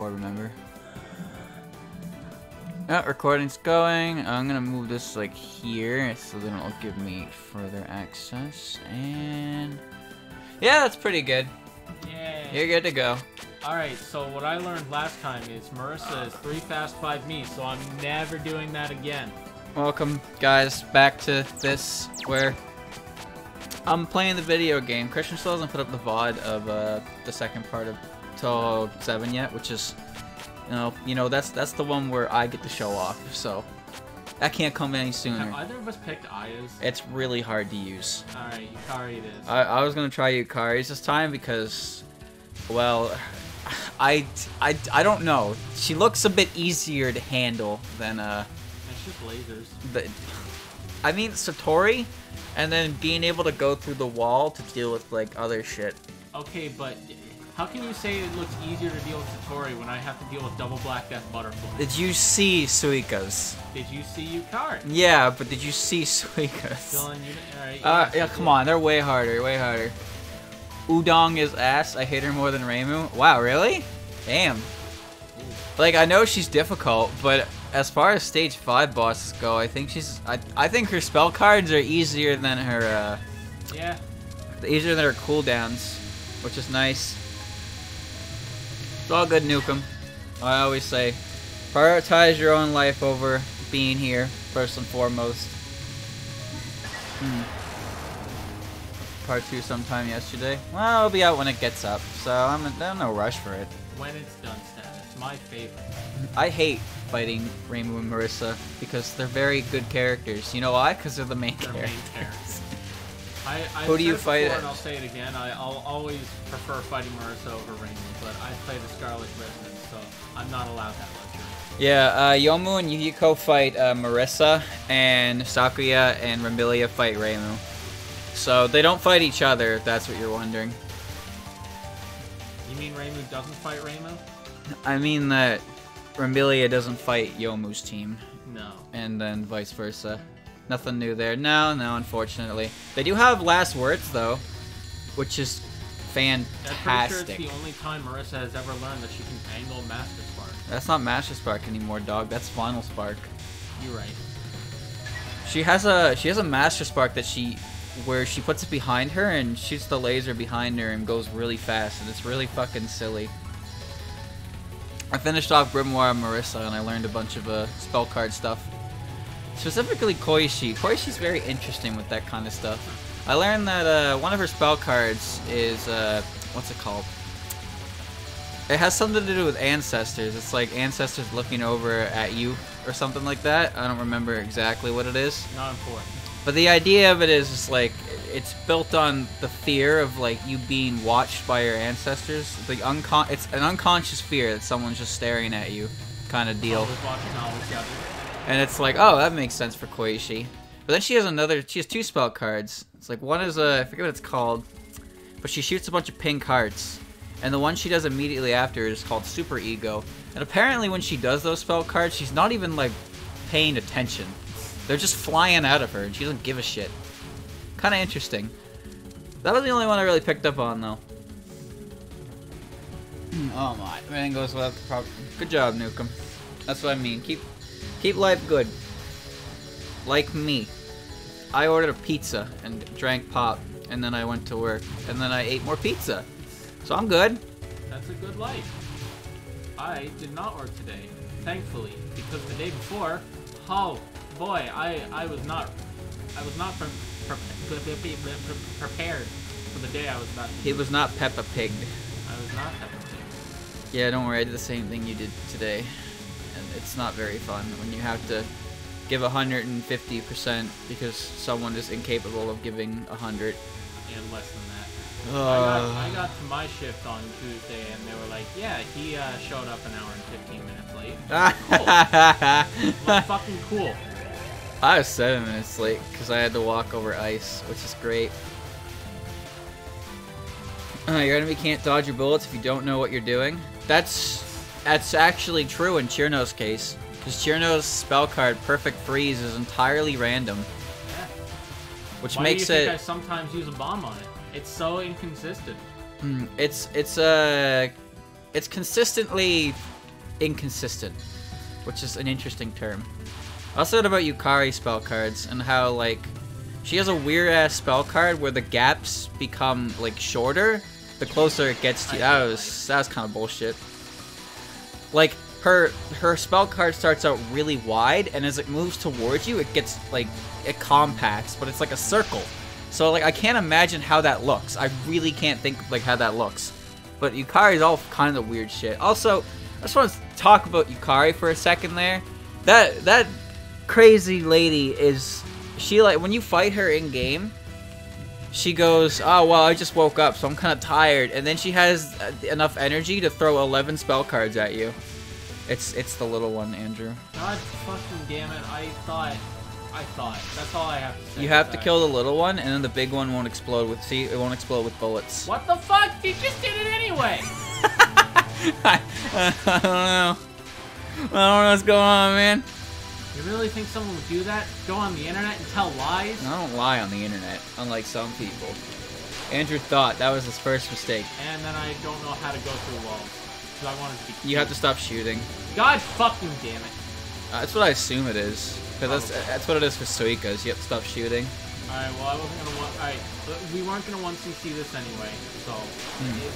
board, remember? Yeah, recording's going. I'm gonna move this like here so then it'll give me further access. And yeah, that's pretty good. Yay. You're good to go. Alright, so what I learned last time is Marissa is 3 fast 5 me, so I'm never doing that again. Welcome, guys, back to this where I'm playing the video game. Christian still hasn't put up the VOD of the second part of Touhou 7 yet, which is, you know, that's the one where I get to show off. So that can't come any sooner. Have either of us picked Aya's? It's really hard to use. Alright, Yukari it is. I was gonna try Yukari's this time because, well, I don't know. She looks a bit easier to handle than It's just lasers. I mean Satori, and then being able to go through the wall to deal with like other shit. Okay, but how can you say it looks easier to deal with Satori when I have to deal with Double Black Death Butterfly? Did you see Suika's? Did you see Yukari? Yeah, but did you see Suika's? Dylan, you alright. Yeah, come on, they're way harder, way harder. Udong is ass. I hate her more than Reimu. Wow, really? Damn. Like, I know she's difficult, but as far as stage 5 bosses go, I think she's. I think her spell cards are easier than her. Yeah. Easier than her cooldowns, which is nice. It's all good, Nukem. I always say, prioritize your own life over being here first and foremost. Part 2 sometime yesterday. Well, it'll be out when it gets up, so I'm no rush for it. When it's done, Stan. It's my favorite. I hate fighting Reimu and Marissa because they're very good characters. You know why? Because they're the main They're characters. main characters. Who do you fight? And I'll say it again. I'll always prefer fighting Marissa over Reimu, but I play the Scarlet Resonance, so I'm not allowed that luxury. Yeah, Yomu and Yukiko fight Marissa, and Sakuya and Remilia fight Reimu. So they don't fight each other, if that's what you're wondering. You mean Reimu doesn't fight Reimu? I mean that Remilia doesn't fight Yomu's team. No. And then vice versa. Nothing new there. No, unfortunately. They do have last words, though, which is fantastic. I'm pretty sure it's the only time Marissa has ever learned that she can angle Master Spark. That's not Master Spark anymore, dog. That's Final Spark. You're right. She has a Master Spark that where she puts it behind her and shoots the laser behind her and goes really fast, and it's really fucking silly. I finished off Grimoire and Marissa, and I learned a bunch of spell card stuff. Specifically Koishi. Koishi's very interesting with that kind of stuff. I learned that one of her spell cards is, what's it called? It has something to do with ancestors. It's like ancestors looking over at you or something like that. I don't remember exactly what it is. Not important. But the idea of it is like, it's built on the fear of like you being watched by your ancestors. It's an unconscious fear that someone's just staring at you kind of deal. And it's like, oh, that makes sense for Koishi. But then she has 2 spell cards. It's like, one is I forget what it's called, but she shoots a bunch of pink hearts. And the one she does immediately after is called Super Ego. And apparently when she does those spell cards, she's not even like paying attention. They're just flying out of her and she doesn't give a shit. Kind of interesting. That was the only one I really picked up on, though. Oh my, everything goes without the problem. Good job, Nukem. That's what I mean. Keep life good. Like me. I ordered a pizza and drank pop, and then I went to work, and then I ate more pizza. So I'm good. That's a good life. I did not work today, thankfully, because the day before, oh boy, I was not prepared for the day I was about to. He was not Peppa Pig. I was not Peppa Pig. Yeah, don't worry, I did the same thing you did today. And it's not very fun when you have to give 150% because someone is incapable of giving 100. And less than that. I got to my shift on Tuesday and they were like, yeah, he showed up an hour and 15 minutes late. Cool. Like, fucking cool. I was 7 minutes late because I had to walk over ice, which is great. Your enemy can't dodge your bullets if you don't know what you're doing. That's actually true in Chirno's case, because Chirno's spell card Perfect Freeze is entirely random. Yeah. Which Why makes do you think it. I sometimes use a bomb on it? It's so inconsistent. It's consistently inconsistent, which is an interesting term. I also heard about Yukari spell cards and how, like, she has a weird-ass spell card where the gaps become, like, shorter the closer it gets to you. That was kind of bullshit. Like, her spell card starts out really wide, and as it moves towards you, it gets, like, it compacts, but it's like a circle. So, like, I can't imagine how that looks. I really can't think, like, how that looks. But Yukari's all kind of weird shit. Also, I just want to talk about Yukari for a second there. That crazy lady is... She, like, when you fight her in-game, she goes, oh, well, I just woke up, so I'm kind of tired. And then she has enough energy to throw 11 spell cards at you. It's the little one, Andrew. God fucking damn it, I thought. That's all I have to say. You have to kill the little one, and then the big one won't explode with... See, it won't explode with bullets. What the fuck? You just did it anyway! I don't know. I don't know what's going on, man. You really think someone would do that? Go on the internet and tell lies? I don't lie on the internet, unlike some people. Andrew thought that was his first mistake. And then I don't know how to go through walls. Because I wanted to be... You have to stop shooting. God fucking damn it. That's what I assume it is. Because that's what it is for Suikas. You have to stop shooting. Alright, well, I wasn't going to want... Alright, we weren't going to 1cc this anyway, so...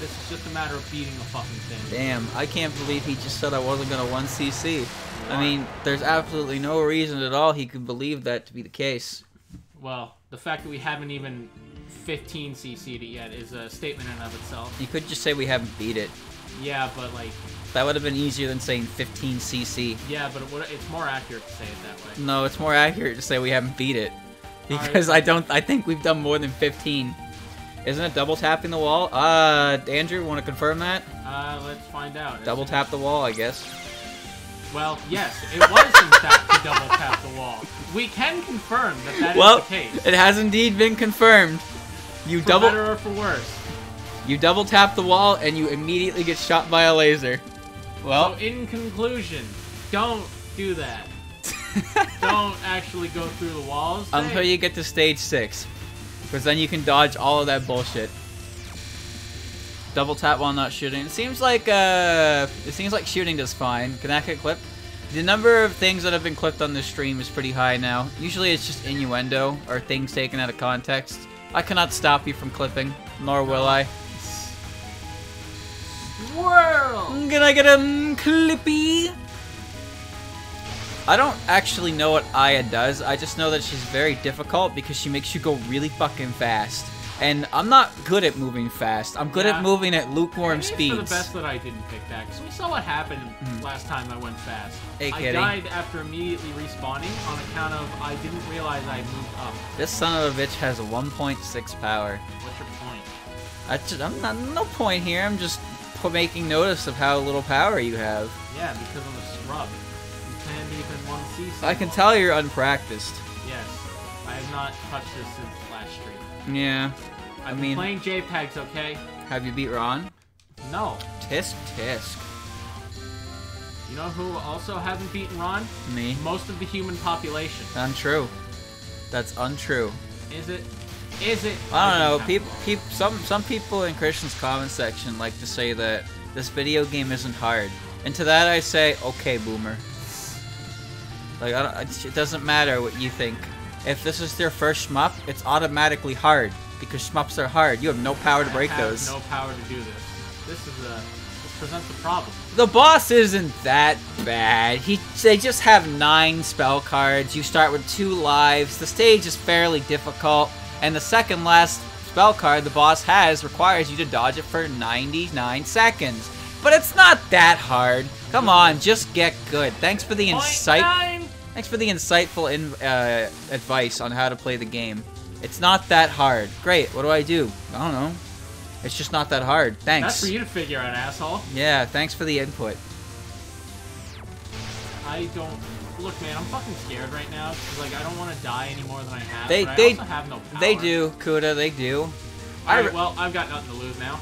This is just a matter of beating the fucking thing. Damn, I can't believe he just said I wasn't going to 1cc. I mean, there's absolutely no reason at all he could believe that to be the case. Well, the fact that we haven't even 15cc'd it yet is a statement in and of itself. You could just say we haven't beat it. Yeah, but like... That would have been easier than saying 15cc. Yeah, but it's more accurate to say it that way. No, it's more accurate to say we haven't beat it. Because I think we've done more than 15. Isn't it double tapping the wall? Andrew, want to confirm that? Let's find out. Double tap the wall, I guess. Well, yes, it was in fact to double tap the wall. We can confirm that is the case. It has indeed been confirmed. For better or for worse. You double tap the wall and you immediately get shot by a laser. Well, so in conclusion, don't do that. Don't actually go through the walls. Until you get to stage 6. Because then you can dodge all of that bullshit. Double tap while not shooting. It seems like shooting does fine. Can that get clipped? The number of things that have been clipped on this stream is pretty high now. Usually it's just innuendo or things taken out of context. I cannot stop you from clipping, nor will I. Swirl! Can I get a clippy? I don't actually know what Aya does. I just know that she's very difficult because she makes you go really fucking fast. And I'm not good at moving fast. I'm good at moving at lukewarm speeds. It's for the best that I didn't pick that, because we saw what happened last time I went fast. Hey, I died after immediately respawning on account of I didn't realize I moved up. This son of a bitch has a 1.6 power. What's your point? I'm not no point here. I'm just making notice of how little power you have. Yeah, because I'm a scrub. You can't even 1cc. I can tell you're unpracticed. Yes, I have not touched this since last stream. Yeah. I've been playing JPEGs, okay? Have you beat Ron? No. Tisk. You know who also hasn't beaten Ron? Me. Most of the human population. Untrue. That's untrue. Is it? Is it? I don't know. Some people in Christian's comment section like to say that this video game isn't hard, and to that I say, okay, boomer. Like it doesn't matter what you think. If this is their first shmup, it's automatically hard. Because shmups are hard. You have no power to break those. I have no power to do this. This presents a problem. The boss isn't that bad. They just have 9 spell cards. You start with 2 lives. The stage is fairly difficult. And the second last spell card the boss has requires you to dodge it for 99 seconds. But it's not that hard. Come on, just get good. Thanks for the insightful advice on how to play the game. It's not that hard. Great, what do? I don't know. It's just not that hard. Thanks. That's for you to figure out, asshole. Yeah, thanks for the input. I don't... Look, man, I'm fucking scared right now. Cause, like, I don't want to die any more than I have, I also have no power. They do, Kuda, they do. Alright, well, I've got nothing to lose now.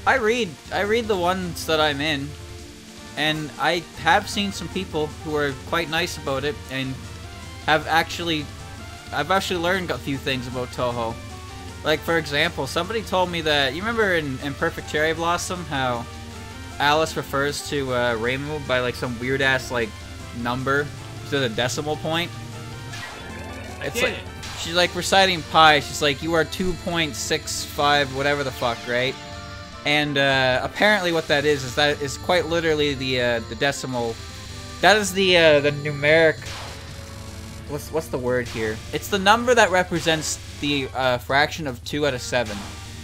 I read the ones that I'm in, and I have seen some people who are quite nice about it, and I've actually learned a few things about Touhou. Like, for example, somebody told me that... You remember in Perfect Cherry Blossom how Alice refers to Rainbow by like some weird ass like number to the decimal point. It's like she's like reciting pi. She's like, you are 2.65 whatever the fuck, right? And apparently what that is that is quite literally the decimal. That is the numeric. What's the word here? It's the number that represents the fraction of 2 out of 7,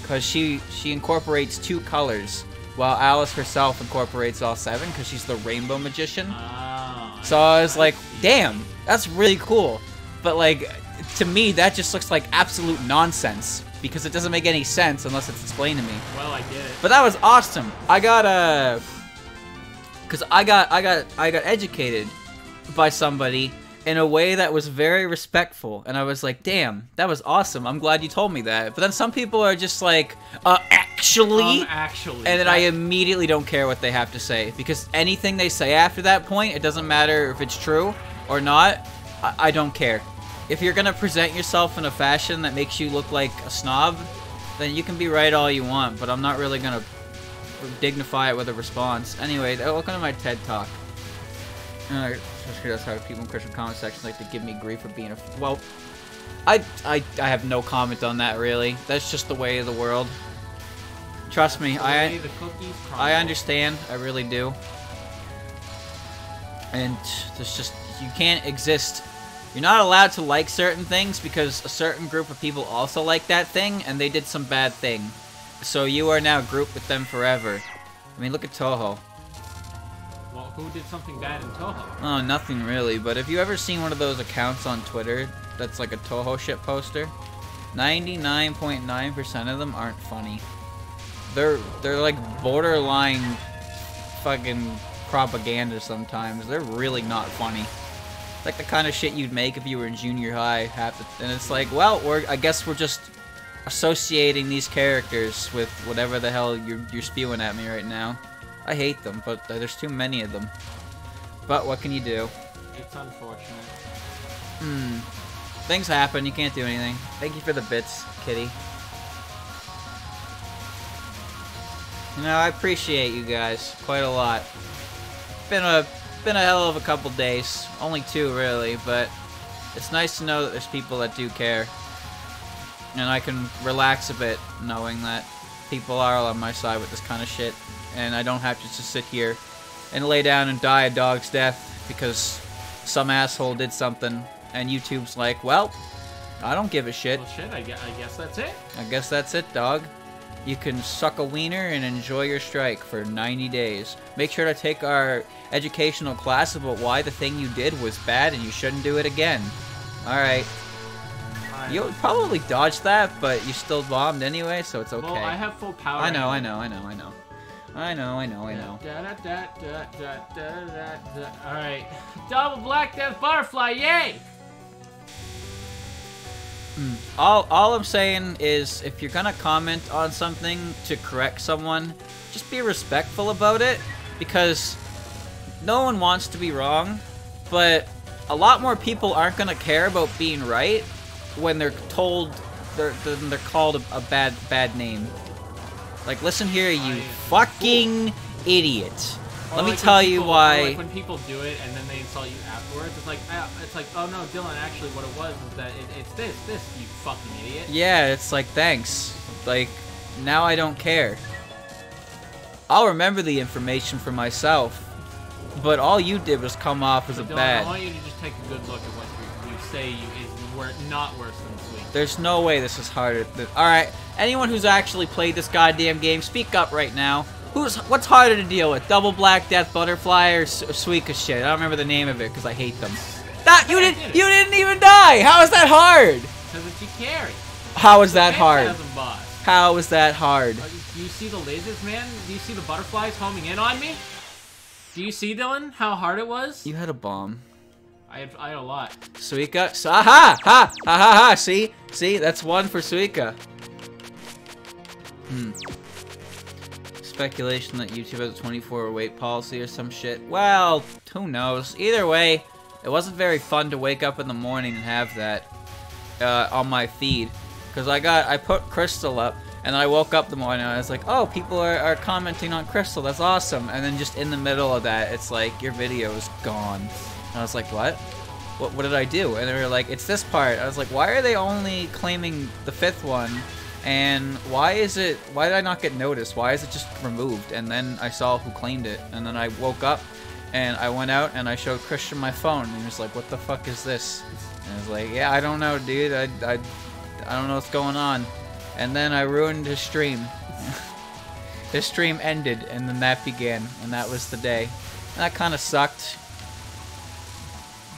because she incorporates 2 colors, while Alice herself incorporates all 7 because she's the rainbow magician. Oh, so I was like, damn, that's really cool. But like, to me, that just looks like absolute nonsense because it doesn't make any sense unless it's explained to me. Well, I get it. But that was awesome. I got because I got educated by somebody in a way that was very respectful, and I was like, damn, that was awesome. I'm glad you told me that. But then some people are just like, actually, and then I immediately don't care what they have to say, because anything they say after that point, it doesn't matter if it's true or not. I don't care. If you're gonna present yourself in a fashion that makes you look like a snob, then you can be right all you want, but I'm not really gonna dignify it with a response. Anyway, welcome to my TED Talk. That's how people in Christian comment sections like to give me grief for being a... Well, I have no comment on that, really. That's just the way of the world. Trust me, I understand. I really do. And there's just... You can't exist... You're not allowed to like certain things because a certain group of people also like that thing, and they did some bad thing. So you are now grouped with them forever. I mean, look at Toho. Well, who did something bad in Toho? Oh, nothing really, but have you ever seen one of those accounts on Twitter that's like a Toho shit poster? 99.9% of them aren't funny. They're like borderline fucking propaganda sometimes. They're really not funny. Like the kind of shit you'd make if you were in junior high. And it's like, well, I guess we're just associating these characters with whatever the hell you're spewing at me right now. I hate them, but there's too many of them. But what can you do? It's unfortunate. Things happen. You can't do anything. Thank you for the bits, kitty. You know, I appreciate you guys quite a lot. Been a hell of a couple days. Only 2, really, but it's nice to know that there's people that do care. And I can relax a bit knowing that people are on my side with this kind of shit. And I don't have to just sit here and lay down and die a dog's death because some asshole did something. And YouTube's like, well, I don't give a shit. Well, shit, I guess that's it. I guess that's it, dog. You can suck a wiener and enjoy your strike for 90 days. Make sure to take our educational class about why the thing you did was bad and you shouldn't do it again. Alright. You probably dodged that, but you still bombed anyway, so it's okay. Well, I have full power. I know. Alright. Double Black Death Butterfly, yay! All I'm saying is, if you're gonna comment on something to correct someone, just be respectful about it, because no one wants to be wrong, but a lot more people aren't gonna care about being right when they're told they're called a bad name. Like, listen here, you fucking idiot. Let me tell you why. Like when people do it and then they insult you afterwards, it's like, oh no, Dylan, actually what it was is that it's this, you fucking idiot. Yeah, it's like, thanks. Like, now I don't care. I'll remember the information for myself, but all you did was come off as a Dylan, bad. I want you to just take a good look at what you say is not worse than Sweet. There's no way this is harder than... Alright, anyone who's actually played this goddamn game, speak up right now. What's harder to deal with? Double Black Death Butterfly or Suika shit? I don't remember the name of it because I hate them. You didn't even die! How is that hard? Because it's a carry. How is that hard? Boss. How is that hard? Do you see the lasers, man? Do you see the butterflies homing in on me? Do you see, Dylan, how hard it was? You had a bomb. I had a lot. Suika. Ha ha ha! See, that's 1 for Suika. Speculation that YouTube has a 24-hour wait policy or some shit. Well, who knows? Either way, it wasn't very fun to wake up in the morning and have that on my feed, because I put Crystal up, And then I woke up the morning and I was like, oh, people are commenting on Crystal, that's awesome. And then just in the middle of that, it's like, your video is gone. And I was like, what? What did I do? And they were like, it's this part. I was like, why are they only claiming the 5th one? And why did I not get noticed? Why is it just removed? And then I saw who claimed it. And then I woke up and I went out and I showed Christian my phone. And he was like, what the fuck is this? And I was like, yeah, I don't know, dude. I don't know what's going on. And then I ruined his stream. His stream ended, and then that began, and that was the day. And that kind of sucked.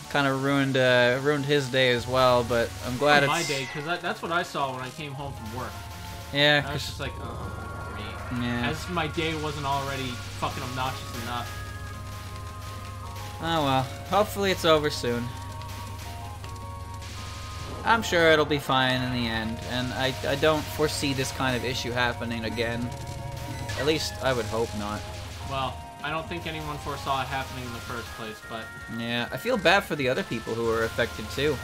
Kind of ruined his day as well, but I'm glad it's... my day, because that's what I saw when I came home from work. Yeah, I was just like, oh, great. Yeah. As my day wasn't already fucking obnoxious enough. Oh well, hopefully it's over soon. I'm sure it'll be fine in the end, and I don't foresee this kind of issue happening again. At least, I would hope not. Well, I don't think anyone foresaw it happening in the first place, but... Yeah, I feel bad for the other people who were affected too.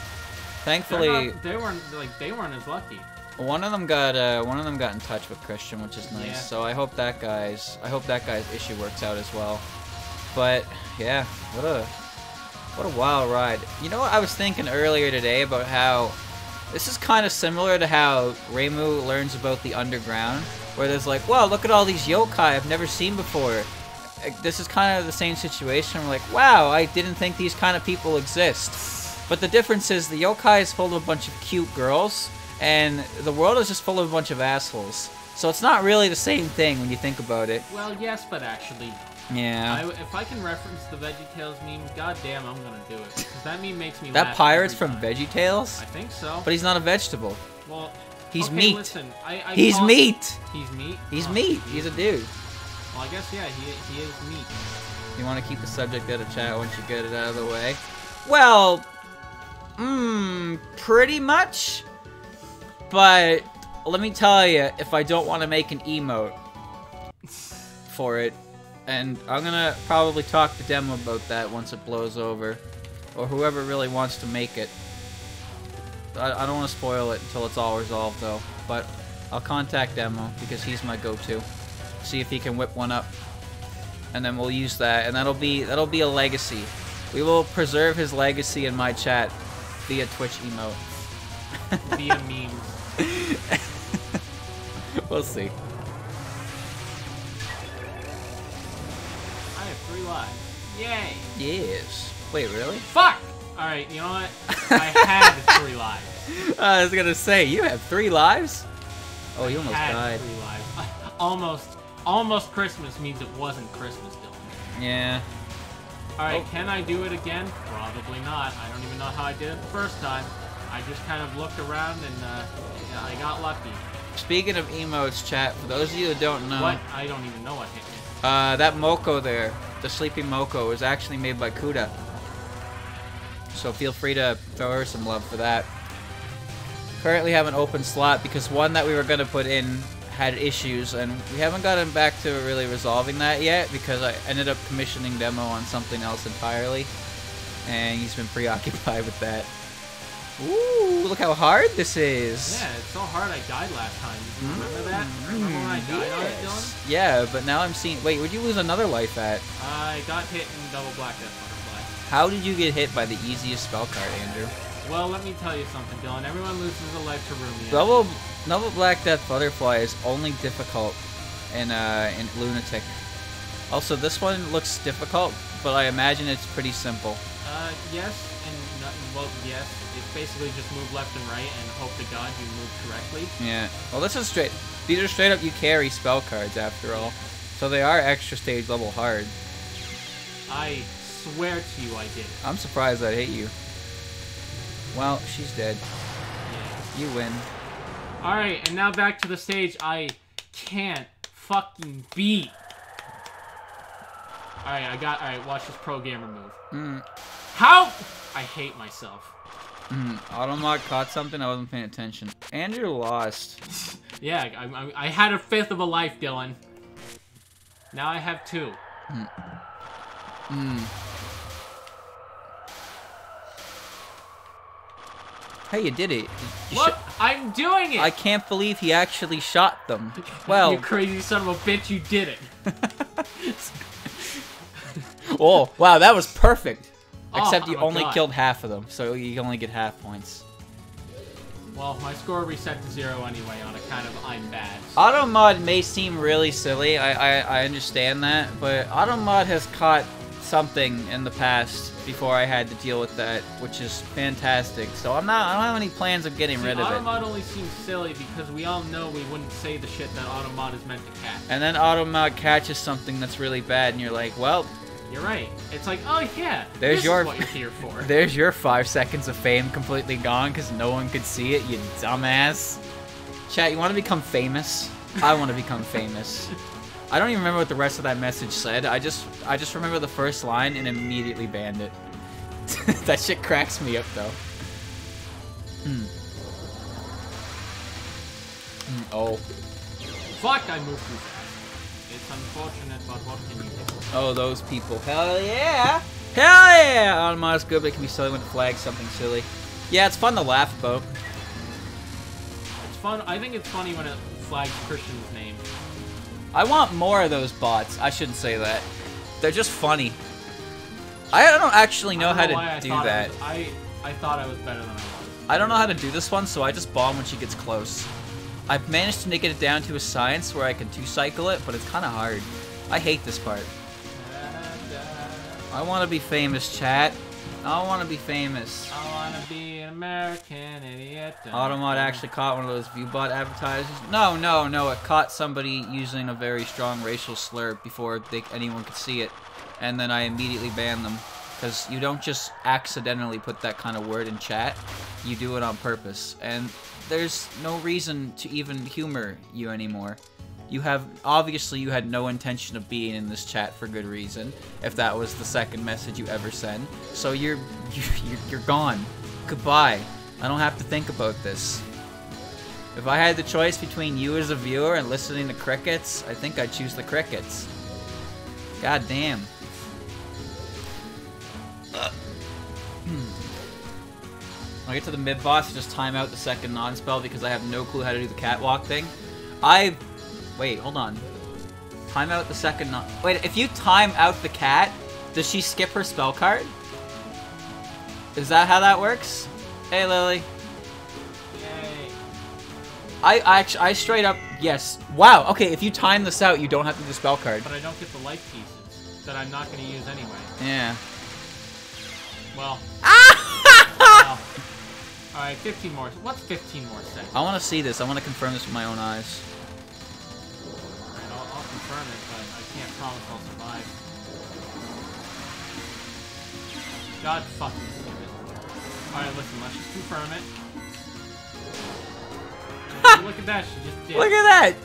Thankfully... They weren't as lucky. One of them got in touch with Christian, which is nice. Yeah. So I hope that guy's issue works out as well. But, yeah, what a wild ride. You know what I was thinking earlier today about how this is kind of similar to how Reimu learns about the underground, where there's like, wow, look at all these yokai I've never seen before. This is kind of the same situation. We're like, wow, I didn't think these kind of people exist. But the difference is the yokai is full of a bunch of cute girls, and the world is just full of a bunch of assholes. So it's not really the same thing when you think about it. Well, yes, but actually... Yeah. If I can reference the VeggieTales meme, goddamn, I'm gonna do it. 'Cause that meme makes me that laugh. pirate's every from time. VeggieTales? I think so. But he's not a vegetable. Well, he's okay, meat. Listen, He's meat. He's meat. He's Oh, meat. He's a dude. Well, I guess yeah, he is meat. You want to keep the subject out of chat once you get it out of the way? Well, pretty much. But let me tell you, if I don't want to make an emote for it, and I'm gonna probably talk to Demo about that once it blows over, or whoever really wants to make it. I don't want to spoil it until it's all resolved though, but I'll contact Demo because he's my go-to. See if he can whip one up, and then we'll use that, and that'll be a legacy. We will preserve his legacy in my chat via Twitch emote. Via memes. We'll see. I have 3 lives. Yay! Yes. Wait, really? Fuck! Alright, you know what? I had 3 lives. I was gonna say, you have 3 lives? Oh, you almost had died. 3 lives. Almost Christmas means it wasn't Christmas, Dylan. Yeah. Alright, Can I do it again? Probably not. I don't even know how I did it the first time. I just kind of looked around and I got lucky. Speaking of emotes, chat, for those of you that don't know... What? I don't even know what hit me. That Moko there, the Sleepy Moko, was actually made by Kuda. So feel free to throw her some love for that. Currently have an open slot because one that we were going to put in had issues, and we haven't gotten back to really resolving that yet because I ended up commissioning Demo on something else entirely, and he's been preoccupied with that. Ooh, look how hard this is. Yeah, it's so hard I died last time. Do you remember that? Remember when I died on it, Dylan? Yeah, but now I'm seeing... Wait, where'd you lose another life at? I got hit in Double Black Death Butterfly. How did you get hit by the easiest spell card, Andrew? Well, let me tell you something, Dylan. Everyone loses a life to Rumia. Double Black Death Butterfly is only difficult in Lunatic. Also, this one looks difficult, but I imagine it's pretty simple. Yes, and no, well, yes. It's basically just move left and right and hope to God you move correctly. Yeah. Well, this is straight. These are straight up you carry spell cards after all, so they are extra stage level hard. I swear to you, I did it. I'm surprised that hit you. Well, she's dead. Yeah. You win. Alright, and now back to the stage I can't fucking beat. Alright, watch this pro gamer move. How? I hate myself. Automod caught something, I wasn't paying attention. Andrew lost. Yeah, I had 1/5 of a life, Dylan. Now I have 2. Hey, you did it. Look, I'm doing it! I can't believe he actually shot them. Well... You crazy son of a bitch, you did it. Oh, wow, that was perfect. Except you oh only God. killed half of them, so you only get half points. Well, my score reset to 0 anyway on account of I'm bad. Auto mod may seem really silly, I understand that, but Auto mod has caught something in the past before I had to deal with that, which is fantastic. So I don't have any plans of getting rid of it. Automod only seems silly because we all know we wouldn't say the shit that Automod is meant to catch. And then Automod catches something that's really bad, and you're like, well, you're right. It's like, oh yeah, there's this is what you're here for. There's your 5 seconds of fame completely gone because no one could see it, you dumbass. Chat, you want to become famous? I want to become famous. I don't even remember what the rest of that message said. I just remember the first line and immediately banned it. That shit cracks me up though. Oh. Fuck! I moved too fast. It's unfortunate, but what can you do? Oh, those people. Hell yeah! Hell yeah! Automod's good, but it can be silly when it flags something silly. Yeah, it's fun to laugh about. It's fun. I think it's funny when it flags Christian's name. I want more of those bots. I shouldn't say that. They're just funny. I don't actually know how to do that. I thought I was better than I was. I don't know how to do this one, so I just bomb when she gets close. I've managed to make it down to a science where I can 2-cycle it, but it's kind of hard. I hate this part. I want to be famous, chat. I want to be famous. I want to be an American idiot. Automod actually caught one of those ViewBot advertisers. No, it caught somebody using a very strong racial slur before anyone could see it. And then I immediately banned them. Because you don't just accidentally put that kind of word in chat. You do it on purpose. And there's no reason to even humor you anymore. Obviously you had no intention of being in this chat for good reason, if that was the second message you ever sent. So you're gone. Goodbye. I don't have to think about this. If I had the choice between you as a viewer and listening to crickets, I think I'd choose the crickets. God damn. When I get to the mid-boss, just time out the second non-spell because I have no clue how to do the catwalk thing. Wait, hold on. Time out the second Wait, if you time out the cat, does she skip her spell card? Is that how that works? Hey, Lily. Yay. I straight up, yes. Wow, okay, if you time this out, you don't have to do the spell card. But I don't get the life pieces that I'm not going to use anyway. Yeah. Well. Alright, 15 more. What's 15 more seconds? I want to see this. I want to confirm this with my own eyes. Alright, I'll confirm it, but I can't promise I'll survive. God fucking damn it. Alright, listen, let's just confirm it. Look at that, she just did. Look at that!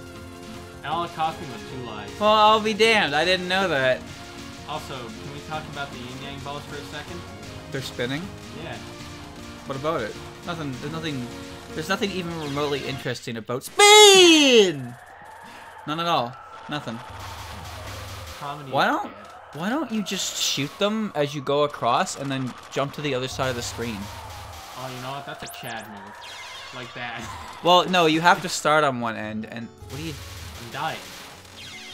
And all it cost me was 2 lives. Well, I'll be damned. I didn't know that. Also, can we talk about the yin yang balls for a second? They're spinning? Yeah. What about it? There's nothing even remotely interesting about spin! None at all. Nothing. Comedy. Why don't you just shoot them as you go across and then jump to the other side of the screen? Oh, you know what? That's a Chad move. Like that. Well, no, you have to start on one end and what do you... I'm dying.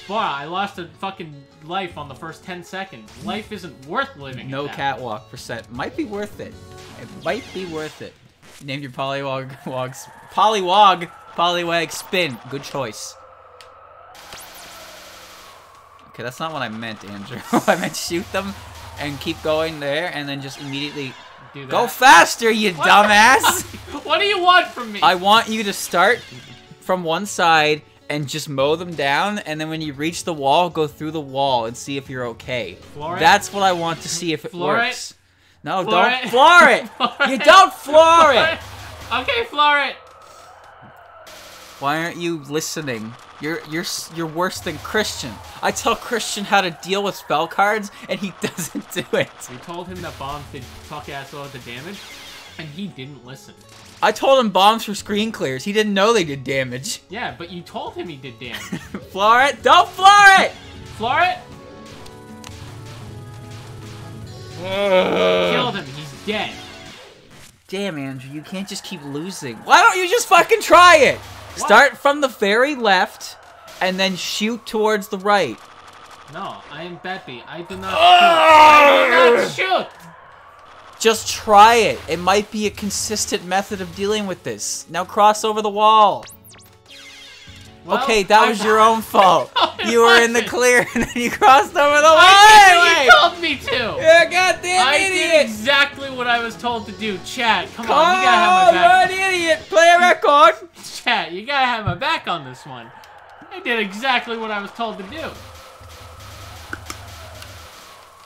Boy, I lost a fucking life on the first 10 seconds. Life isn't worth living. No catwalk percent. Might be worth it. It might be worth it. You named your Poliwag Spin. Good choice. Okay, that's not what I meant, Andrew. I meant shoot them and keep going there and then just immediately do that. Go faster, you dumbass! What do you want from me? I want you to start from one side and just mow them down, and then when you reach the wall, go through the wall and see if you're okay. Floor it? That's what I want to see if it Floor works. It? No, floor don't it? floor it! You don't floor it! Okay, floor it! Why aren't you listening? You're worse than Christian. I tell Christian how to deal with spell cards, and he doesn't do it. We told him that bombs did fuck-ass loads of damage, and he didn't listen. I told him bombs for screen clears. He didn't know they did damage. Yeah, but you told him he did damage. Floor it? Don't floor it! Floor it? Killed him. He's dead. Damn, Andrew, you can't just keep losing. Why don't you just fucking try it? What? Start from the very left, and then shoot towards the right. No, I am Beppy. I do not shoot. I do not shoot! Just try it. It might be a consistent method of dealing with this. Now cross over the wall. Well, okay, that was your own fault. No, it You were in the wasn't. clear, and then you crossed over the wall. I did what you told me to! You're a goddamn I did idiot. exactly what I was told to do. Chat, come on, you gotta have my You're back. an idiot. Play a record. Chat, you gotta have my back on this one. I did exactly what I was told to do.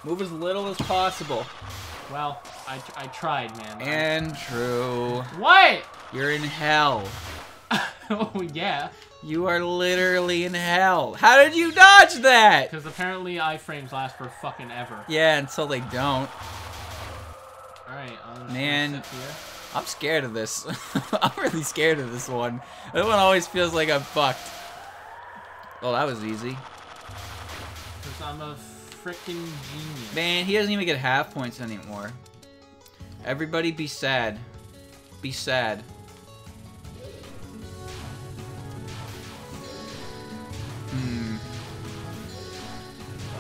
Move as little as possible. Well, I tried, man. Andrew, What? you're in hell. Oh, yeah. You are literally in hell. How did you dodge that? Because apparently iframes last for fucking ever. Yeah, until they don't. Alright, Man. I'm scared of this. I'm really scared of this one. This one always feels like I'm fucked. Oh, that was easy. Because I'm a freaking genius. Man, he doesn't even get half points anymore. Everybody be sad. Be sad.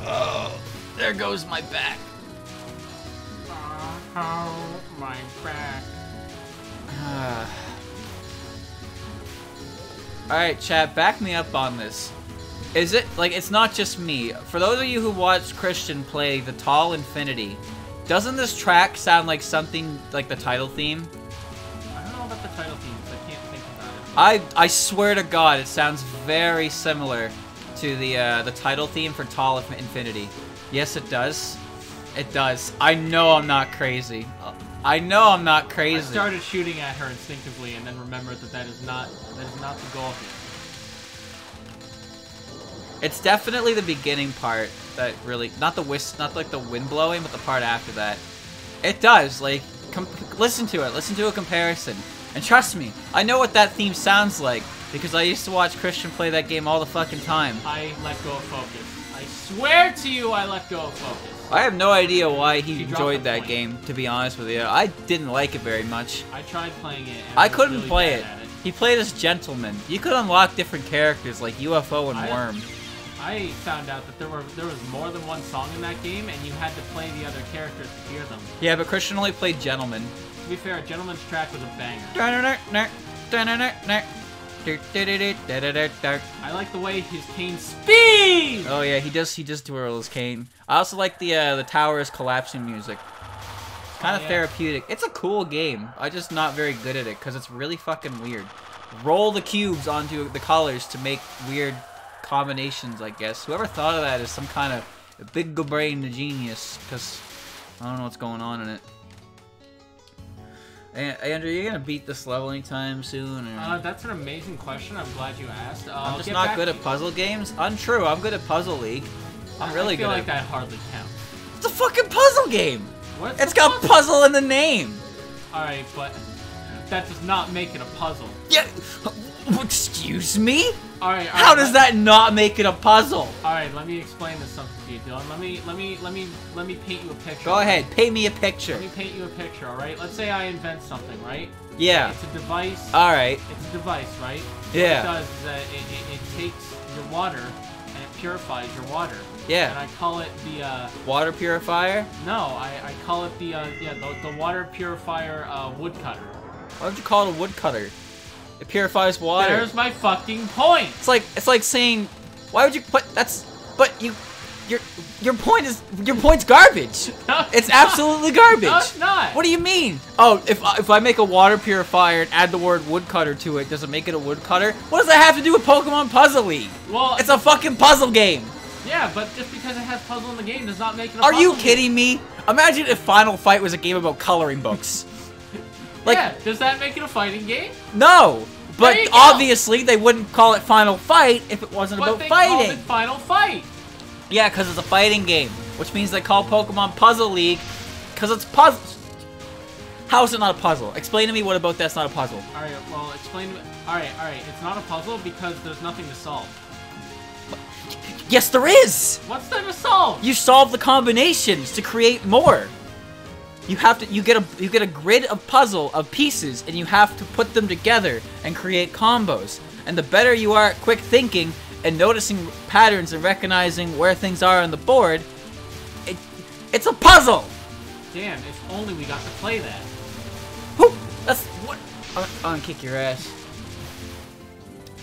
Oh, there goes my back. Oh, my back. Alright, chat, back me up on this. Is it, like, it's not just me. For those of you who watched Christian play The Tall Infinity, doesn't this track sound like something like the title theme? I don't know about the title theme, so I can't think about it. I swear to God, it sounds very similar to the title theme for Tall Infinity. Yes, it does. It does. I know I'm not crazy. I know I'm not crazy. I started shooting at her instinctively, and then remembered that is not the goal here. It's definitely the beginning part that really, not like the wind blowing, but the part after that. It does, like, listen to it, listen to a comparison. And trust me, I know what that theme sounds like, because I used to watch Christian play that game all the fucking time. I let go of focus. I swear to you, I let go of focus. I have no idea why he She dropped enjoyed the that point. game, to be honest with you. I didn't like it very much. I tried playing it, and I was couldn't really play bad it. at it. He played as Gentleman. You could unlock different characters like UFO and Worm. I found out that there was more than one song in that game, and you had to play the other characters to hear them. Yeah, but Christian only played Gentleman. To be fair, Gentleman's track was a banger. I like the way his cane speeds! Oh yeah, he does twirl his cane. I also like the towers collapsing music. Kind of yeah. therapeutic. It's a cool game. I'm just not very good at it because it's really fucking weird. Roll the cubes onto the colors to make weird combinations, I guess. Whoever thought of that is some kind of big brain genius, because I don't know what's going on in it. Andrew, you gonna beat this level anytime soon? Or? That's an amazing question. I'm glad you asked. I'm just not good at puzzle games. Untrue. I'm good at Puzzle League. I'm really good I feel at. like that hardly counts. It's a fucking puzzle game. What's It's the got puzzle in the name. All right, but that does not make it a puzzle. Yeah. Excuse me? All right. How does that not make it a puzzle? All right, let me explain this something to you, Dylan. Let me paint you a picture. Go ahead, paint me a picture. Let me paint you a picture, all right? Let's say I invent something, right? Yeah. It's a device. All right. It's a device, right? Yeah. What it does is that it takes your water and it purifies your water. Yeah. And I call it the Water purifier? no, I call it the water purifier woodcutter. Why would you call it a woodcutter? It purifies water. There's my fucking point. It's like saying, why would you put your point's garbage. No, It's absolutely garbage. No, it's not. What do you mean? Oh, if I make a water purifier and add the word woodcutter to it, does it make it a woodcutter? What does that have to do with Pokemon Puzzle League? Well, It's a fucking puzzle game. yeah, but just because it has puzzle in the game does not make it a Are puzzle you game. kidding me? Imagine if Final Fight was a game about coloring books. Like, yeah, does that make it a fighting game? no. But There you go. obviously they wouldn't call it Final Fight if it wasn't But about they called fighting. it Final Fight. Yeah, because it's a fighting game, which means they call Pokemon Puzzle League because it's puzzles. How is it not a puzzle? Explain to me what about that's not a puzzle. All right, well, explain. All right. It's not a puzzle because there's nothing to solve. Yes, there is. What's there to solve? You solve the combinations to create more. You get a grid of puzzle of pieces, and you have to put them together and create combos. And the better you are at quick thinking and noticing patterns and recognizing where things are on the board, it's a puzzle. Damn, if only we got to play that. Whew, that's what. I'm gonna kick your ass.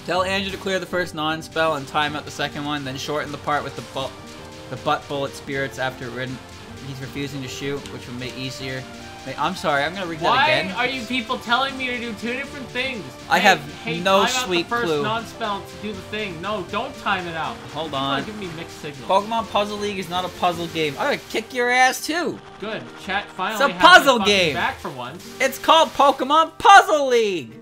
Tell Andrew to clear the first non-spell and time out the second one, then shorten the part with the butt bullet spirits after he's refusing to shoot, which will make easier. I'm sorry, I'm gonna read that again. Why are you people telling me to do two different things? I have no time sweet out the first clue. Non-spell to do the thing. No, don't time it out. Hold on. Give me mixed signals. Pokemon Puzzle League is not a puzzle game. I'm gonna kick your ass too. Good. Chat finally it's a puzzle has game. Back for once. It's called Pokemon Puzzle League.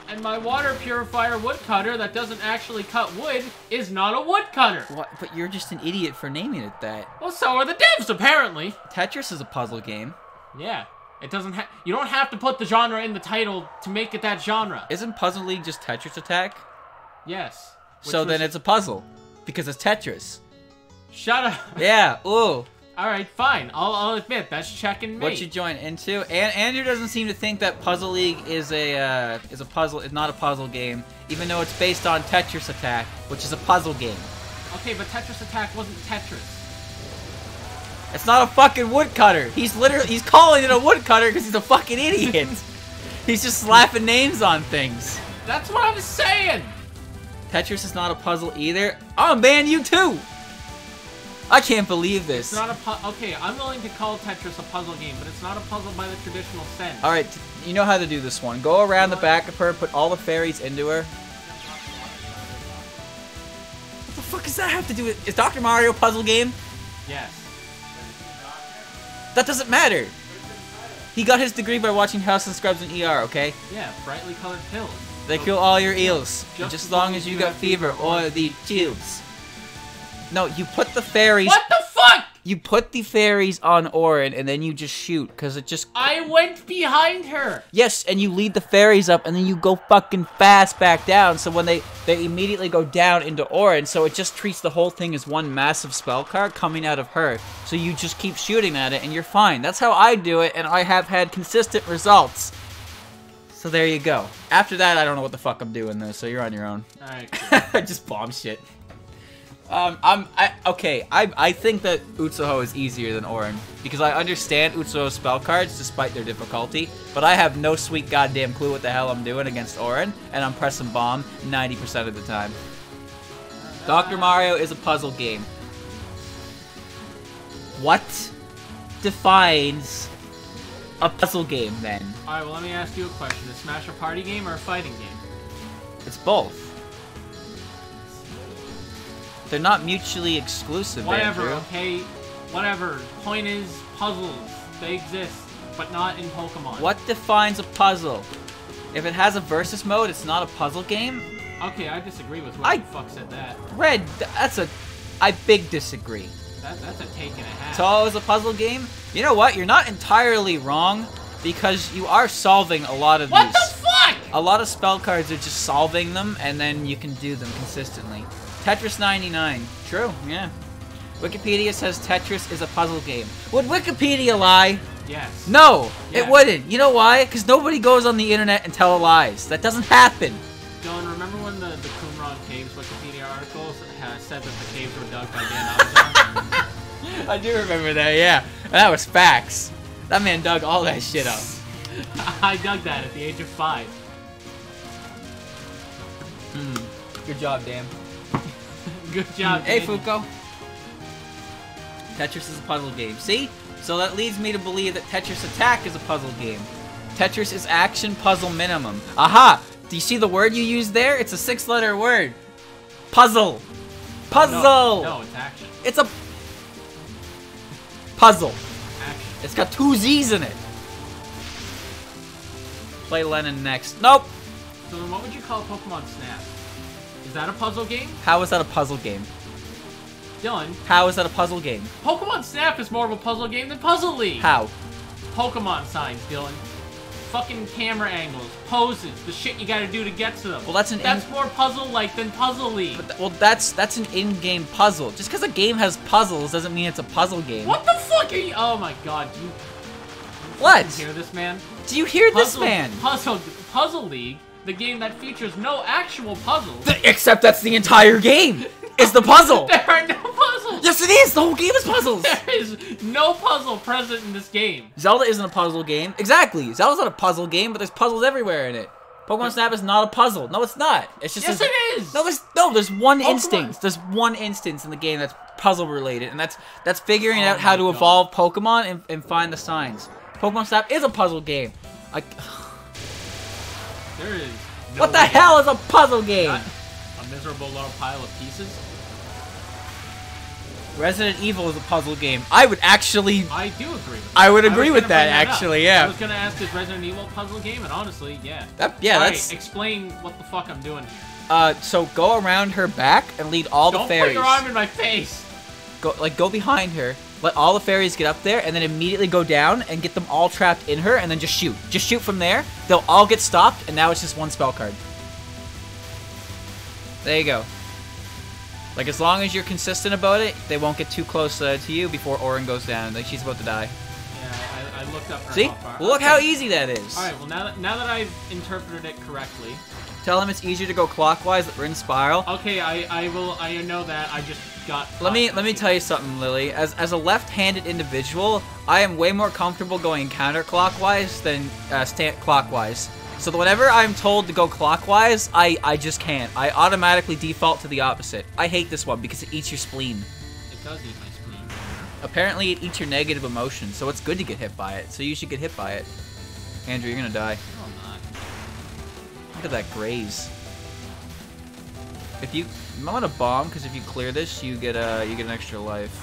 And my water purifier woodcutter that doesn't actually cut wood is not a woodcutter. What? But you're just an idiot for naming it that. Well, so are the devs apparently. Tetris is a puzzle game. Yeah. It doesn't have. You don't have to put the genre in the title to make it that genre. Isn't Puzzle League just Tetris Attack? Yes. So then it's a puzzle because it's Tetris. Shut up. Yeah. Ooh. All right, fine. I'll admit that's checking me. What you join into? And Andrew doesn't seem to think that Puzzle League is a puzzle. It's not a puzzle game, even though it's based on Tetris Attack, which is a puzzle game. Okay, but Tetris Attack wasn't Tetris. It's not a fucking woodcutter. He's calling it a woodcutter because he's a fucking idiot. He's just slapping names on things. That's what I was saying. Tetris is not a puzzle either. I'm ban you too. I can't believe this. It's not a okay, I'm willing to call Tetris a puzzle game, but it's not a puzzle by the traditional sense. All right, you know how to do this one. Go around the back of her, put all the fairies into her. What the fuck does that have to do with? Is Dr. Mario a puzzle game? Yes. That doesn't matter. He got his degree by watching House of Scrubs and ER, okay? Yeah, brightly colored pills. They kill all your eels, just as long as you got fever or the chills. No, you put the fairies. What the fuck? You put the fairies on Auron and then you just shoot, cause it just. I went behind her. Yes, and you lead the fairies up and then you go fucking fast back down. So when they immediately go down into Auron, so it just treats the whole thing as one massive spell card coming out of her. So you just keep shooting at it and you're fine. That's how I do it, and I have had consistent results. So there you go. After that, I don't know what the fuck I'm doing though. So you're on your own. All right. Cool. Just bomb shit. I think that Utsuho is easier than Auron, because I understand Utsuho's spell cards despite their difficulty, but I have no sweet goddamn clue what the hell I'm doing against Auron, and I'm pressing bomb 90% of the time. Dr. Mario is a puzzle game. What defines a puzzle game then? Alright, well let me ask you a question. Is Smash a party game or a fighting game? It's both. They're not mutually exclusive, Whatever, Andrew. okay? Whatever. Point is, puzzles. They exist, but not in Pokemon. What defines a puzzle? If it has a versus mode, it's not a puzzle game? Okay, I disagree with whoever the fuck said that. Red, I big disagree. That's a take and a half. So it's a puzzle game? You know what? You're not entirely wrong, because you are solving a lot of What these. the fuck? A lot of spell cards are just solving them, and then you can do them consistently. Tetris 99. True, yeah. Wikipedia says Tetris is a puzzle game. Would Wikipedia lie? Yes. No, Yes. it wouldn't. You know why? Because nobody goes on the internet and tell lies. That doesn't happen. Dylan, remember when the Qumran Caves Wikipedia article said that the caves were dug by Dan Avatar? I do remember that, yeah. And that was facts. That man dug all that shit up. I dug that at the age of 5. Good job, Dan. Good job, Hey, Danny. Fuko. Tetris is a puzzle game. See? So that leads me to believe that Tetris Attack is a puzzle game. Tetris is action puzzle minimum. Aha! Do you see the word you used there? It's a 6-letter word. Puzzle. Puzzle! No, it's action. It's a puzzle. Action. It's got 2 Z's in it. Play Lennon next. Nope. So then what would you call Pokemon Snap? Is that a puzzle game? How is that a puzzle game? Dylan, How is that a puzzle game? Pokemon Snap is more of a puzzle game than Puzzle League. How? Pokemon signs, Dylan. Fucking camera angles, poses, the shit you gotta do to get to them. Well, that's more puzzle-like than Puzzle League. Well, that's an in-game puzzle. Just because a game has puzzles doesn't mean it's a puzzle game. What the fuck are you? Oh my god, you. What? Hear this, man? Do you hear this, man? Puzzle League, the game that features no actual puzzles. Except that's the entire game. Is the puzzle. There are no puzzles. Yes, it is. The whole game is puzzles. There is no puzzle present in this game. Zelda isn't a puzzle game. Exactly. Zelda's not a puzzle game, but there's puzzles everywhere in it. Pokemon Snap is not a puzzle. No, it's not. It's just Yes, it is. No, there's one Pokemon. instance. There's one instance in the game that's puzzle related, and that's figuring Oh out how my to God. evolve Pokemon and find the signs. Pokemon Snap is a puzzle game. Like, There is. No what the way. hell is a puzzle game? Not a miserable little pile of pieces. Resident Evil is a puzzle game. I would actually. I do agree with that. I would was agree gonna with that, bring up. actually, yeah. I was gonna ask, is Resident Evil a puzzle game? And honestly, yeah. Yeah, Alright, that's. explain what the fuck I'm doing here. So go around her back and lead all the Don't fairies. put your arm in my face. Go behind her. Let all the fairies get up there, and then immediately go down and get them all trapped in her, and then just shoot. Just shoot from there. They'll all get stopped, and now it's just one spell card. There you go. Like, as long as you're consistent about it, they won't get too close to you before Auron goes down. Like, she's about to die. Yeah, I looked up her See? how far. Look how easy that is. Alright, well now that I've interpreted it correctly. Tell him it's easier to go clockwise, we're in spiral. Okay, I know that. I just got. Let me tell you something, Lily. As a left-handed individual, I am way more comfortable going counterclockwise than clockwise. So whenever I'm told to go clockwise, I just can't. I automatically default to the opposite. I hate this one because it eats your spleen. It does eat my spleen. Apparently, it eats your negative emotions, so it's good to get hit by it. So you should get hit by it. Andrew, you're gonna die. No, I'm not. Look at that graze. If you might want to bomb, because if you clear this, you get an extra life.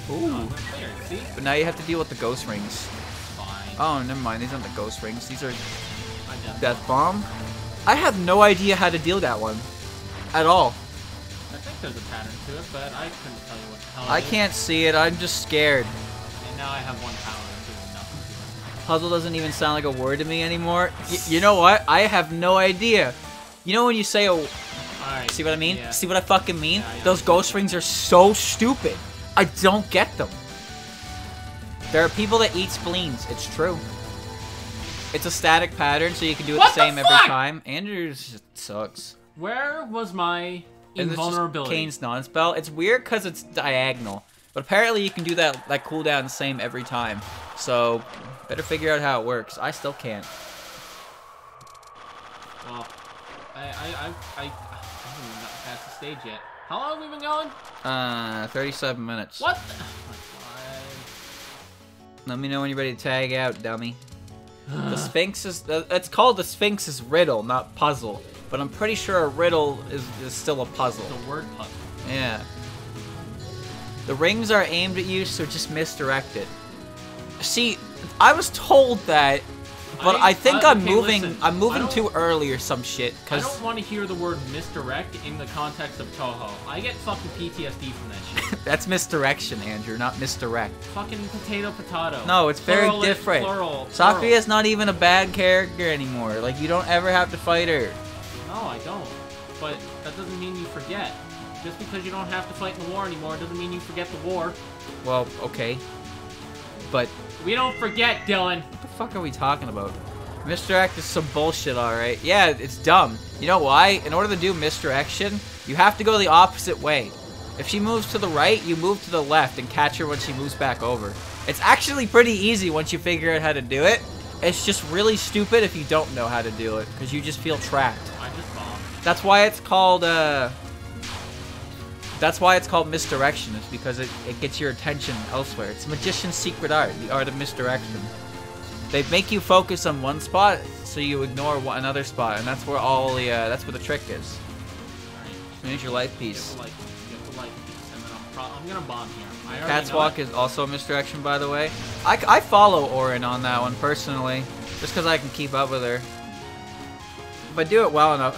No, Ooh. I'm clear. See? But now you have to deal with the ghost rings. Fine. Oh, never mind. These aren't the ghost rings. These are I definitely- death bomb. I have no idea how to deal that one, at all. I think there's a pattern to it, but I couldn't tell you what the hell. I it is. can't see it. I'm just scared. And now I have one power and doing nothing to it. Puzzle doesn't even sound like a word to me anymore. You know what? I have no idea. You know when you say a... Alright. See what I mean? Yeah. See what I fucking mean? Yeah, I Those know. ghost rings are so stupid. I don't get them. There are people that eat spleens. It's true. It's a static pattern, so you can do it What the the same every fuck? time. Andrew's just sucks. Where was my And it's just invulnerability? Kane's non-spell. It's weird because it's diagonal. But apparently you can do that cooldown the same every time. So, better figure out how it works. I still can't. Well, I haven't even gotten past the stage yet. How long have we been going? 37 minutes. What? The? Let me know when you're ready to tag out, dummy. The Sphinx is... it's called the Sphinx's riddle, not puzzle. But I'm pretty sure a riddle is still a puzzle. The word puzzle. Yeah. The rings are aimed at you, so just misdirect it. See, I was told that, but I think I'm okay, moving. listen, I'm I moving don't- too early or some shit. I Cause don't want to hear the word misdirect in the context of Toho. I get fucking PTSD from that shit. that's misdirection, Andrew, not misdirect. Fucking potato. No, it's very Plural, different. Plural. Sakuya's not even a bad character anymore. Like, you don't ever have to fight her. No, I don't. But that doesn't mean you forget. Just because you don't have to fight in the war anymore doesn't mean you forget the war. Well, okay. But We don't forget, Dylan. what the fuck are we talking about? Misdirect is some bullshit, alright. Yeah, it's dumb. You know why? In order to do misdirection, you have to go the opposite way. If she moves to the right, you move to the left and catch her when she moves back over. It's actually pretty easy once you figure out how to do it. It's just really stupid if you don't know how to do it, because you just feel trapped. I just bombed. That's why it's called, that's why it's called misdirection, is because it gets your attention elsewhere. It's a magician's secret art, the art of misdirection. They make you focus on one spot, so you ignore another spot, and that's where all the, that's where the trick is. Alright. Finish your life piece. Get the light piece, and then I'm gonna bomb here. I already Cat's know Walk it. is also a misdirection, by the way. I follow Auron on that one, personally, just because I can keep up with her. If I do it well enough,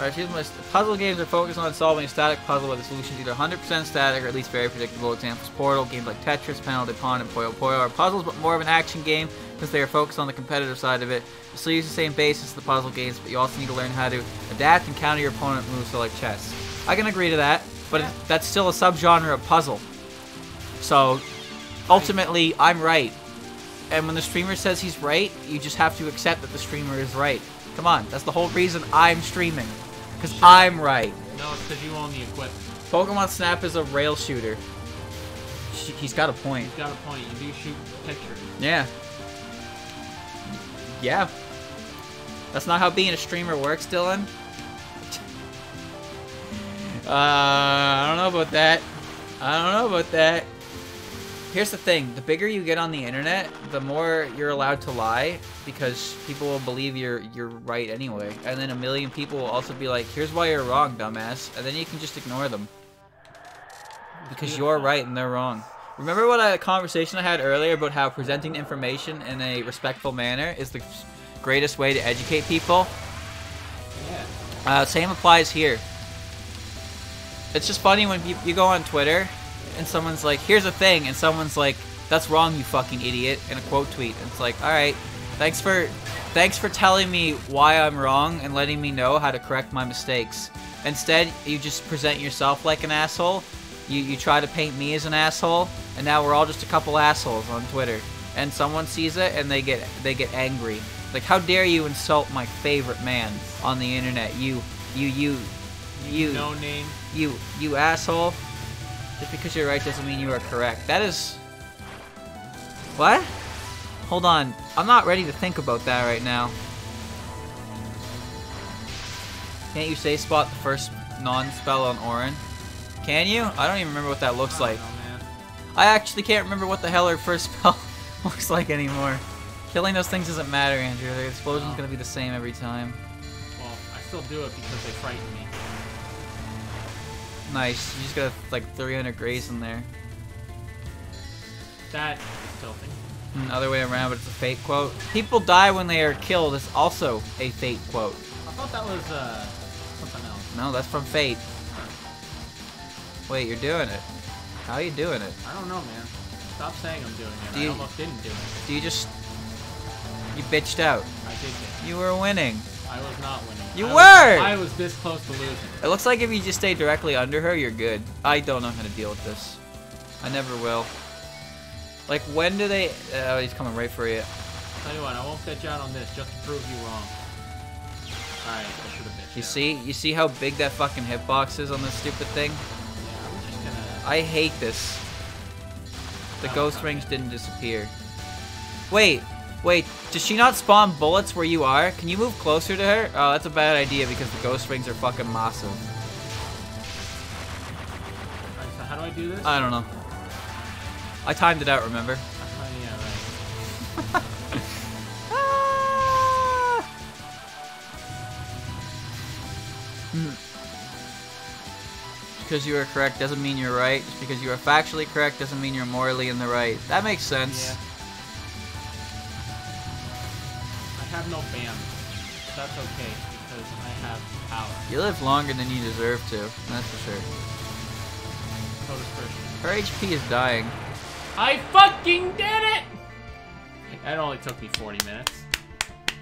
puzzle games are focused on solving a static puzzle where the solution is either 100% static or at least very predictable. Examples: Portal, games like Tetris, Panel de Pon, and Puyo Puyo are puzzles, but more of an action game because they are focused on the competitive side of it. You still use the same basis as the puzzle games, but you also need to learn how to adapt and counter your opponent moves, so like chess. I can agree to that, but Yeah. that's still a subgenre of puzzle. So, ultimately, I'm right. and when the streamer says he's right, you just have to accept that the streamer is right. Come on, that's the whole reason I'm streaming. Because I'm right. No, it's because you own the equipment. Pokemon Snap is a rail shooter. He's got a point. He's got a point. You do shoot pictures. Yeah. Yeah. That's not how being a streamer works, Dylan. I don't know about that. I don't know about that. Here's the thing. The bigger you get on the internet, the more you're allowed to lie, because people will believe you're right anyway. And then a million people will also be like, here's why you're wrong, dumbass. And then you can just ignore them. Because you're right and they're wrong. Remember what a conversation I had earlier about how presenting information in a respectful manner is the greatest way to educate people? Yeah. Same applies here. It's just funny when you go on Twitter and someone's like, here's a thing, and someone's like, that's wrong, you fucking idiot, in a quote tweet. And it's like, alright, thanks for telling me why I'm wrong and letting me know how to correct my mistakes. Instead, you just present yourself like an asshole. You try to paint me as an asshole, and now we're all just a couple assholes on Twitter. And someone sees it and they get angry. Like, how dare you insult my favorite man on the internet? You No name. You asshole. Just because you're right doesn't mean you are correct. That is... What? Hold on. I'm not ready to think about that right now. Can't you say spot the first non-spell on Auron? Can you? I don't even remember what that looks like. I don't know, man. I actually can't remember what the hell her first spell looks like anymore. Killing those things doesn't matter, Andrew. The explosion's gonna be the same every time. Well, I still do it because they frighten me. Nice. You just got like 300 grays in there. That is tilting. Other way around, but it's a fate quote. People die when they are killed is also a fate quote. I thought that was something else. No, that's from Fate. Wait, you're doing it. How are you doing it? I don't know, man. Stop saying I'm doing it. Do I you- almost didn't do it. Do you just... You bitched out. I did get You were winning. it. I was not winning. You I were! I was this close to losing. It looks like if you just stay directly under her, you're good. I don't know how to deal with this. I never will. Like, when do they... Oh, he's coming right for you. Tell you what, I won't bitch out on this just to prove you wrong. Alright, I should have bitched You out. see? You see how big that fucking hitbox is on this stupid thing? Yeah, I'm just gonna... I hate this. The Oh, ghost okay. rings didn't disappear. Wait, does she not spawn bullets where you are? Can you move closer to her? Oh, that's a bad idea because the ghost rings are fucking massive. Alright, so how do I do this? I don't know. I timed it out, remember? Yeah, right. Ah! Because you are correct doesn't mean you're right. Just because you are factually correct doesn't mean you're morally in the right. That makes sense. Yeah. I have no bam. That's okay, because I have power. You live longer than you deserve to. That's for sure. So does Christian. Her HP is dying. I fucking did it! That only took me 40 minutes.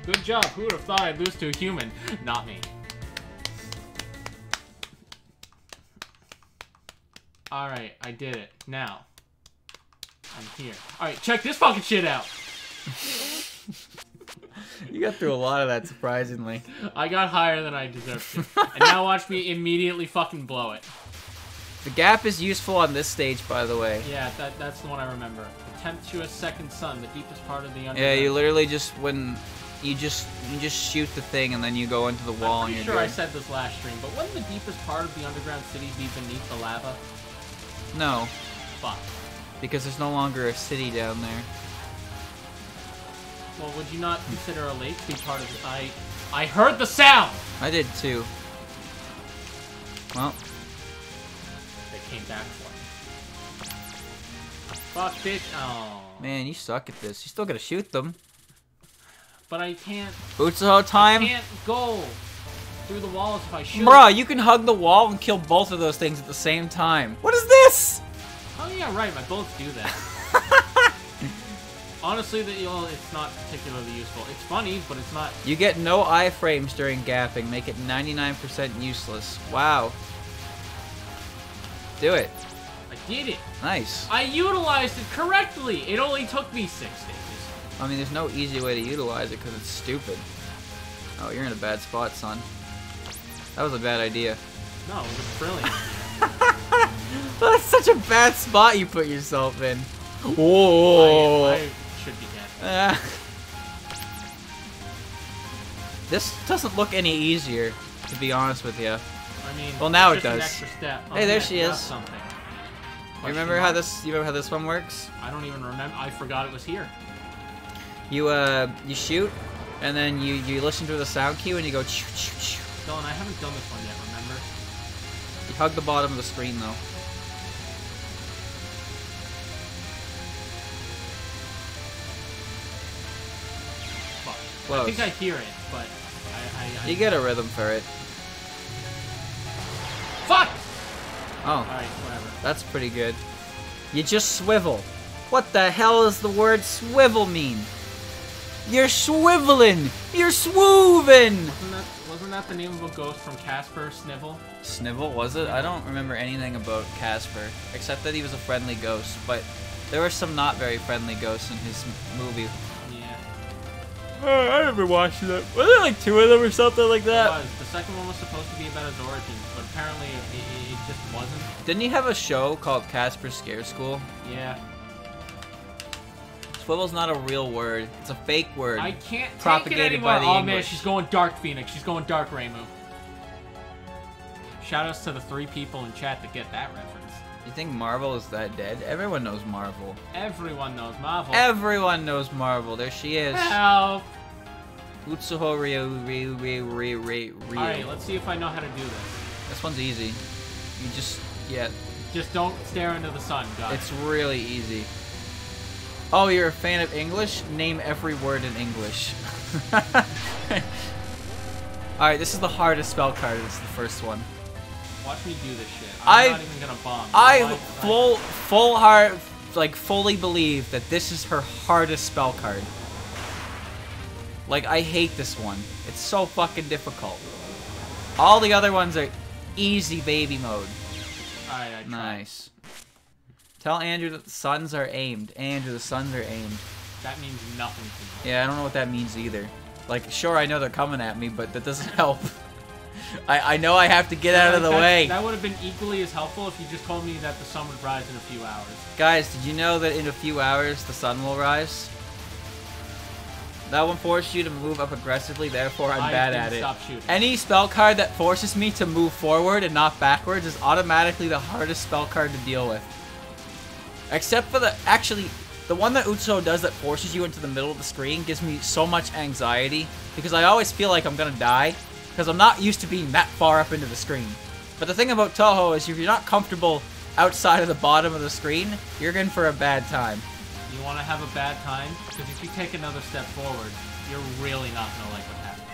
Good job. Who would have thought I'd lose to a human? Not me. Alright, I did it. Now, I'm here. Alright, check this fucking shit out! You got through a lot of that, surprisingly. I got higher than I deserved to. And now watch me immediately fucking blow it. The gap is useful on this stage, by the way. Yeah, that's the one I remember. The tempestuous second sun, the deepest part of the underground. Yeah, you literally just you just shoot the thing and then you go into the wall I'm and pretty you're sure I good. said this last stream, but wouldn't the deepest part of the underground city be beneath the lava? No, Fuck. because there's no longer a city down there. Well, would you not consider a lake to be part of the... I heard the sound! I did too. Well, They came back for me. Fuck, bitch. Oh. man, you suck at this. You still gotta shoot them. But I can't... Utsuho time? I can't go through the walls if I shoot. Bruh, you can hug the wall and kill both of those things at the same time. What is this? Oh, yeah, right. My bullets do that. Honestly, it's not particularly useful. It's funny, but it's not... You get no iframes during gapping. Make it 99% useless. Wow. Do it. I did it. Nice. I utilized it correctly. It only took me 6 stages. I mean, there's no easy way to utilize it because it's stupid. Oh, you're in a bad spot, son. That was a bad idea. No, it was brilliant. That's such a bad spot you put yourself in. Whoa! I should be dead. This doesn't look any easier, to be honest with you. I mean, well, now it's it just does. An extra step. Oh, Hey, there yeah, she is. Something. You remember how this? You remember how this one works? I don't even remember. I forgot it was here. You shoot, and then you listen to the sound cue, and you go. Dylan, I haven't done this one yet. Remember? You hug the bottom of the screen though. Close. I think I hear it, but I You get a rhythm for it. Fuck! Oh. Alright, whatever. That's pretty good. You just swivel. What the hell does the word swivel mean? You're swiveling! You're swooving! Wasn't that the name of a ghost from Casper, Snivel? Snivel, was it? I don't remember anything about Casper, except that he was a friendly ghost, but there were some not very friendly ghosts in his movie. I never watched that. Was there like 2 of them or something like that? It was. The second one was supposed to be about his origins, but apparently it just wasn't. Didn't he have a show called Casper Scare School? Yeah. Swivel's not a real word. It's a fake word. I can't propagated take it anymore. by the Oh English. man, she's going dark, Phoenix. She's going dark, Reimu. Shoutouts to the 3 people in chat that get that reference. You think Marvel is that dead? Everyone knows Marvel. Everyone knows Marvel. Everyone knows Marvel. There she is. Help! Utsuho Ryu. Alright, let's see if I know how to do this. This one's easy. You just, yeah. Just don't stare into the sun, guys. It's really easy. Oh, you're a fan of English? Name every word in English. Alright, this is the hardest spell card. This is the first one. Watch me do this shit. I'm not even gonna bomb. Fully believe that this is her hardest spell card. Like, I hate this one. It's so fucking difficult. All the other ones are easy baby mode. Alright, I tried. Nice. Tell Andrew that the suns are aimed. Andrew, the suns are aimed. That means nothing to me. Yeah, I don't know what that means either. Like, sure, I know they're coming at me, but that doesn't help. I know I have to get out of the way. That would have been equally as helpful if you just told me that the sun would rise in a few hours. Guys, did you know that in a few hours the sun will rise? That one forced you to move up aggressively, therefore I'm bad at it. Stop shooting. Any spell card that forces me to move forward and not backwards is automatically the hardest spell card to deal with. Except for the one that Utsuho does that forces you into the middle of the screen gives me so much anxiety because I always feel like I'm gonna die because I'm not used to being that far up into the screen. But the thing about Touhou is if you're not comfortable outside of the bottom of the screen, you're in for a bad time. You want to have a bad time? Because if you take another step forward, you're really not going to like what happens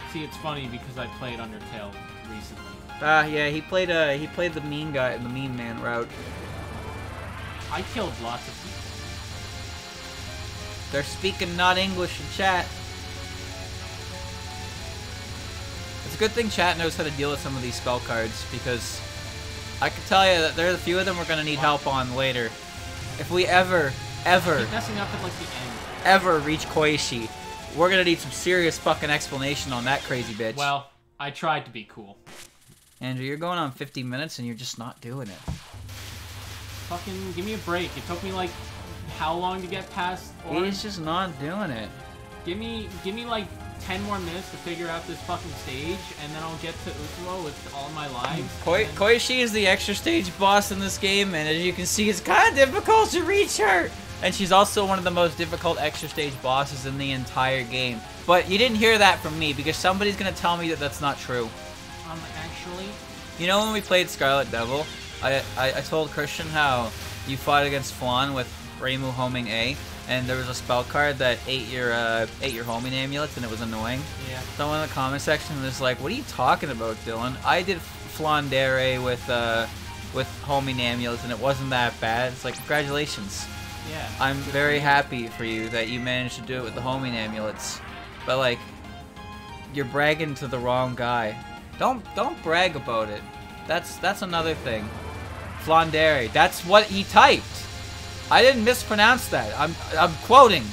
next. See, it's funny because I played Undertale recently. Yeah, he played the mean guy, the mean man route. I killed lots of people. They're speaking not English in chat. It's a good thing chat knows how to deal with some of these spell cards because I can tell you that there's a few of them we're gonna need help on later. If we ever I keep messing up at like the end. reach Koishi, we're gonna need some serious fucking explanation on that crazy bitch. Well, I tried to be cool. Andrew, you're going on 50 minutes and you're just not doing it. Fucking give me a break. It took me like how long to get past Orange? He's just not doing it. Give me like 10 more minutes to figure out this fucking stage, and then I'll get to Utsuho with all my lives. Koishi is the extra stage boss in this game, and as you can see, it's kind of difficult to reach her. And she's also one of the most difficult extra stage bosses in the entire game. But you didn't hear that from me, because somebody's going to tell me that that's not true. Actually... You know when we played Scarlet Devil, I told Christian how you fought against Flan with Reimu homing A, and there was a spell card that ate your homing amulets, and it was annoying. Yeah. Someone in the comment section was like, "What are you talking about, Dylan? I did Flandere with homing amulets, and it wasn't that bad." It's like, congratulations. Yeah. I'm very happy for you that you managed to do it with the homing amulets, but like, you're bragging to the wrong guy. Don't brag about it. That's another thing. Flandere. That's what he typed. I didn't mispronounce that. I'm quoting.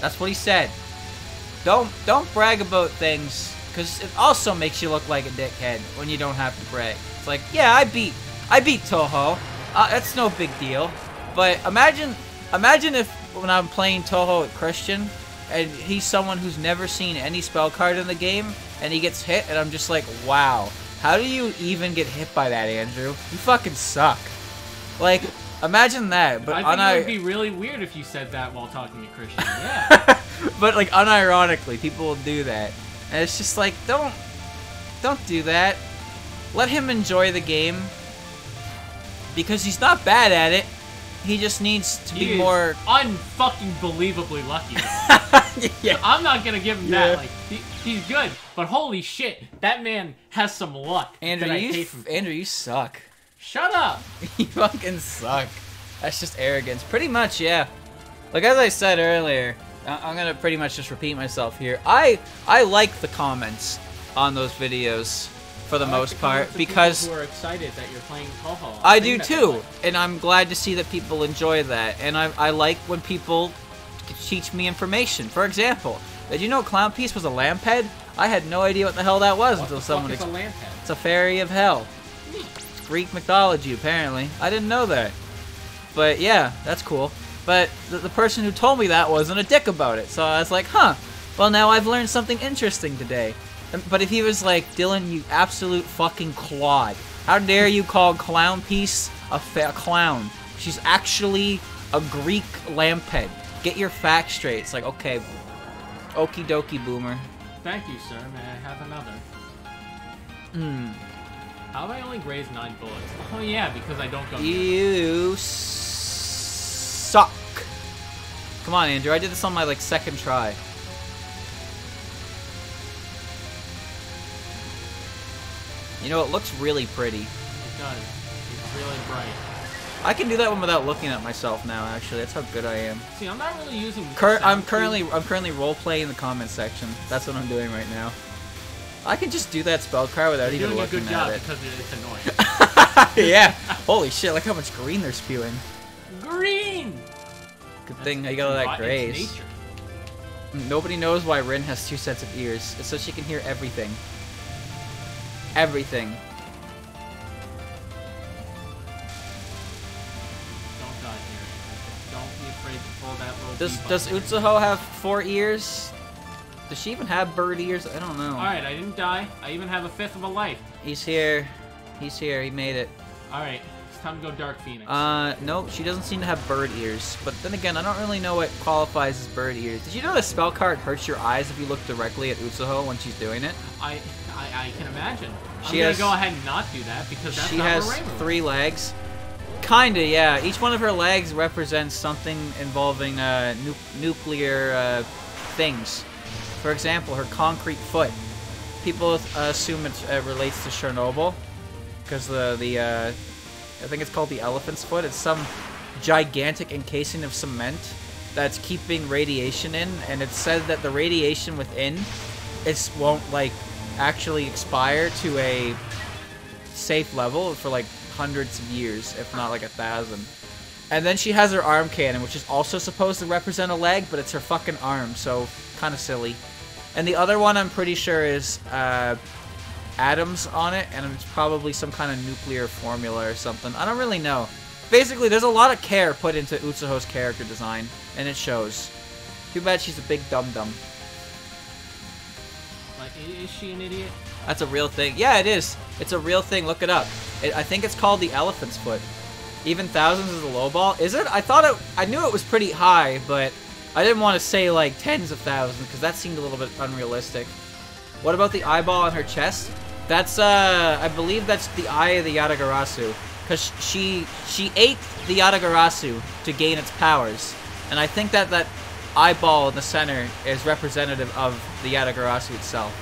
That's what he said. Don't brag about things, because it also makes you look like a dickhead when you don't have to brag. It's like, yeah, I beat Touhou. That's no big deal. But imagine if when I'm playing Touhou with Christian, and he's someone who's never seen any spell card in the game, and he gets hit, and I'm just like, wow, how do you even get hit by that, Andrew? You fucking suck. Like, imagine that. But I think it would be really weird if you said that while talking to Christian. Yeah. But like unironically, people will do that, and it's just like, don't do that. Let him enjoy the game, because he's not bad at it. He just needs to be more unfucking believably lucky. Yeah. I'm not gonna give him that. Like he's good, but holy shit, that man has some luck. Andrew, you suck. Shut up. You fucking suck. That's just arrogance. Pretty much, yeah. Like as I said earlier, I'm gonna pretty much just repeat myself here. I like the comments on those videos for the most part, because people who are excited that you're playing Touhou. I do too, and I'm glad to see that people enjoy that. And I like when people teach me information. For example, did you know Clown Piece was a lamphead? I had no idea what the hell that was until someone explained. It's a lamphead. It's a fairy of hell. It's Greek mythology, apparently. I didn't know that. But yeah, that's cool. But the person who told me that wasn't a dick about it, so I was like, huh. Well, now I've learned something interesting today. But if he was like, Dylan, you absolute fucking clod. How dare you call Clown Piece a clown? She's actually a Greek lamphead. Get your facts straight. It's like, okay, okie dokie, boomer. Thank you, sir. May I have another? How have I only grazed 9 bullets? Oh yeah, because I don't go. You suck. Come on, Andrew. I did this on my like second try. You know, it looks really pretty. It does. It's really bright. I can do that one without looking at myself now, actually. That's how good I am. See, I'm not really using... I'm currently role-playing the comment section. That's what I'm doing right now. I can just do that spell card without even looking at it. Because it's annoying. Yeah. Holy shit, look how much green they're spewing. Green! Good thing I got all that grays. Nobody knows why Rin has 2 sets of ears. It's so she can hear everything. Everything. Don't die here. Don't be afraid to pull that little Does Utsuho have 4 ears? Does she even have bird ears? I don't know. Alright, I didn't die. I even have a 5th of a life. He's here. He's here. He made it. Alright, it's time to go Dark Phoenix. Nope. She doesn't seem to have bird ears. But then again, I don't really know what qualifies as bird ears. Did you know the spell card hurts your eyes if you look directly at Utsuho when she's doing it? I can imagine. I'm gonna go ahead and not do that because that's she not has her rainbow. 3 legs. Kinda, yeah. Each one of her legs represents something involving nuclear things. For example, her concrete foot. People assume it relates to Chernobyl because I think it's called the elephant's foot. It's some gigantic encasing of cement that's keeping radiation in, and it's said that the radiation within won't like actually expire to a safe level for like hundreds of years, if not like 1,000. And then she has her arm cannon, which is also supposed to represent a leg, but it's her fucking arm, so kind of silly. And the other one I'm pretty sure is atoms on it, and it's probably some kind of nuclear formula or something. I don't really know. Basically, there's a lot of care put into Utsuho's character design, and it shows. Too bad she's a big dum-dum. Like, is she an idiot? That's a real thing. Yeah, it is. It's a real thing. Look it up. I think it's called the elephant's foot. Even thousands is the low ball. Is it? I knew it was pretty high, but I didn't want to say like tens of thousands because that seemed a little bit unrealistic. What about the eyeball on her chest? That's I believe that's the eye of the Yatagarasu, because she ate the Yatagarasu to gain its powers, and I think that eyeball in the center is representative of the Yatagarasu itself.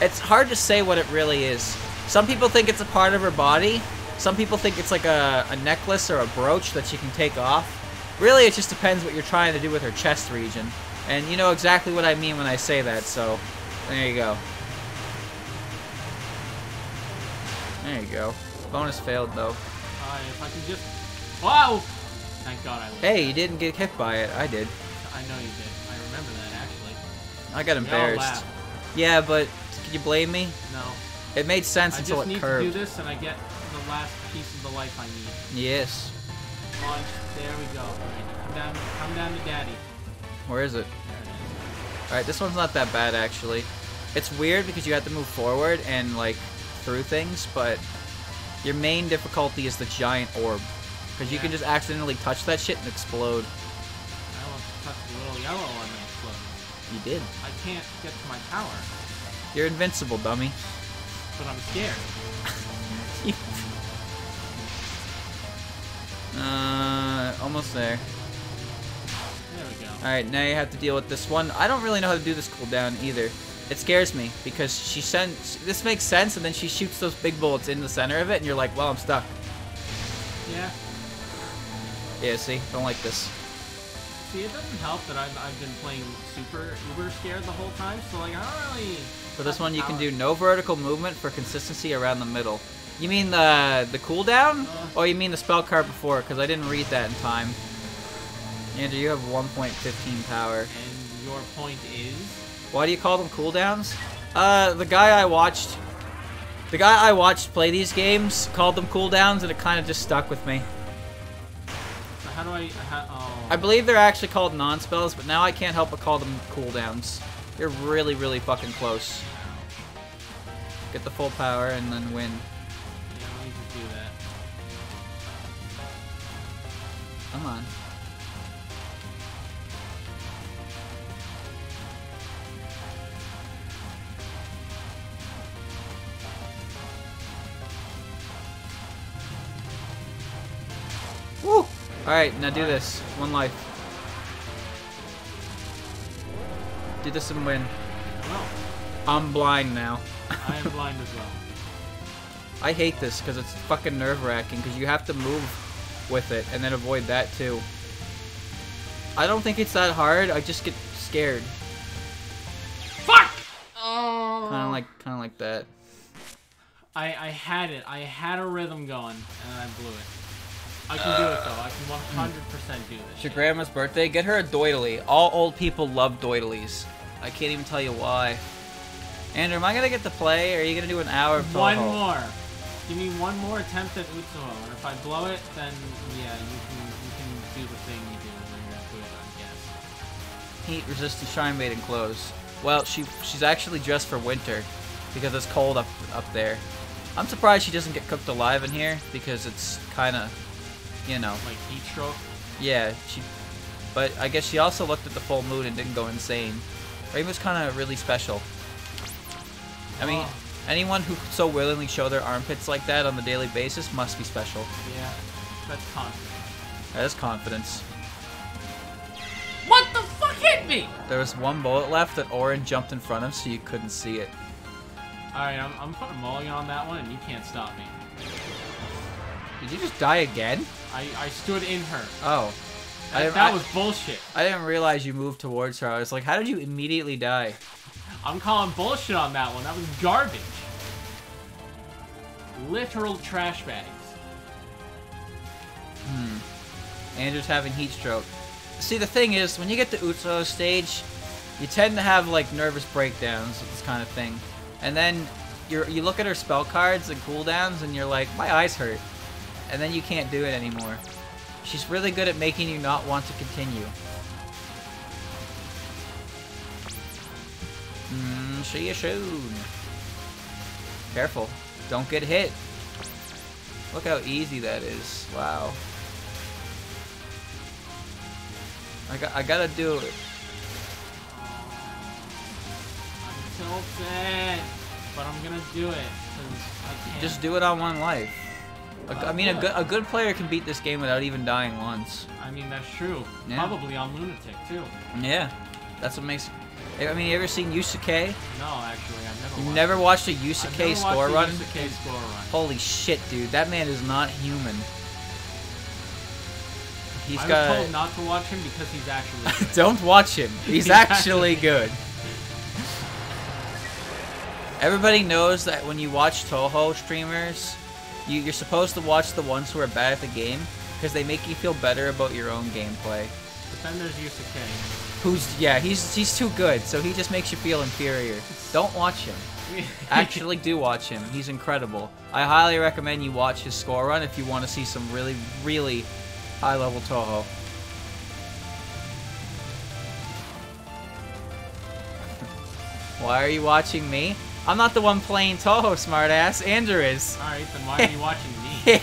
It's hard to say what it really is. Some people think it's a part of her body. Some people think it's like a necklace or a brooch that she can take off. Really, it just depends what you're trying to do with her chest region. And you know exactly what I mean when I say that, so there you go. There you go. Bonus failed, though. Alright, if I can just... Wow! Thank God I lived. Hey, you didn't get hit by it. I did. I know you did. I remember that, actually. I got We all embarrassed. laughed. Yeah, but can you blame me? No. It made sense I until just it need curved. to do this, and I get the last piece of the life I need. Yes. Launch. There we go. Come down to daddy. Where is it? There it is. Alright, this one's not that bad, actually. It's weird because you have to move forward and, like, through things, but your main difficulty is the giant orb. Because you can just accidentally touch that shit and explode. I almost touched the little yellow one and exploded. You did. I can't get to my tower, You're invincible, dummy. but I'm scared. Almost there. There we go. Alright, now you have to deal with this one. I don't really know how to do this cooldown either. It scares me because she sends. This makes sense, and then she shoots those big bullets in the center of it, and you're like, well, I'm stuck. Yeah. Yeah, see? Don't like this. See, it doesn't help that I've been playing super uber scared the whole time, so like I don't really. For this have one, the you can power. do no vertical movement for consistency around the middle. You mean the cooldown? Or you mean the spell card before? Because I didn't read that in time. Andrew, you have 1.15 power. And your point is. Why do you call them cooldowns? The guy I watched play these games called them cooldowns, and it kind of just stuck with me. So how do I? Oh. I believe they're actually called non-spells, but now I can't help but call them cooldowns. You're really, really fucking close. Get the full power and then win. Yeah, I need to do that. Come on. Woo! Alright, now do this. One life. Do this and win. No, I'm blind now. I am blind as well. I hate this because it's fucking nerve-wracking because you have to move with it and then avoid that too. I don't think it's that hard. I just get scared. Fuck! Oh. Kind of like that. I had it. I had a rhythm going, and I blew it. I can do it though. I can 100% do It's this. your shit. grandma's birthday. Get her a doily. All old people love doilies. I can't even tell you why. Andrew, am I gonna get to play, or are you gonna do an hour of Toho? One more. Give me one more attempt at Utsuho, and if I blow it, then yeah, you can do the thing you do where you're good, I guess. Heat resistant shrine maiden clothes. Well, she's actually dressed for winter because it's cold up there. I'm surprised she doesn't get cooked alive in here because it's kind of, you know. Like heat stroke. Yeah, but I guess she also looked at the full moon and didn't go insane. Rainbow's kind of really special. I mean, Oh. anyone who so willingly show their armpits like that on the daily basis must be special. Yeah, that's confident. That is confidence. What the fuck hit me? There was one bullet left that Orin jumped in front of, so you couldn't see it. Alright, I'm putting a mulligan on that one, and you can't stop me. Did you just die again? I stood in her. Oh. That was bullshit. I didn't realize you moved towards her. I was like, how did you immediately die? I'm calling bullshit on that one. That was garbage. Literal trash bags. Andrew's having heat stroke. See, the thing is, when you get to Utsuho stage, you tend to have, like, nervous breakdowns with this kind of thing. And then you look at her spell cards and cooldowns, and you're like, my eyes hurt. And then you can't do it anymore. She's really good at making you not want to continue. See you soon. Careful. Don't get hit. Look how easy that is. Wow. I gotta do it. I'm tilted, but I'm gonna do it because I can't. Just do it on one life. I mean, a good player can beat this game without even dying once. I mean, that's true. Yeah. Probably on Lunatic too. Yeah, that's what makes. I mean, you ever seen Yusuke? No, actually, I've never. You've never watched a I've Yusuke never score watched run? a Yusuke score run. Holy shit, dude! That man is not human. He's I was got. told not to watch him because he's actually good. Don't watch him. He's actually good. Everybody knows that when you watch Toho streamers, you're supposed to watch the ones who are bad at the game, because they make you feel better about your own gameplay. But then there's Yusuke. Yeah, he's too good, so he just makes you feel inferior. Don't watch him. Actually, do watch him. He's incredible. I highly recommend you watch his score run if you want to see some really, really high-level Touhou. Why are you watching me? I'm not the one playing Touhou, smartass. Andrew is. Alright, then why are you watching me?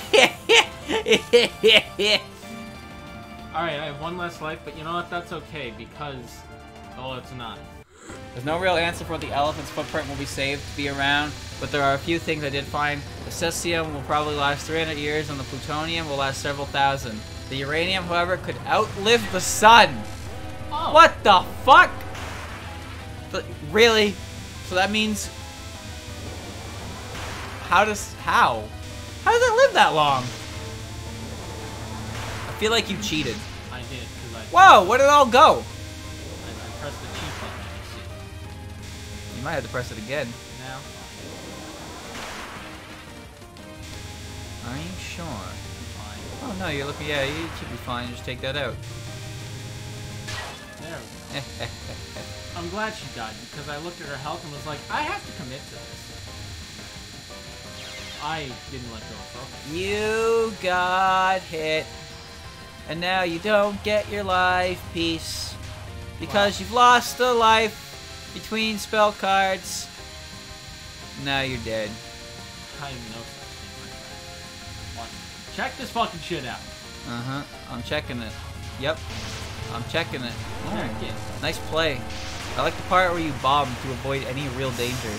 Alright, I have one less life, but you know what? That's okay, because... Oh, it's not. There's no real answer for the elephant's footprint will be saved to be around, but there are a few things I did find. The cesium will probably last 300 years, and the plutonium will last several thousand. The uranium, however, could outlive the sun. Oh. What the fuck? Really? So that means... How does it live that long? I feel like you cheated. I did, because I... Whoa, where did it all go? I pressed the cheat button, you see. You might have to press it again. Now? Are you sure? Fine. Oh no, you're looking. Yeah, you should be fine. Just take that out. There we go. I'm glad she died, because I looked at her health and was like, I have to commit to this. I didn't let go of focus. You got hit, and now you don't get your life piece because you've lost a life between spell cards. Now you're dead. I even know such thing like that. Watch. Check this fucking shit out. I'm checking it. Yep. I'm checking it. Check it. Nice play. I like the part where you bomb to avoid any real danger.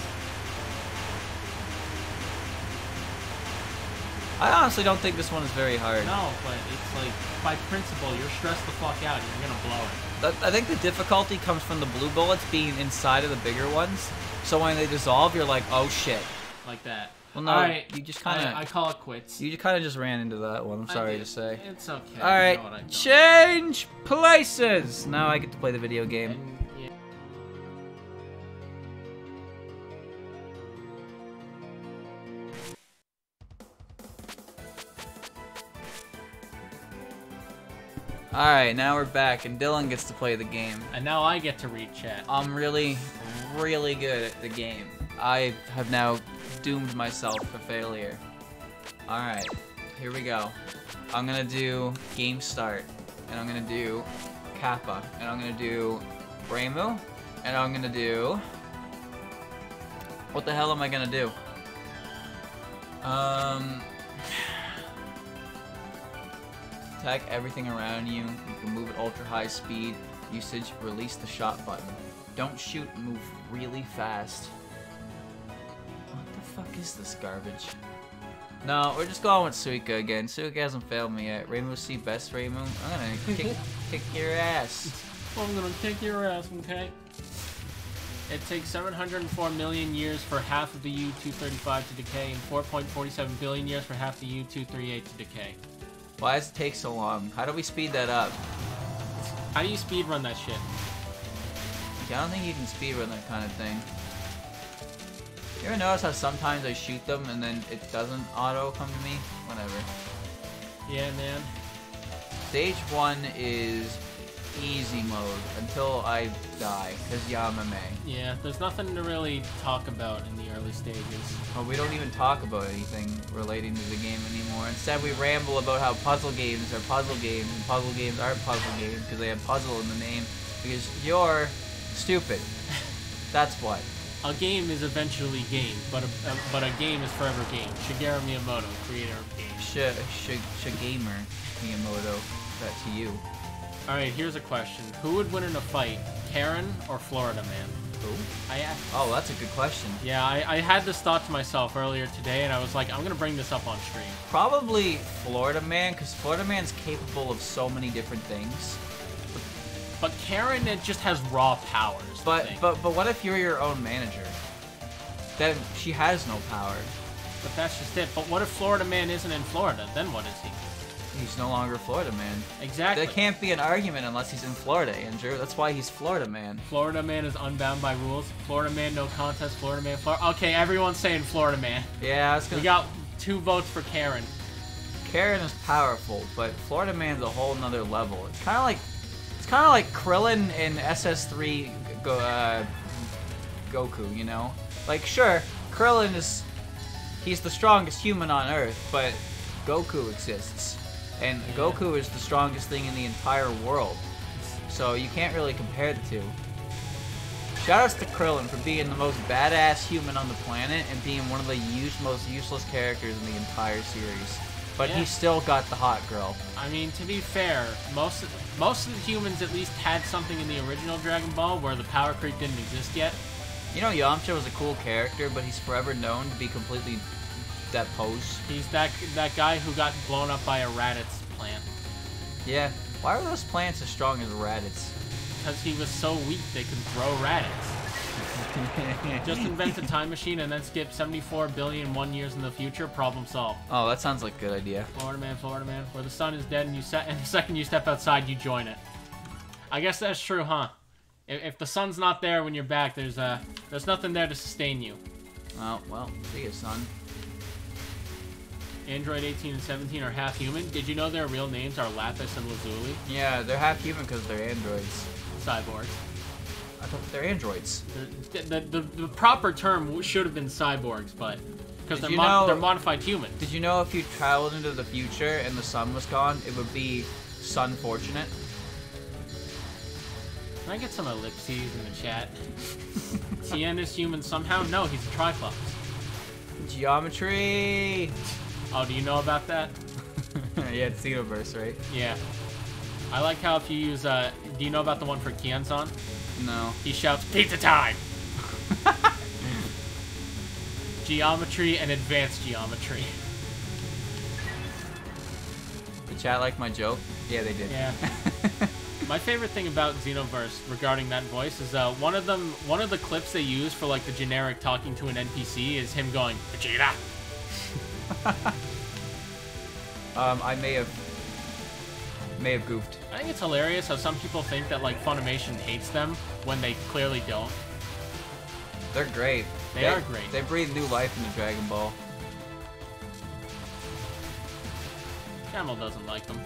I honestly don't think this one is very hard. No, but it's like, by principle, you're stressed the fuck out. You're gonna blow it. I think the difficulty comes from the blue bullets being inside of the bigger ones. So when they dissolve, you're like, oh shit. Like that. Well, no, right, you just kind of... I call it quits. You kind of just ran into that one, I'm sorry to say. It's okay. Alright, You know what I've done. change places! Now I get to play the video game. And, yeah. Alright, now we're back, and Dylan gets to play the game. And now I get to read chat. I'm really, really good at the game. I have now doomed myself for failure. Alright, here we go. I'm gonna do game start, and I'm gonna do Kappa, and I'm gonna do Reimu, and I'm gonna do... What the hell am I gonna do? Attack everything around you. You can move at ultra high speed. Usage, release the shot button. Don't shoot, move really fast. What the fuck is this garbage? No, we're just going with Suika again. Suika hasn't failed me yet. Reimu C, best Reimu. I'm gonna kick your ass. I'm gonna kick your ass, okay? It takes 704 million years for half of the U-235 to decay, and 4.47 billion years for half the U-238 to decay. Why does it take so long? How do we speed that up? How do you speedrun that shit? I don't think you can speedrun that kind of thing. You ever notice how sometimes I shoot them and then it doesn't auto come to me? Whatever. Yeah, man. Stage 1 is easy mode until I die, because Yamame. Yeah, there's nothing to really talk about in the early stages. Well, we don't even talk about anything relating to the game anymore. Instead, we ramble about how puzzle games are puzzle games, and puzzle games aren't puzzle games because they have puzzle in the name, because you're stupid. That's what. A game is eventually game, but a game is forever game. Shigeru Miyamoto, creator of games. Shigamer Miyamoto, that to you. Alright, here's a question. Who would win in a fight, Karen or Florida Man? Who? I asked. Oh, that's a good question. Yeah, I had this thought to myself earlier today, and I was like, I'm gonna bring this up on stream. Probably Florida Man, because Florida Man's capable of so many different things. But Karen, it just has raw powers. But what if you're your own manager? Then she has no power. But that's just it. But what if Florida Man isn't in Florida? Then what is he? He's no longer Florida Man. Exactly. There can't be an argument unless he's in Florida, Andrew. That's why he's Florida Man. Florida Man is unbound by rules. Florida Man, no contest. Florida Man, Florida. Okay, everyone's saying Florida Man. Yeah, I was gonna... We got 2 votes for Karen. Karen is powerful, but Florida Man's a whole nother level. It's kind of like Krillin in SS3 Goku, you know? Like, sure, Krillin he's the strongest human on Earth, but Goku exists. And Goku is the strongest thing in the entire world. So you can't really compare the two. Shoutouts to Krillin for being the most badass human on the planet and being one of the most useless characters in the entire series. But he still got the hot girl. I mean, to be fair, most of the humans at least had something in the original Dragon Ball where the power creep didn't exist yet. You know, Yamcha was a cool character, but he's forever known to be completely deposed. He's that guy who got blown up by a Raditz plant. Yeah. Why were those plants as strong as Raditz? Because he was so weak they could throw Raditz. Just invent a time machine and then skip 74 billion 1 years in the future. Problem solved. Oh, that sounds like a good idea. Florida Man, where the sun is dead and the second you step outside, you join it. I guess that's true, huh? If the sun's not there when you're back, there's nothing there to sustain you. Oh, well, see you, son. Android 18 and 17 are half human. Did you know their real names are Lapis and Lazuli? Yeah, they're half human because they're androids. Cyborgs. I thought they're androids. The proper term should have been cyborgs, but because they're modified humans. Did you know if you traveled into the future and the sun was gone, it would be sun fortunate? Can I get some ellipses in the chat? Tien is human somehow? No, he's a Triclops. Geometry! Oh, do you know about that? Yeah, it's Xenoverse, right? Yeah. I like how if you use, do you know about the one for Kienzan? No. He shouts, pizza time! Geometry and advanced geometry. The chat like my joke? Yeah, they did. Yeah. My favorite thing about Xenoverse regarding that voice is one of the clips they use for like the generic talking to an NPC is him going, Vegeta! I may have goofed. I think it's hilarious how some people think that like Funimation hates them when they clearly don't. They're great. They are great. They breathe new life into Dragon Ball. Camel doesn't like them.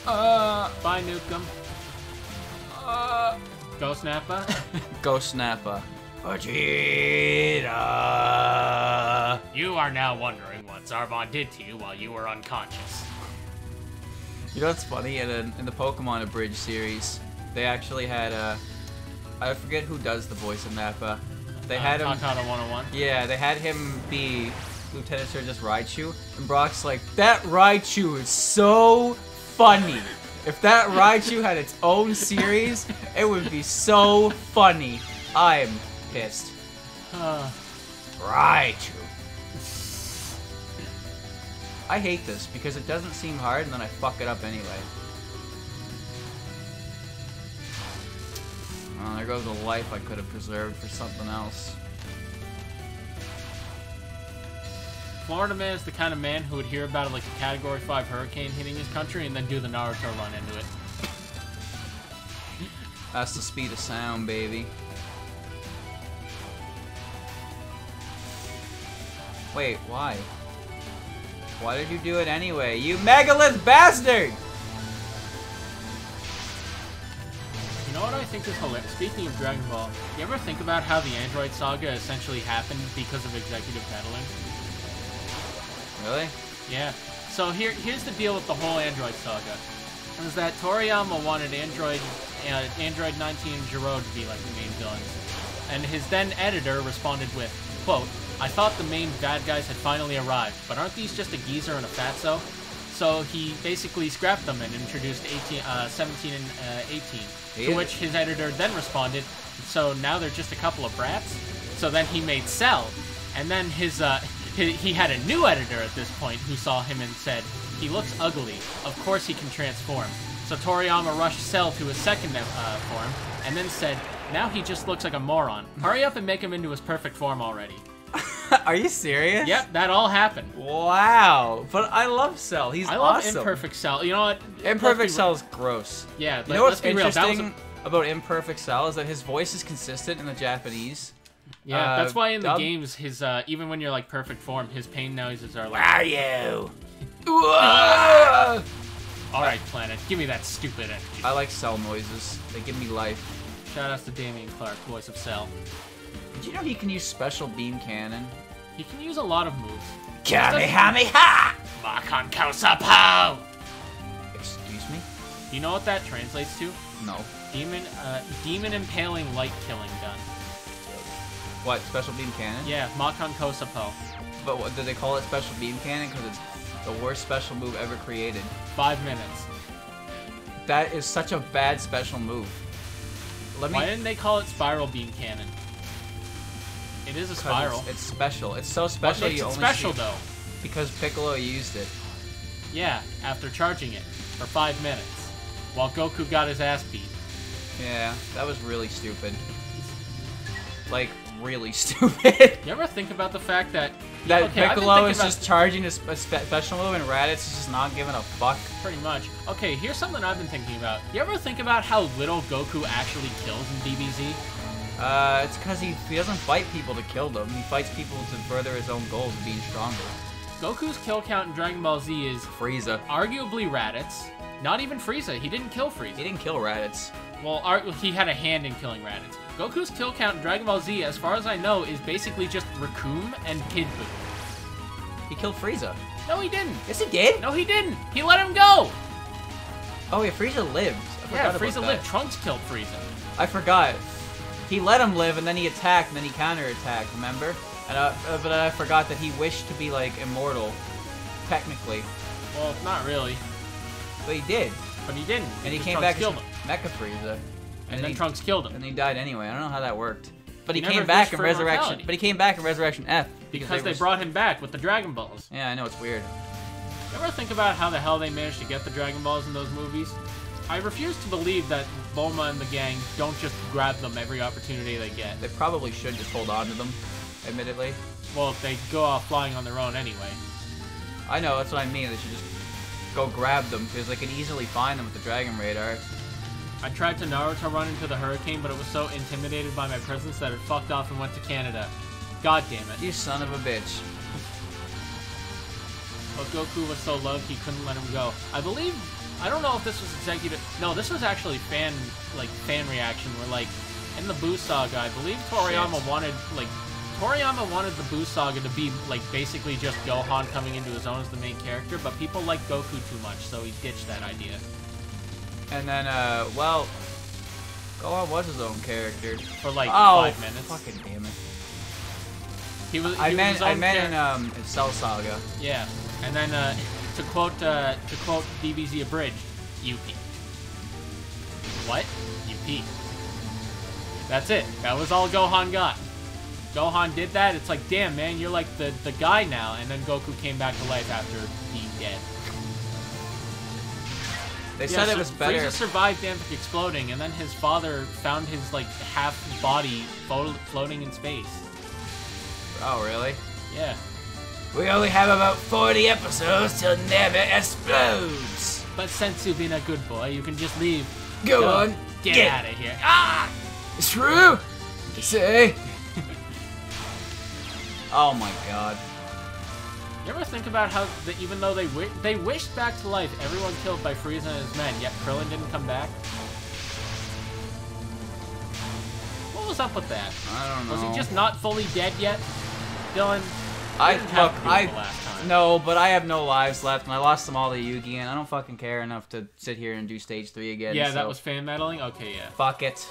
Bye, Nukem. Ghost Nappa. Ghost Nappa. Vegeta! You are now wondering what Zarbon did to you while you were unconscious. You know what's funny? In the Pokemon Abridged series, they actually had I forget who does the voice of Nappa. They had him. Takahata 101. Yeah, they had him be Lieutenant Surge's Raichu, and Brock's like, that Raichu is so funny. If that Raichu had its own series, it would be so funny. I'm pissed. Raichu. I hate this because it doesn't seem hard and then I fuck it up anyway. Oh, there goes a life I could have preserved for something else. Florida Man is the kind of man who would hear about like a Category 5 hurricane hitting his country and then do the Naruto run into it. That's the speed of sound, baby. Wait, why? Why did you do it anyway? You megalith bastard! You know what I think is hilarious? Speaking of Dragon Ball, you ever think about how the Android Saga essentially happened because of executive meddling? Really? Yeah. So here's the deal with the whole Android Saga. Is that Toriyama wanted Android 19 and Gero to be like the main villains. And his then editor responded with, quote, I thought the main bad guys had finally arrived, but aren't these just a geezer and a fatso? So he basically scrapped them and introduced 17 and 18. To which his editor then responded, so now they're just a couple of brats? So then he made Cell, and then he had a new editor at this point who saw him and said, he looks ugly, of course he can transform. So Toriyama rushed Cell to his second form, and then said, now he just looks like a moron. Hurry up and make him into his perfect form already. Are you serious? Yep, that all happened. Wow. But I love Cell. He's awesome. I love Imperfect Cell. You know what? Imperfect Cell's gross. Yeah, you know what's interesting about Imperfect Cell is that his voice is consistent in the Japanese. Yeah, that's why in the Dub? games, his even when you're like perfect form, his pain noises are like, Are you? all right, Planet, give me that stupid energy. I like Cell noises. They give me life. Shout outs to Damian Clark, voice of Cell. Did you know he can use special beam cannon? He can use a lot of moves. Kamehameha! Makon Kosapo! Excuse me? Do you know what that translates to? No. Demon impaling light killing gun. What, special beam cannon? Yeah, Makon Kosapo. But what, do they call it special beam cannon? Because it's the worst special move ever created. 5 minutes. That is such a bad special move. Why didn't they call it spiral beam cannon? It is a spiral. It's special. It's so special. What makes it special though? Because Piccolo used it. Yeah, after charging it for 5 minutes, while Goku got his ass beat. Yeah, that was really stupid. Like, really stupid. You ever think about the fact that Piccolo is just charging a special move and Raditz is just not giving a fuck? Pretty much. Okay, here's something I've been thinking about. You ever think about how little Goku actually kills in DBZ? It's because he doesn't fight people to kill them. He fights people to further his own goals of being stronger. Goku's kill count in Dragon Ball Z is Frieza. Arguably Raditz. Not even Frieza. He didn't kill Frieza. He didn't kill Raditz. Well, he had a hand in killing Raditz. Goku's kill count in Dragon Ball Z, as far as I know, is basically just Recoome and Kid Buu. He killed Frieza. No, he didn't. Yes, he did. No, he didn't. He let him go. Oh, yeah, Frieza lived. Yeah, Frieza lived. Trunks killed Frieza. I forgot. He let him live, and then he attacked, and then he counterattacked, remember? And but I forgot that he wished to be, like, immortal. Technically. Well, not really. But he did. But he didn't. And he came Trunks back as killed him. Mecha Frieza. And then Trunks killed him. And he died anyway. I don't know how that worked. But he never came back wished in for Resurrection. immortality. But he came back in Resurrection F. Because they brought him back with the Dragon Balls. Yeah, I know, it's weird. You ever think about how the hell they managed to get the Dragon Balls in those movies? I refuse to believe that Bulma and the gang don't just grab them every opportunity they get. They probably should just hold on to them, admittedly. Well, they go off flying on their own anyway. I know, that's what I mean. They should just go grab them, because they can easily find them with the Dragon Radar. I tried to Naruto run into the Hurricane, but it was so intimidated by my presence that it fucked off and went to Canada. God damn it. You son of a bitch. But Goku was so loved he couldn't let him go. I don't know if this was executive... No, this was actually fan reaction where, like, in the Buu Saga, I believe Toriyama wanted the Buu Saga to be, like, basically just Gohan coming into his own as the main character, but people liked Goku too much, so he ditched that idea. And then, well, Gohan was his own character. For, like, 5 minutes. Fucking damn it. I meant in Cell Saga. Yeah, and then to quote DBZ Abridged, Yuppie. What? Yuppie. That's it. That was all Gohan got. Gohan did that. It's like, damn man, you're like the guy now. And then Goku came back to life after being dead. They said it was better. Frieza survived Namek exploding, and then his father found his like half body floating in space. Oh, really? Yeah. We only have about 40 episodes till Namek explodes. But since you've been a good boy, you can just leave. Go on. Get out of here. Ah! It's true. Say. Oh my god. You ever think about how even though they wished back to life everyone killed by Frieza and his men, yet Krillin didn't come back? What was up with that? I don't know. Was he just not fully dead yet? Dylan, no, but I have no lives left, and I lost them all to Yugi, and I don't fucking care enough to sit here and do stage 3 again. Yeah, so. that was fan meddling? Okay, yeah. Fuck it.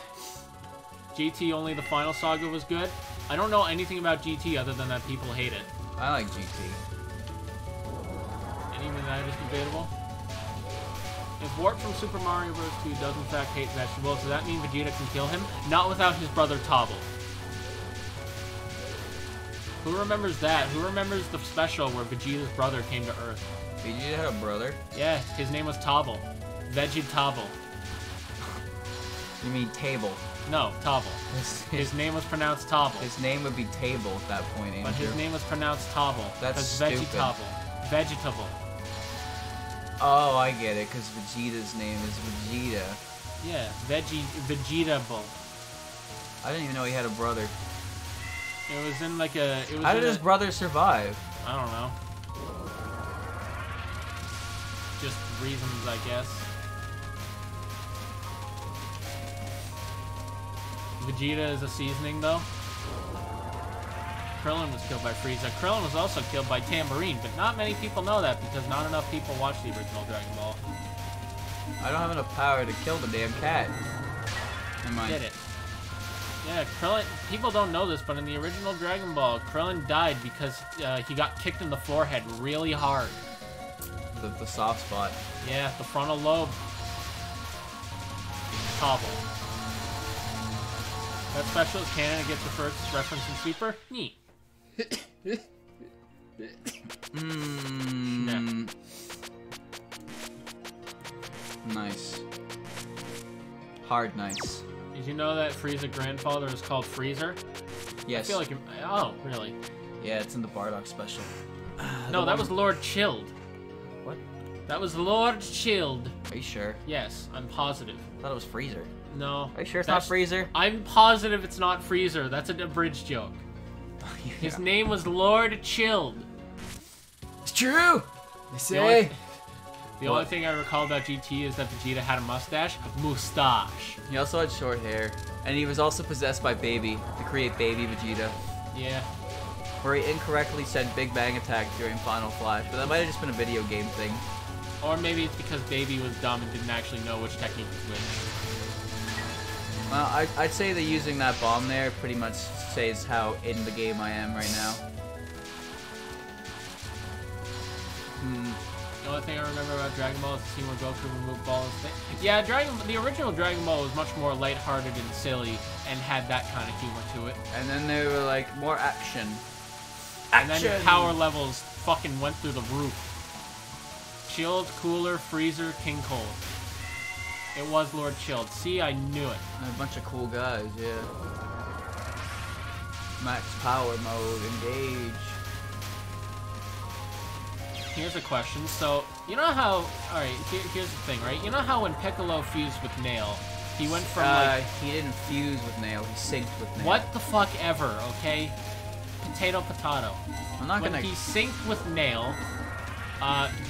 GT, only the final saga was good? I don't know anything about GT other than that people hate it. I like GT. And even that is debatable. If Warp from Super Mario Bros. 2 does in fact hate vegetables, does that mean Vegeta can kill him? Not without his brother Tobble. Who remembers that? Who remembers the special where Vegeta's brother came to Earth? Vegeta had a brother? Yeah, his name was Tobble. Vegetable. You mean Table? No, Tobble. His name was pronounced Tobble. His name would be Table at that point, Andrew. But his name was pronounced Tobble. That's stupid. Vegetable. Oh, I get it, because Vegeta's name is Vegeta. Yeah, Vegetable. I didn't even know he had a brother. It was in like a. It was How did in his brother survive? I don't know. Just reasons, I guess. Vegeta is a seasoning, though. Krillin was killed by Frieza. Krillin was also killed by Tambourine, but not many people know that because not enough people watch the original Dragon Ball. I don't have enough power to kill the damn cat. Never mind. Did it. Yeah, Krillin, people don't know this, but in the original Dragon Ball, Krillin died because he got kicked in the forehead really hard. The soft spot. Yeah, the frontal lobe. Cobble. That special is canon and gets referenced in Sweeper? Neat. Nice. Hard nice. Did you know that Frieza's grandfather is called Freezer? Yes. I feel like oh, really? Yeah, it's in the Bardock special. No, that was Lord Chilled. What? That was Lord Chilled. Are you sure? Yes, I'm positive. I thought it was Freezer. No. Are you sure it's not Freezer? I'm positive it's not Freezer. That's a bridge joke. Yeah. His name was Lord Chilled. It's true! They say. The only thing I recall about GT is that Vegeta had a mustache. Mustache. He also had short hair. And he was also possessed by Baby to create Baby Vegeta. Yeah. Where he incorrectly said Big Bang Attack during Final Flash, but that might have just been a video game thing. Or maybe it's because Baby was dumb and didn't actually know which technique was which. Well, I'd say that using that bomb there pretty much says how in the game I am right now. The only thing I remember about Dragon Ball is the scene where Goku removed Ball and thing. Yeah, the original Dragon Ball was much more lighthearted and silly and had that kind of humor to it. And then they were like, more action. And then the power levels fucking went through the roof. Chilled, Cooler, Freezer, King Cold. It was Lord Chilled. See, I knew it. And a bunch of cool guys, yeah. Max power mode, engage. Here's a question. So, you know how... Alright, here's the thing, right? You know how when Piccolo fused with Nail, he went from, like... He didn't fuse with Nail, he synced with Nail. What the fuck ever, okay? Potato, potato. I'm not when gonna... he synced with Nail,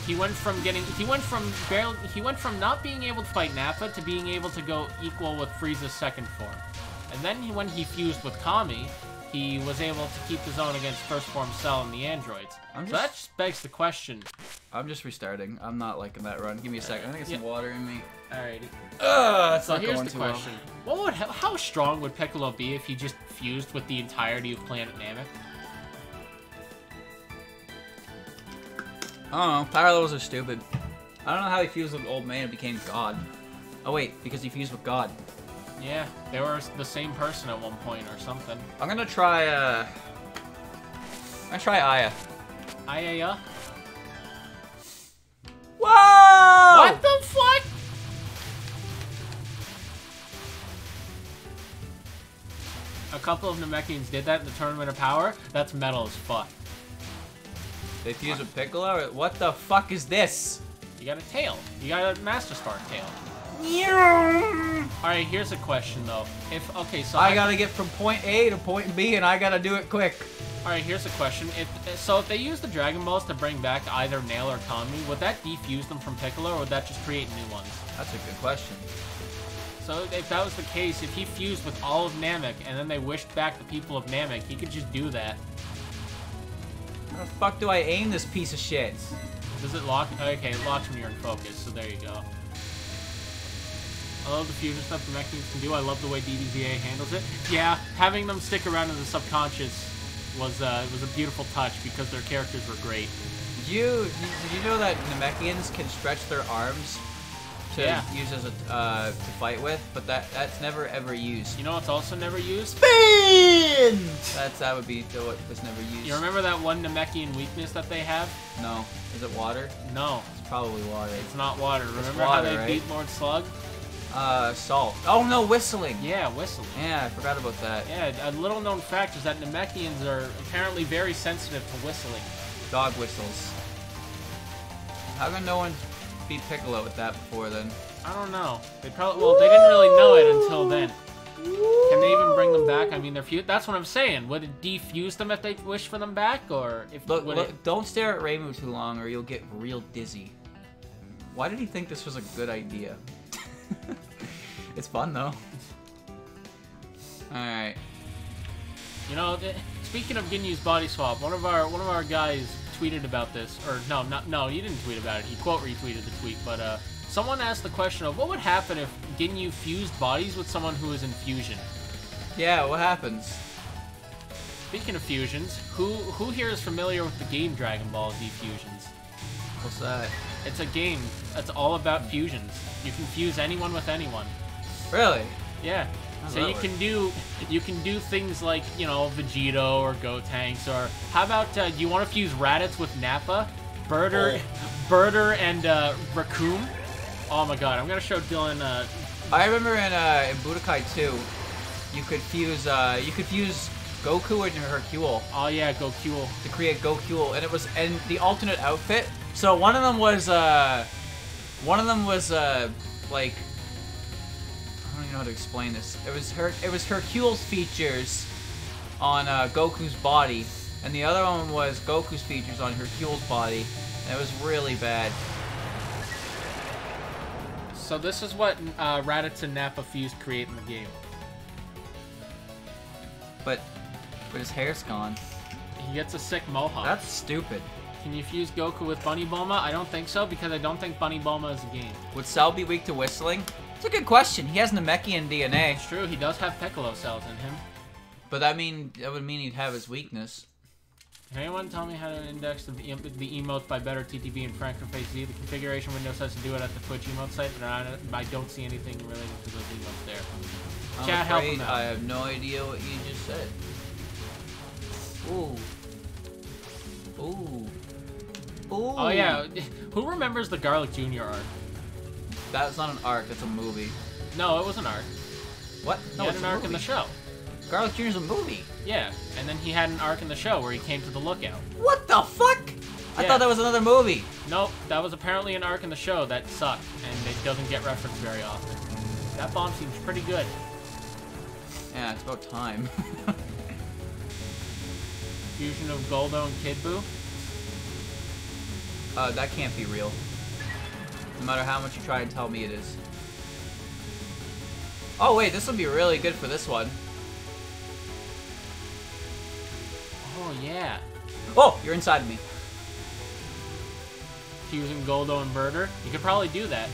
he went from not being able to fight Nappa to being able to go equal with Frieza's second form. And then when he fused with Kami, he was able to keep his own against first form Cell and the androids. So that just begs the question. I'm just restarting. I'm not liking that run. Give me a second. I'm gonna get some water in me. Alrighty. That's So not here's going the too question. How strong would Piccolo be if he just fused with the entirety of Planet Namek? I don't know. Power levels are stupid. I don't know how he fused with Old Man and became God. Oh wait, because he fused with God. Yeah, they were the same person at one point or something. I'm gonna try, Aya. Aya? Whoa! What the fuck? A couple of Namekians did that in the Tournament of Power? That's metal as fuck. They fused with Piccolo? What the fuck is this? You got a tail. You got a Master Spark tail. Alright, here's a question though. Okay, so I gotta get from point A to point B and I gotta do it quick. Alright, here's a question. If they use the Dragon Balls to bring back either Nail or Kami, would that defuse them from Piccolo or would that just create new ones? That's a good question. So if that was the case, if he fused with all of Namek and then they wished back the people of Namek, he could just do that. How the fuck do I aim this piece of shit? Does it lock? Okay, it locks when you're in focus, so there you go. I love the fusion stuff the Namekians can do. I love the way DBZA handles it. Yeah, having them stick around in the subconscious was a beautiful touch because their characters were great. Did you know that Namekians can stretch their arms to use as to fight with, but that's never ever used. You know what's also never used? Spin! That would be what was never used. You remember that one Namekian weakness that they have? No. Is it water? No. It's probably water. It's not water. Remember water, how they beat Lord Slug? Salt. Oh no, whistling. Yeah, whistling. Yeah, I forgot about that. Yeah, a little known fact is that Namekians are apparently very sensitive to whistling. Dog whistles. How come no one beat Piccolo with that before then? I don't know. They probably they didn't really know it until then. Can they even bring them back? I mean, they're that's what I'm saying. Would it defuse them if they wish for them back, or if Look, don't stare at Reimu too long, or you'll get real dizzy. Why did he think this was a good idea? It's fun though. All right. You know, speaking of Ginyu's body swap, one of our guys tweeted about this, or no, he didn't tweet about it. He quote retweeted the tweet, but someone asked the question of what would happen if Ginyu fused bodies with someone who is in fusion. Yeah, what happens? Speaking of fusions, who here is familiar with the game Dragon Ball Z Fusions? What's that? It's a game that's all about fusions. You can fuse anyone with anyone. Really? Yeah. So you can do things like, you know, Vegito or Gotenks, or how about do you want to fuse Raditz with Nappa, Birder and Raccoon? Oh my god, I'm gonna show Dylan. I remember in Budokai 2, you could fuse Goku and Hercule. Oh yeah, Gokule. To create Gokule, and the alternate outfit. So one of them was like, I don't even know how to explain this. It was Hercule's features on Goku's body, and the other one was Goku's features on Hercule's body, and it was really bad. So this is what Raditz and Nappa fused create in the game. But his hair's gone. He gets a sick mohawk. That's stupid. Can you fuse Goku with Bunny Bulma? I don't think so, because I don't think Bunny Bulma is a game. Would Cell be weak to whistling? It's a good question. He has Namekian DNA. It's true, he does have Piccolo cells in him. But that would mean he'd have his weakness. Can anyone tell me how to index the emotes by Better TTV and Frank Face Z? The configuration window says to do it at the Twitch emote site, but I don't see anything related to those emotes there. Chat, help him out. I have no idea what you just said. Ooh. Ooh. Ooh. Oh yeah, who remembers the Garlic Jr. arc? That's not an arc, that's a movie. No, it was an arc. What? No, he had an arc in the show. Garlic Jr.'s a movie. Yeah, and then he had an arc in the show where he came to the Lookout. What the fuck? I thought that was another movie. Nope, that was apparently an arc in the show that sucked, and it doesn't get referenced very often. That bomb seems pretty good. Yeah, it's about time. Fusion of Goldo and Kid Buu? That can't be real. No matter how much you try and tell me it is. Oh wait, this would be really good for this one. Oh yeah. Oh, you're inside of me. Fusing Goldo and Birder? You could probably do that.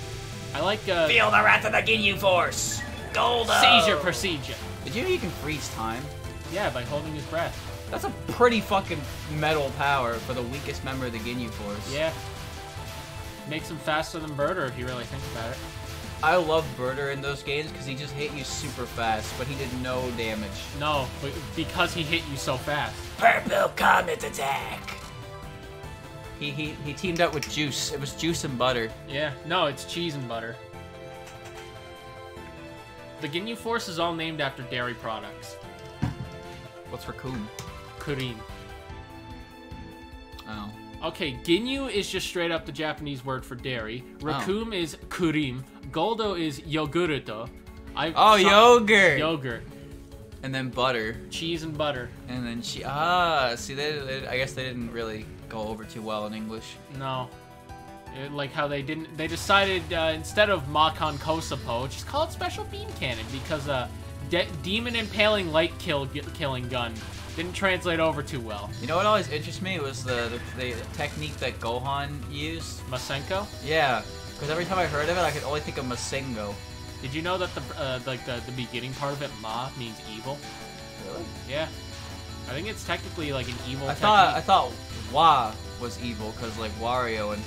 I like, Feel the wrath of the Ginyu Force! Goldo! Seizure procedure! Did you know you can freeze time? Yeah, by holding his breath. That's a pretty fucking metal power for the weakest member of the Ginyu Force. Yeah. Makes him faster than Birder if you really think about it. I love Birder in those games because he just hit you super fast, but he did no damage. No, but because he hit you so fast. Purple Comet Attack! He teamed up with Juice. It was Juice and Butter. Yeah, no, it's cheese and butter. The Ginyu Force is all named after dairy products. What's Raccoon? Kurin. Oh. Okay, Ginyu is just straight up the Japanese word for dairy. Raccoon is kurim. Goldo is yogurto. Yogurt! Yogurt. And then butter. Cheese and butter. And then see, I guess they didn't really go over too well in English. No. Like how they decided instead of Makan Kosapo, just call it Special Beam Cannon because Demon Impaling Light Killing Gun didn't translate over too well. You know what always interests me was the technique that Gohan used? Masenko? Yeah, because every time I heard of it, I could only think of Masengo. Did you know that the beginning part of it, Ma, means evil? Really? Yeah. I think it's technically like an evil technique. I thought Wa was evil because like Wario and.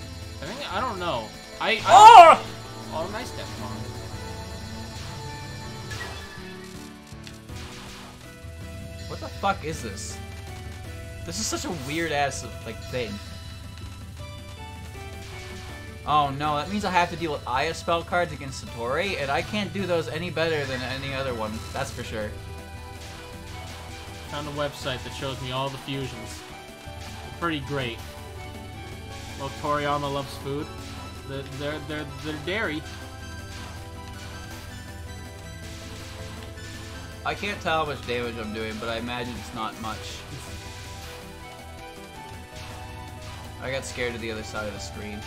I don't know. Oh! Oh, nice death bomb. What the fuck is this? This is such a weird ass like thing. Oh no, that means I have to deal with Aya spell cards against Satori, and I can't do those any better than any other one, that's for sure. Found a website that shows me all the fusions. They're pretty great. Well, Toriyama loves food. They're dairy. I can't tell how much damage I'm doing, but I imagine it's not much. I got scared to the other side of the screen.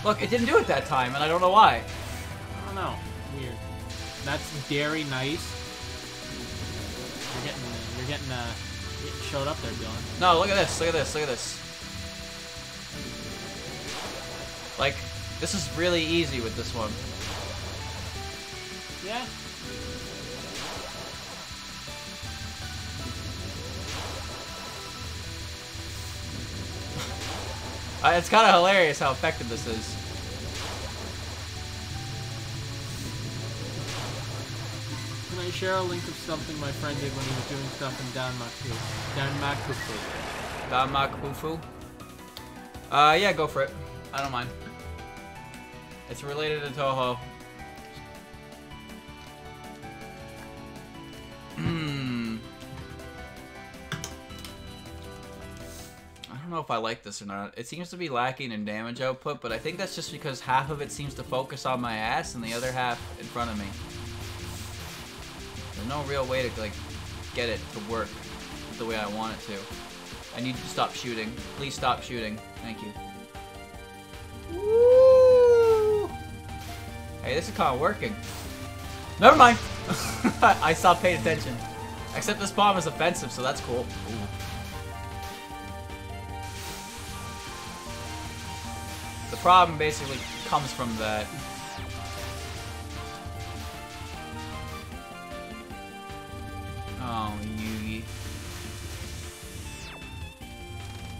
Look, it didn't do it that time, and I don't know why. I don't know. Weird. That's very nice. You're getting showed up there, Dylan. No, look at this, look at this, look at this. Like, this is really easy with this one. Yeah. It's kind of hilarious how effective this is. Can I share a link of something my friend did when he was doing stuff in Danmakufu? Danmakufu? Yeah, go for it. I don't mind. It's related to Toho. I don't know if I like this or not. It seems to be lacking in damage output, but I think that's just because half of it seems to focus on my ass and the other half in front of me. There's no real way to like get it to work the way I want it to. I need you to stop shooting. Please stop shooting. Thank you. Woo! Hey, this is kind of working. Never mind. I stopped paying attention. Except this bomb is offensive, so that's cool. Ooh. The problem basically comes from that. Oh, Yugi.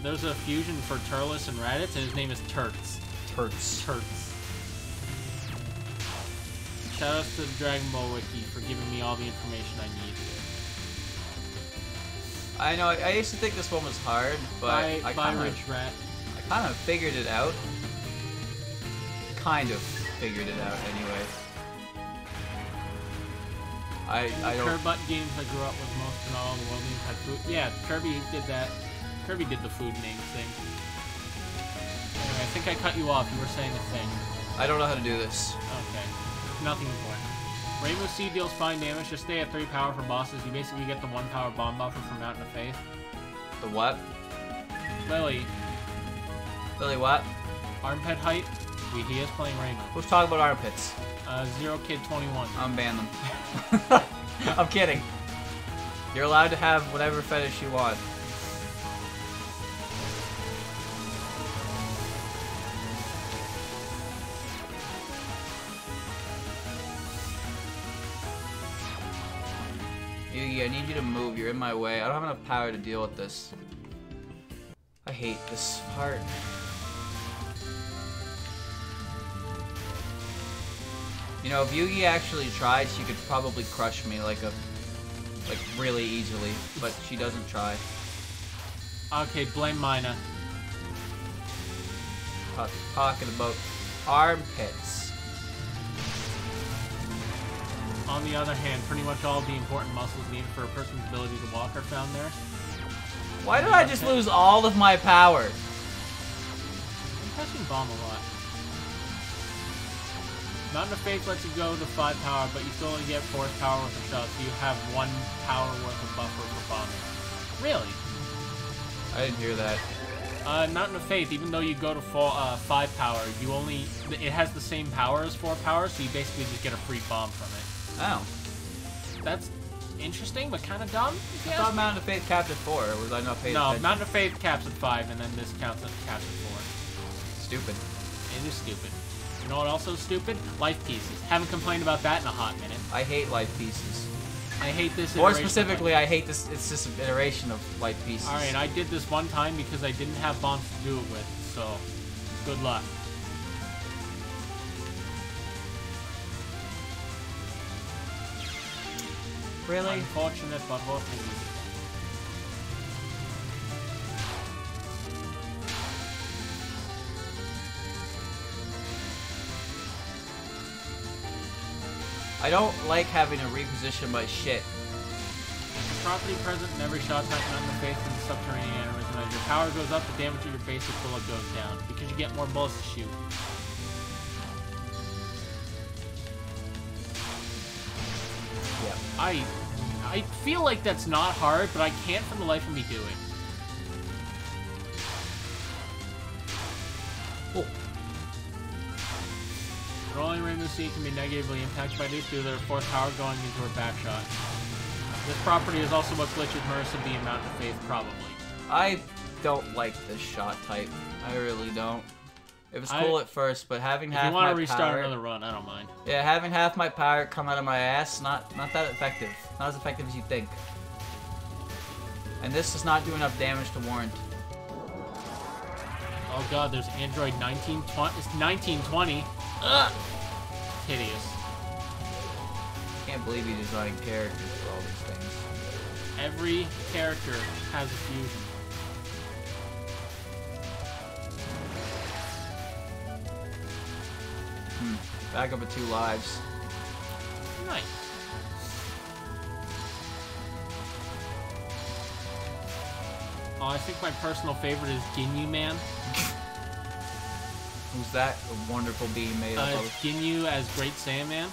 There's a fusion for Turles and Raditz, and his name is Turts. Turts. Turts. Shoutouts to the Dragon Ball Wiki for giving me all the information I need. I know, I used to think this one was hard, but I kind of figured it out. Kind of figured it out anyway. I don't... Kerbut games I grew up with most and all the world names had food. Yeah, Kirby did that. Kirby did the food name thing. Anyway, I think I cut you off. You were saying a thing. I don't know how to do this. Okay. Nothing important. Rainbow Seed deals fine damage. Just stay at 3 power for bosses. You basically get the 1 power bomb buffer from Mountain of Faith. The what? Lily. Lily what? Armpit height. He is playing Rainbow. Who's talking about armpits? Zero Kid 21. Unban them. I'm kidding. You're allowed to have whatever fetish you want. Yugi, I need you to move. You're in my way. I don't have enough power to deal with this. I hate this part. You know, if Yugi actually tried, she could probably crush me like really easily, but she doesn't try. Okay, blame Mina. Talking about armpits. On the other hand, pretty much all the important muscles needed for a person's ability to walk are found there. Why did I just lose all of my power? I'm pressing bomb a lot. Mountain of Faith lets you go to 5 power, but you still only get 4 power worth of shots, so you have 1 power worth of buffer for bombing. Really? I didn't hear that. Mountain of Faith, even though you go to 5 power, it has the same power as 4 power, so you basically just get a free bomb from it. Oh. That's interesting, but kind of dumb. I thought Mountain of Faith capped at 4. Was I not paying attention? No, Mountain of Faith caps at 5, and then this caps at 4. Stupid. It is stupid. You know what also is stupid? Life pieces. Haven't complained about that in a hot minute. I hate life pieces. I hate this More specifically, I hate this. It's just an iteration of life pieces. Alright, I did this one time because I didn't have bombs to do it with, so good luck. Really? Unfortunate, but hopefully. I don't like having to reposition my shit. Property present in every shot type on the face in the subterranean aneurysm. As your power goes up, the damage of your basic bullet goes down because you get more bullets to shoot. I feel like that's not hard, but I can't for the life of me do it. Oh. Rolling Rainbow Sea can be negatively impacted by this due to their force power going into her backshot. This property is also what glitches Marissa the amount of faith, probably. I don't like this shot type. I really don't. It was cool at first, but having half my power... If you want to restart another run, I don't mind. Yeah, having half my power come out of my ass, not that effective. Not as effective as you think. And this does not do enough damage to warrant. Oh god, there's Android 1920. It's 1920. Ugh! Hideous. Can't believe you designed characters for all these things. Every character has a fusion. Back up at 2 lives. Nice. Oh, I think my personal favorite is Ginyu Man. Who's that? A wonderful being made up of? Ginyu as Great Saiyaman.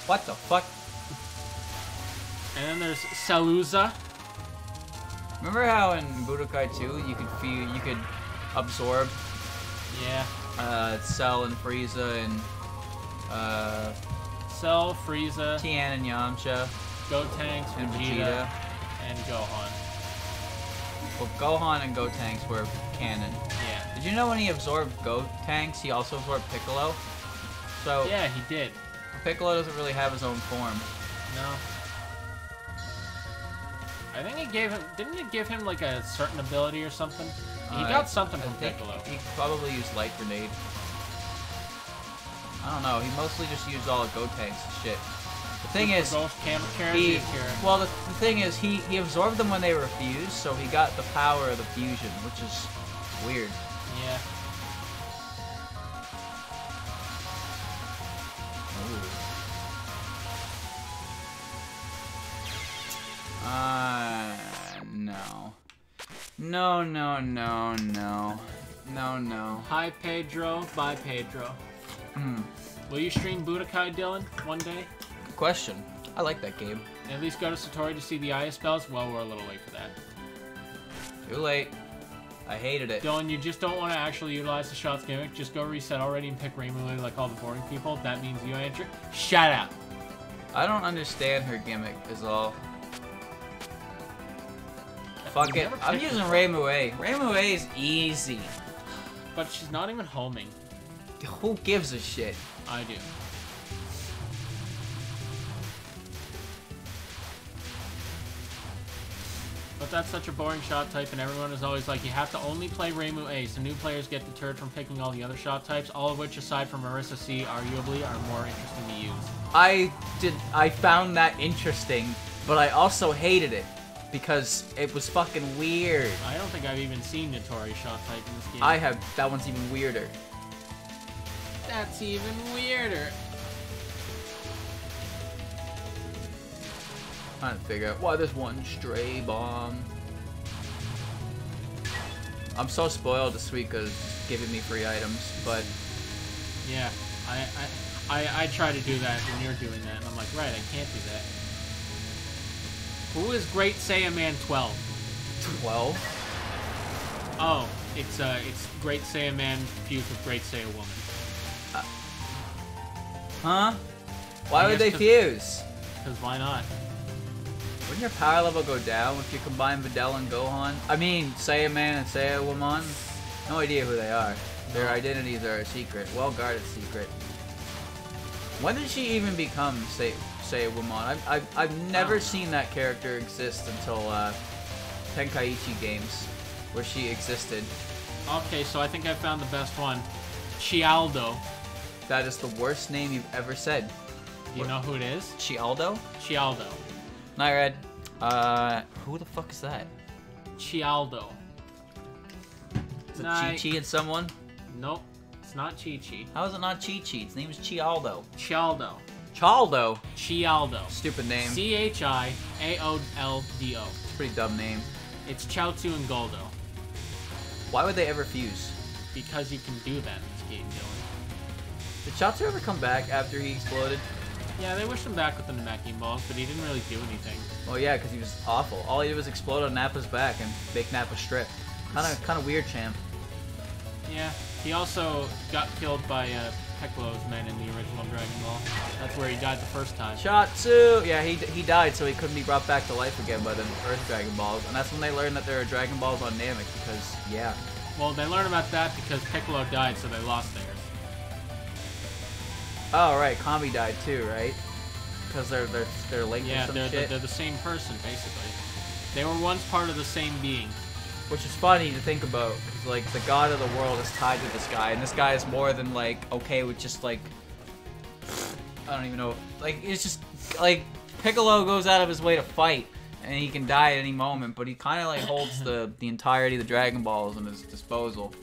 What the fuck? And then there's Saluza. Remember how in Budokai 2 you could absorb? Yeah. Cell and Frieza and Cell, Frieza, Tien and Yamcha, Gotenks, and Vegeta, and Gohan. Well, Gohan and Gotenks were canon. Yeah. Did you know when he absorbed Gotenks, he also absorbed Piccolo? So yeah, he did. Piccolo doesn't really have his own form. No. I think it gave him. Didn't it give him like a certain ability or something? He got something from Piccolo. He probably used Light Grenade. I don't know. He mostly just used all of Gotenks shit. The thing is, the thing is, he absorbed them when they were fused, so he got the power of the fusion, which is weird. Yeah. No. No, no, no, no. No, no. Hi, Pedro. Bye, Pedro. Will you stream Budokai, Dylan, one day? Good question. I like that game. And at least go to Satori to see the Aya spells? Well, we're a little late for that. Too late. I hated it. Dylan, you just don't want to actually utilize the shots gimmick. Just go reset already and pick Rainbow like all the boring people. That means you enter. Shut up. I don't understand her gimmick, is all. Fuck it. I'm using Raimue. Raimue is easy. But she's not even homing. Who gives a shit? I do. But that's such a boring shot type, and everyone is always like, you have to only play Raimue, so new players get deterred from picking all the other shot types, all of which, aside from Marissa C, arguably are more interesting to use. I found that interesting, but I also hated it. Because it was fucking weird. I don't think I've even seen Notori shot type in this game. I have. That one's even weirder. That's even weirder. Trying to figure out why there's one stray bomb. I'm so spoiled this week because giving me free items, but yeah, I try to do that when you're doing that, and I'm like, right, I can't do that. Who is Great Saiyaman 12? 12? Oh, it's Great Saiyaman fused with Great Saiyawoman. Huh? Why would they fuse? Because why not? Wouldn't your power level go down if you combine Videl and Gohan? I mean, Saiyaman and Saiyawoman? No idea who they are. Their identities are a secret. Well-guarded secret. When did she even become Saiyawoman? I've never seen that character exist until Tenkaichi games, where she existed. Okay, so I think I found the best one. Chialdo. That is the worst name you've ever said. You know who it is? Chialdo? Chialdo. Night Red. Who the fuck is that? Chialdo. Is it Chi-Chi and someone? Nope. It's not Chi-Chi. How is it not Chi-Chi? Its name is Chialdo. Chialdo. Chaldo? Chialdo. Stupid name. C-H-I-A-O-L-D-O. It's a pretty dumb name. It's Chaozu and Goldo. Why would they ever fuse? Because you can do that in this game, Dylan. Did Chaozu ever come back after he exploded? Yeah, they wished him back with the Namekian balls, but he didn't really do anything. Well, yeah, because he was awful. All he did was explode on Nappa's back and make Nappa strip. Kind of weird, champ. Yeah, he also got killed by Piccolo's men in the original Dragon Ball. That's where he died the first time. Shatsu! Yeah, he died, so he couldn't be brought back to life again by the Earth Dragon Balls. And that's when they learned that there are Dragon Balls on Namek, because, yeah. Well, they learned about that because Piccolo died, so they lost theirs. Oh, right, Kami died too, right? Because they're linked Yeah, or some they're shit. the same person, basically. They were once part of the same being. Which is funny to think about, because, like, the god of the world is tied to this guy, and this guy is more than, like, okay with just, like, I don't even know, like, it's just, like, Piccolo goes out of his way to fight, and he can die at any moment, but he kind of, like, holds the entirety of the Dragon Balls in his disposal.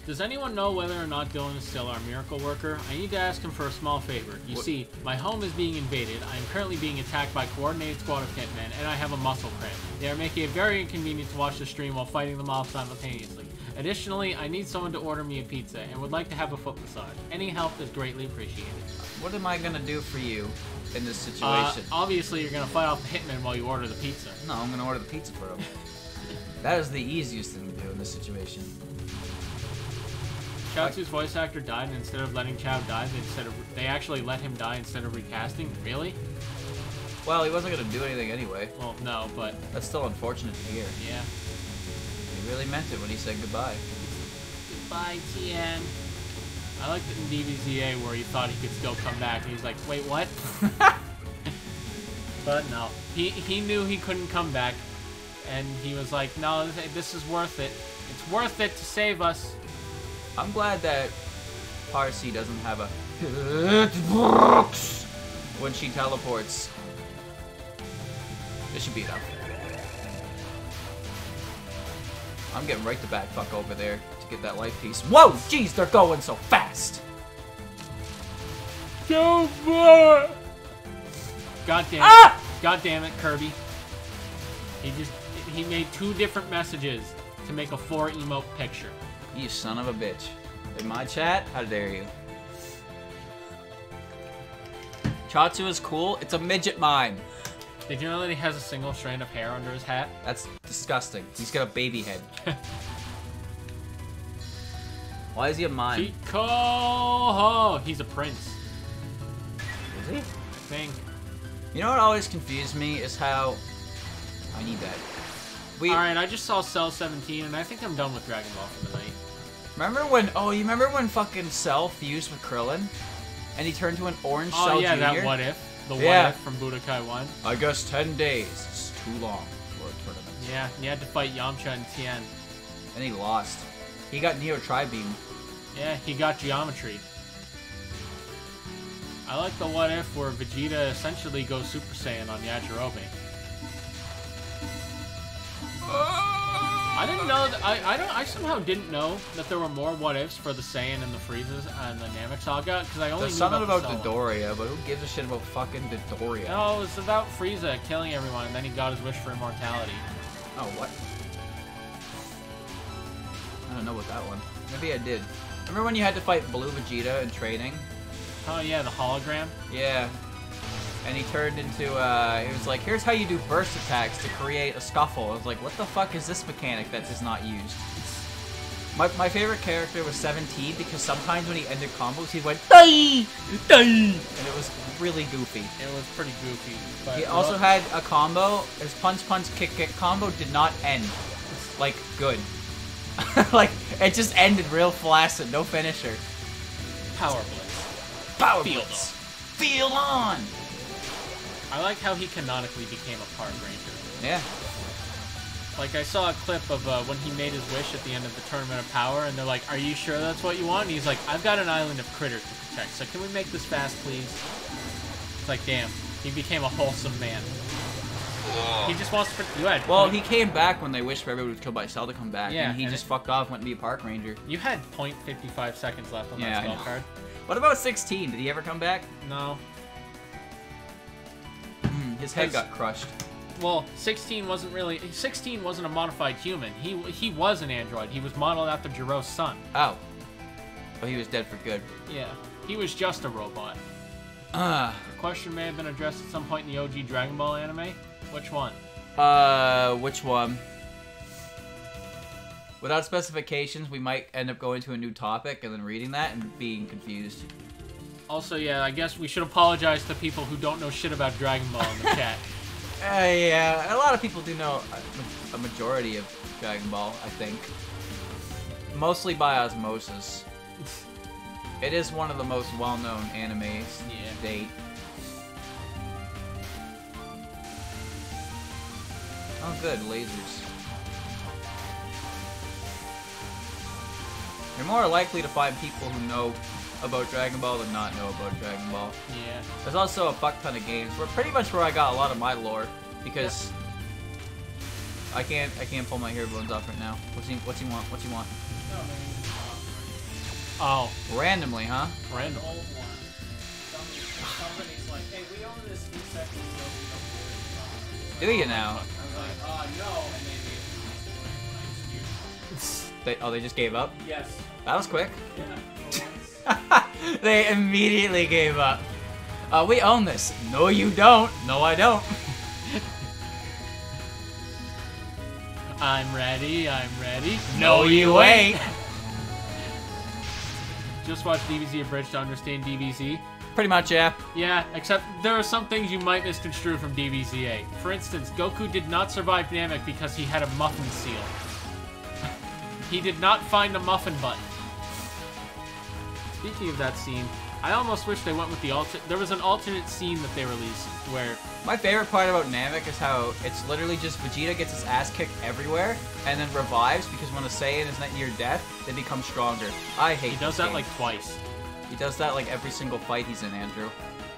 Does anyone know whether or not Dylan is still our miracle worker? I need to ask him for a small favor. You see, my home is being invaded, I am currently being attacked by a coordinated squad of hitmen, and I have a muscle cramp. They are making it very inconvenient to watch the stream while fighting them off simultaneously. Additionally, I need someone to order me a pizza, and would like to have a foot massage. Any help is greatly appreciated. What am I gonna do for you in this situation? Obviously, you're gonna fight off the hitmen while you order the pizza. No, I'm gonna order the pizza for him. That is the easiest thing to do in this situation. Chaozu's voice actor died, and instead of letting Chao die, they actually let him die instead of recasting? Really? Well, he wasn't gonna do anything anyway. Well, no, but... That's still unfortunate to hear. Yeah. He really meant it when he said goodbye. Goodbye, Tien. I liked it in DBZA where he thought he could still come back, and he's like, wait, what? But no. He knew he couldn't come back, and he was like, no, this is worth it. It's worth it to save us. I'm glad that Parsi doesn't have a when she teleports. This should be enough. I'm getting right the back fuck over there to get that life piece. Whoa! Jeez, they're going so fast! Go for it! God damn it. Ah! God damn it, Kirby. He made 2 different messages to make a 4 emote picture. You son of a bitch. In my chat? How dare you? Chaozu is cool. It's a midget mime. Did you know that he has a single strand of hair under his hat? That's disgusting. He's got a baby head. Why is he a mime? Chico! He's a prince. Is he? I think. You know what always confused me is how... I need that. Alright, I just saw Cell 17, and I think I'm done with Dragon Ball for the night. Remember when... Oh, you remember when fucking Cell fused with Krillin? And he turned to an orange Cell Oh, yeah, Jr.? that what if. The what if from Budokai 1. I guess 10 days is too long for a tournament. Yeah, he had to fight Yamcha and Tien. And he lost. He got Neo Tri-Beam. Yeah, he got Geometry. I like the what if where Vegeta essentially goes Super Saiyan on Yajirobe. I didn't know that, I somehow didn't know that there were more what ifs for the Saiyan and the Freezes and the Namek Saga, because I only There's knew something about the Cell Dodoria, but who gives a shit about fucking Dodoria? No, it was about Frieza killing everyone, and then he got his wish for immortality. Oh, what? I don't know what that one. Maybe I did. Remember when you had to fight Blue Vegeta in training? Oh yeah, the hologram? Yeah. And he turned into, he was like, here's how you do burst attacks to create a scuffle. I was like, what the fuck is this mechanic that is not used? My favorite character was 17 because sometimes when he ended combos, he went, die! Die! And it was really goofy. It was pretty goofy. But He also had a combo, his punch punch kick kick combo did not end. Like, good. Like, it just ended real flaccid, no finisher. Power Blitz. Power Field Blitz. Field on! I like how he canonically became a Park Ranger. Yeah. Like, I saw a clip of when he made his wish at the end of the Tournament of Power, and they're like, are you sure that's what you want? And he's like, I've got an island of critters to protect, so can we make this fast, please? It's like, damn, he became a wholesome man. He just wants to... You had... Well, he came back when they wished for everybody was killed by Cell to come back, Yeah, and he just fucked off and went to be a Park Ranger. You had 0.55 seconds left on Yeah, that I spell know. card. What about 16? Did he ever come back? No. His head got crushed. Well, 16 wasn't really... 16 wasn't a modified human. He was an android. He was modeled after Jiro's son. Oh. Well, he was dead for good. Yeah. He was just a robot. The question may have been addressed at some point in the OG Dragon Ball anime. Which one? Which one? Without specifications, we might end up going to a new topic and then reading that and being confused. Also, yeah, I guess we should apologize to people who don't know shit about Dragon Ball in the chat. Yeah, a lot of people do know a majority of Dragon Ball, I think. Mostly by osmosis. It is one of the most well-known animes to date. Oh good, lasers. You're more likely to find people who know about Dragon Ball than not know about Dragon Ball. Yeah. There's also a fuck ton of games where pretty much where I got a lot of my lore because I can't pull my hair bones off right now. What's he want? What's he want? Oh. Randomly, huh? Random. Somebody's like, hey, we own this few seconds Do you now? I was like, no, and they They just gave up? yes. That was quick. Yeah. They immediately gave up. We own this. No, you don't. No, I don't. I'm ready. I'm ready. No, you ain't. Just watch DBZ Abridged to understand DBZ. Pretty much, yeah. Yeah, except there are some things you might misconstrue from DBZA. For instance, Goku did not survive Namek because he had a muffin seal. He did not find the muffin button. Speaking of that scene, I almost wish they went with the alternate. There was an alternate scene that they released where My favorite part about Namek is how it's literally just Vegeta gets his ass kicked everywhere and then revives because when a Saiyan is not near death, they become stronger. I hate he does this that game. like twice. He does that like every single fight he's in, Andrew.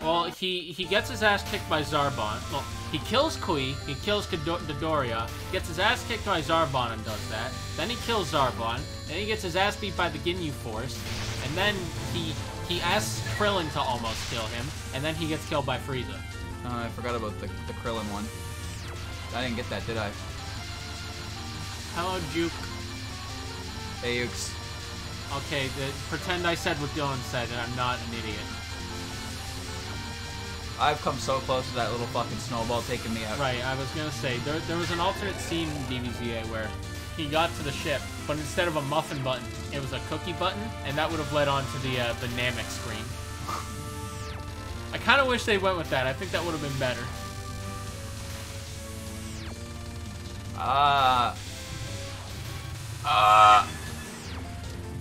Well, he gets his ass kicked by Zarbon. Well, he kills Kui, he kills Dodoria, gets his ass kicked by Zarbon and does that. Then he kills Zarbon, then he gets his ass beat by the Ginyu Force, and then he asks Krillin to almost kill him, and then he gets killed by Frieza. I forgot about the Krillin one. I didn't get that, did I? Hello, Juke. Hey, Ukes. Okay, pretend I said what Dylan said, and I'm not an idiot. I've come so close to that little fucking snowball taking me out. Right, I was gonna say, there was an alternate scene in DBZA where he got to the ship, but instead of a muffin button, it was a cookie button, and that would have led on to the Namek screen. I kind of wish they went with that. I think that would have been better.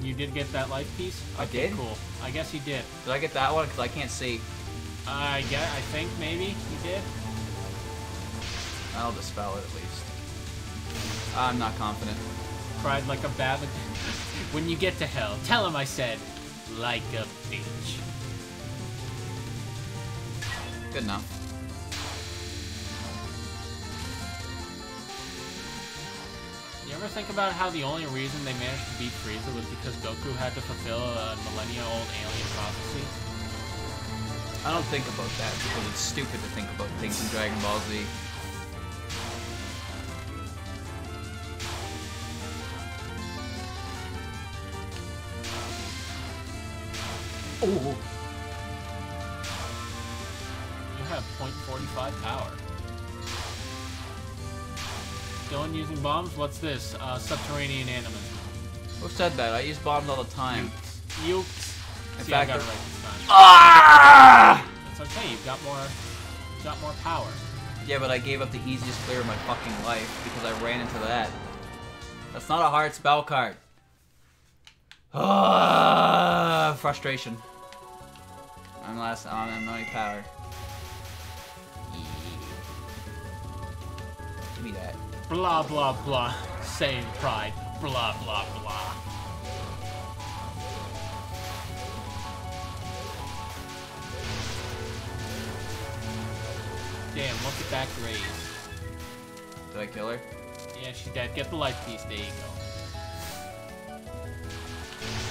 You did get that life piece? I Okay, did? Cool. I guess you did. Did I get that one? Because I can't see. I think maybe you did. I'll dispel it at least. I'm not confident. Cried like a bad. When you get to hell, tell him I said, like a bitch. Good enough. You ever think about how the only reason they managed to beat Frieza was because Goku had to fulfill a millennia-old alien prophecy? I don't think about that because it's stupid to think about things in Dragon Ball Z. Oh. You have .45 power. Dylan using bombs? What's this? Subterranean animal. Who said that? I use bombs all the time. Ukes. In See, I fact, got it right this time. Ah! It's okay, you've got more power. Yeah, but I gave up the easiest clear of my fucking life because I ran into that. That's not a hard spell card. Ah, frustration. I'm last on any power. Give me that. Blah, blah, blah. Saiyan pride. Blah, blah, blah. Damn, look at that graze. Did I kill her? Yeah, she's dead. Get the life piece. There you go.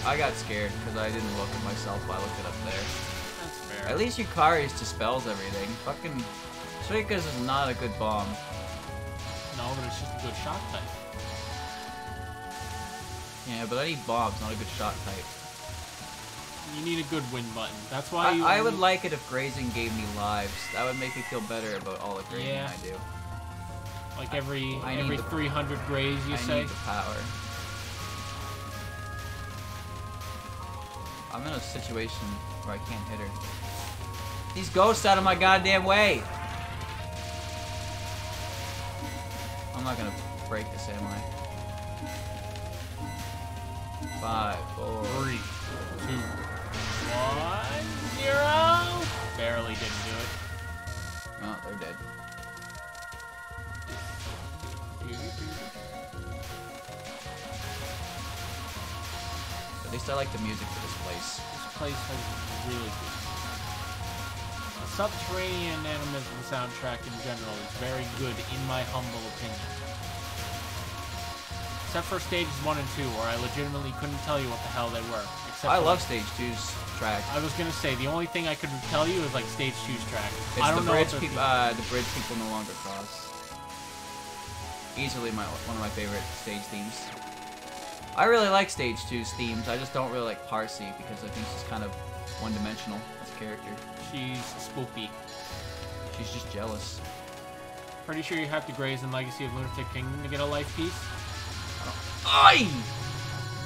I got scared because I didn't look at myself while I looked it up there. That's fair. At least Yukari's dispels everything. Fucking Suika's is not a good bomb. No, but it's just a good shot type. Yeah, but I need bombs, not a good shot type. You need a good win button. That's why I would like it if grazing gave me lives. That would make me feel better about all the grazing Yeah. I do. Like every I need the- 300 graze, you I say? need the power. I'm in a situation where I can't hit her. These ghosts out of my goddamn way! I'm not gonna break this, am I? 5, 4. 3, 2, 1, 0. Barely didn't do it. Oh, they're dead. At least I like the music for this place. This place has really good. The Subterranean Animism soundtrack in general is very good, in my humble opinion. Except for stages 1 and 2, where I legitimately couldn't tell you what the hell they were. Except I for, love Stage 2's track. I was gonna say, the only thing I could tell you is like stage 2's track. It's I don't know what the bridge people no longer cross. Easily one of my favorite stage themes. I really like Stage 2's themes. I just don't really like Parsi because I think she's kind of one-dimensional as a character. She's spoopy. She's just jealous. Pretty sure you have to graze in Legacy of Lunatic Kingdom to get a life piece. Oi!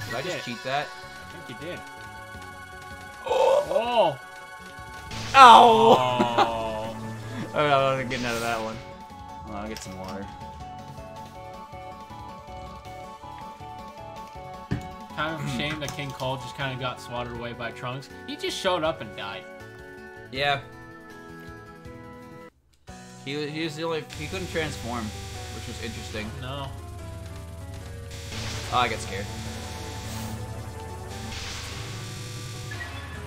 Did I did. just cheat that? I think you did. Oh! Oh! Ow! Oh! I'm not getting out of that one. Well, I'll get some water. Kind of a shame that King Cole just kind of got swatted away by Trunks. He just showed up and died. Yeah. He was the only... He couldn't transform, which was interesting. No. Oh, I get scared.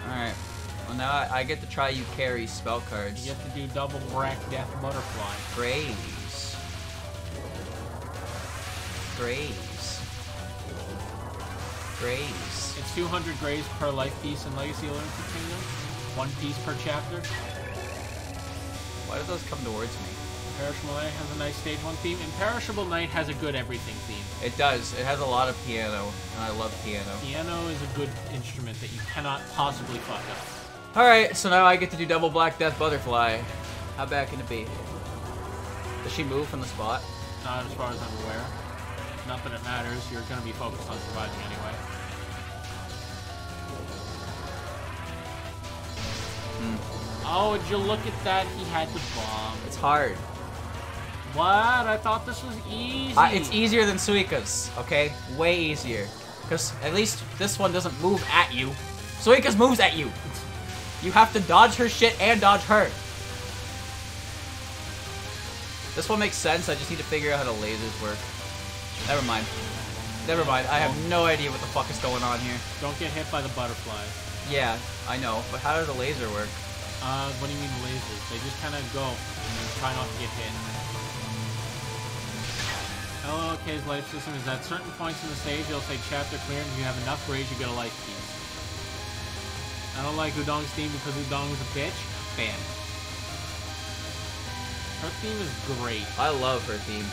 Alright. Well, now I get to try you carry spell cards. You get to do double Brack Death Butterfly. Graze. Graze. Graze. It's 200 graze per life piece in Legacy of Lunatic Kingdom. 1 piece per chapter. Why do those come towards me? Imperishable Night has a nice stage 1 theme. Imperishable Night has a good everything theme. It does. It has a lot of piano, and I love piano. Piano is a good instrument that you cannot possibly fuck up. Alright, so now I get to do double Black Death Butterfly. How bad can it be? Does she move from the spot? Not as far as I'm aware. Not that it matters. You're going to be focused on surviving anyway. Oh, would you look at that? He had the bomb. It's hard. What? I thought this was easy. It's easier than Suika's, okay? Way easier. Because at least this one doesn't move at you. Suika's moves at you. You have to dodge her shit and dodge her. This one makes sense. I just need to figure out how the lasers work. Never mind. Never mind. I have no idea what the fuck is going on here. Don't get hit by the butterflies. Yeah, I know. But how does the laser work? What do you mean lasers? They just kind of go and try not to get hit. LLK's life system is at certain points in the stage, it'll say chapter clear, and if you have enough rage, you get a life piece. I don't like Udong's theme because Udong is a bitch. Ban. Her theme is great. I love her theme.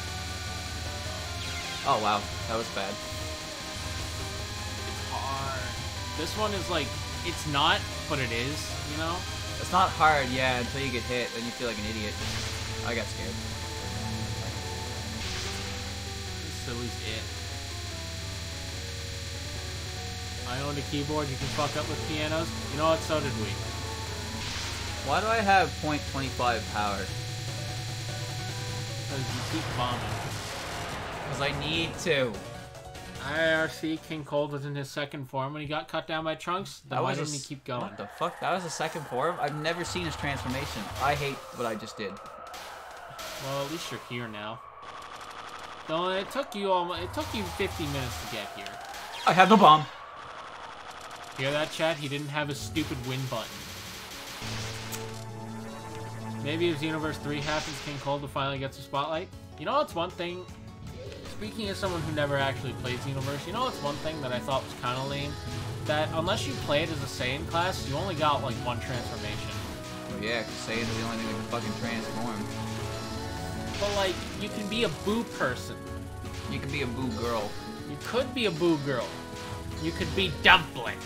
Oh wow, that was bad. It's hard. This one is like, it's not, but it is, you know? It's not hard, yeah, until you get hit, and you feel like an idiot. I got scared. Silly's it. I owned a keyboard, you can fuck up with pianos. You know what, so did we. Why do I have 0.25 power? Because you keep bombing. Because I need to. IRC King Cold was in his second form when he got cut down by Trunks. Then why didn't he keep going? What the fuck? That was a second form? I've never seen his transformation. I hate what I just did. Well, at least you're here now. Though it took you 50 minutes to get here. I have no bomb. Hear that, chat? He didn't have a stupid win button. Maybe if Xenoverse 3 happens, King Cold will finally get some spotlight. You know what's one thing? Speaking as someone who never actually played Xenoverse, you know what's one thing that I thought was kind of lame? That unless you played as a Saiyan class, you only got like one transformation. Oh yeah, because Saiyan's the only thing that can fucking transform. But like, you can be a Boo person. You can be a Boo girl. You could be a Boo girl. You could be Dumpling.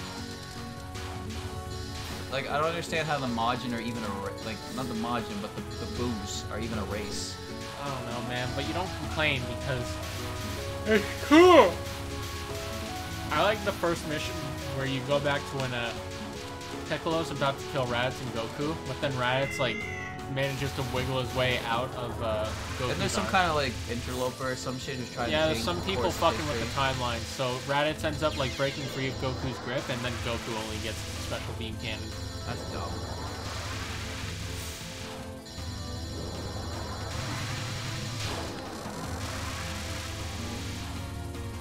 Like, I don't understand how the Majin are even like, not the Majin, but the Boos are even a race. I don't know, man, but you don't complain because it's cool. I like the first mission where you go back to when Piccolo's about to kill Raditz and Goku, but then Raditz like manages to wiggle his way out of Goku's And there's some arm. kind of like interloper or some shit who's trying to Yeah, change some the people course of fucking with history. the timeline. So Raditz ends up like breaking free of Goku's grip, and then Goku only gets special beam cannon. That's dumb.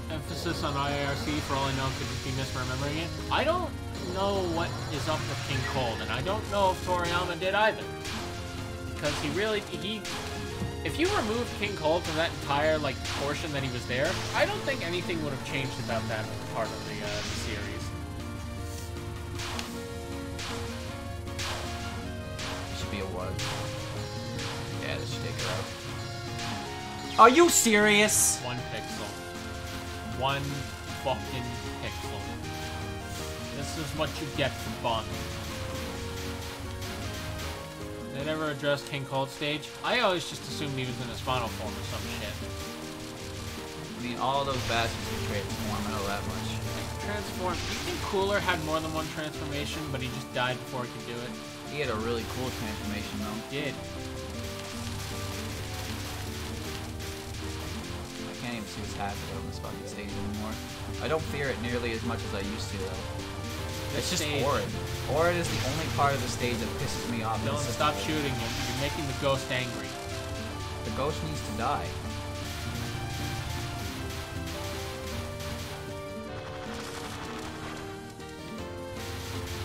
Emphasis on IARC, for all I know, could just be misremembering it. I don't know what is up with King Cold, and I don't know if Toriyama did either. Because if you removed King Cold from that entire, like, portion that he was there, I don't think anything would have changed about that part of the series. Should be a what? Yeah, this should take her out. Are you serious? 1 pixel. 1 fucking pixel. This is what you get for bonding. They never addressed King Cold stage. I always just assumed he was in his final form or some shit. I mean, all those bastards can transform, I know that much. Transform. Do you think Cooler had more than one transformation, but he just died before he could do it? He had a really cool transformation, though. He did. I can't even see what's happening on this fucking stage anymore. I don't fear it nearly as much as I used to, though. It's just stage- horrid. Horrid is the only part of the stage that pisses me off. Don't It's just- stop shooting him. You're making the ghost angry. The ghost needs to die.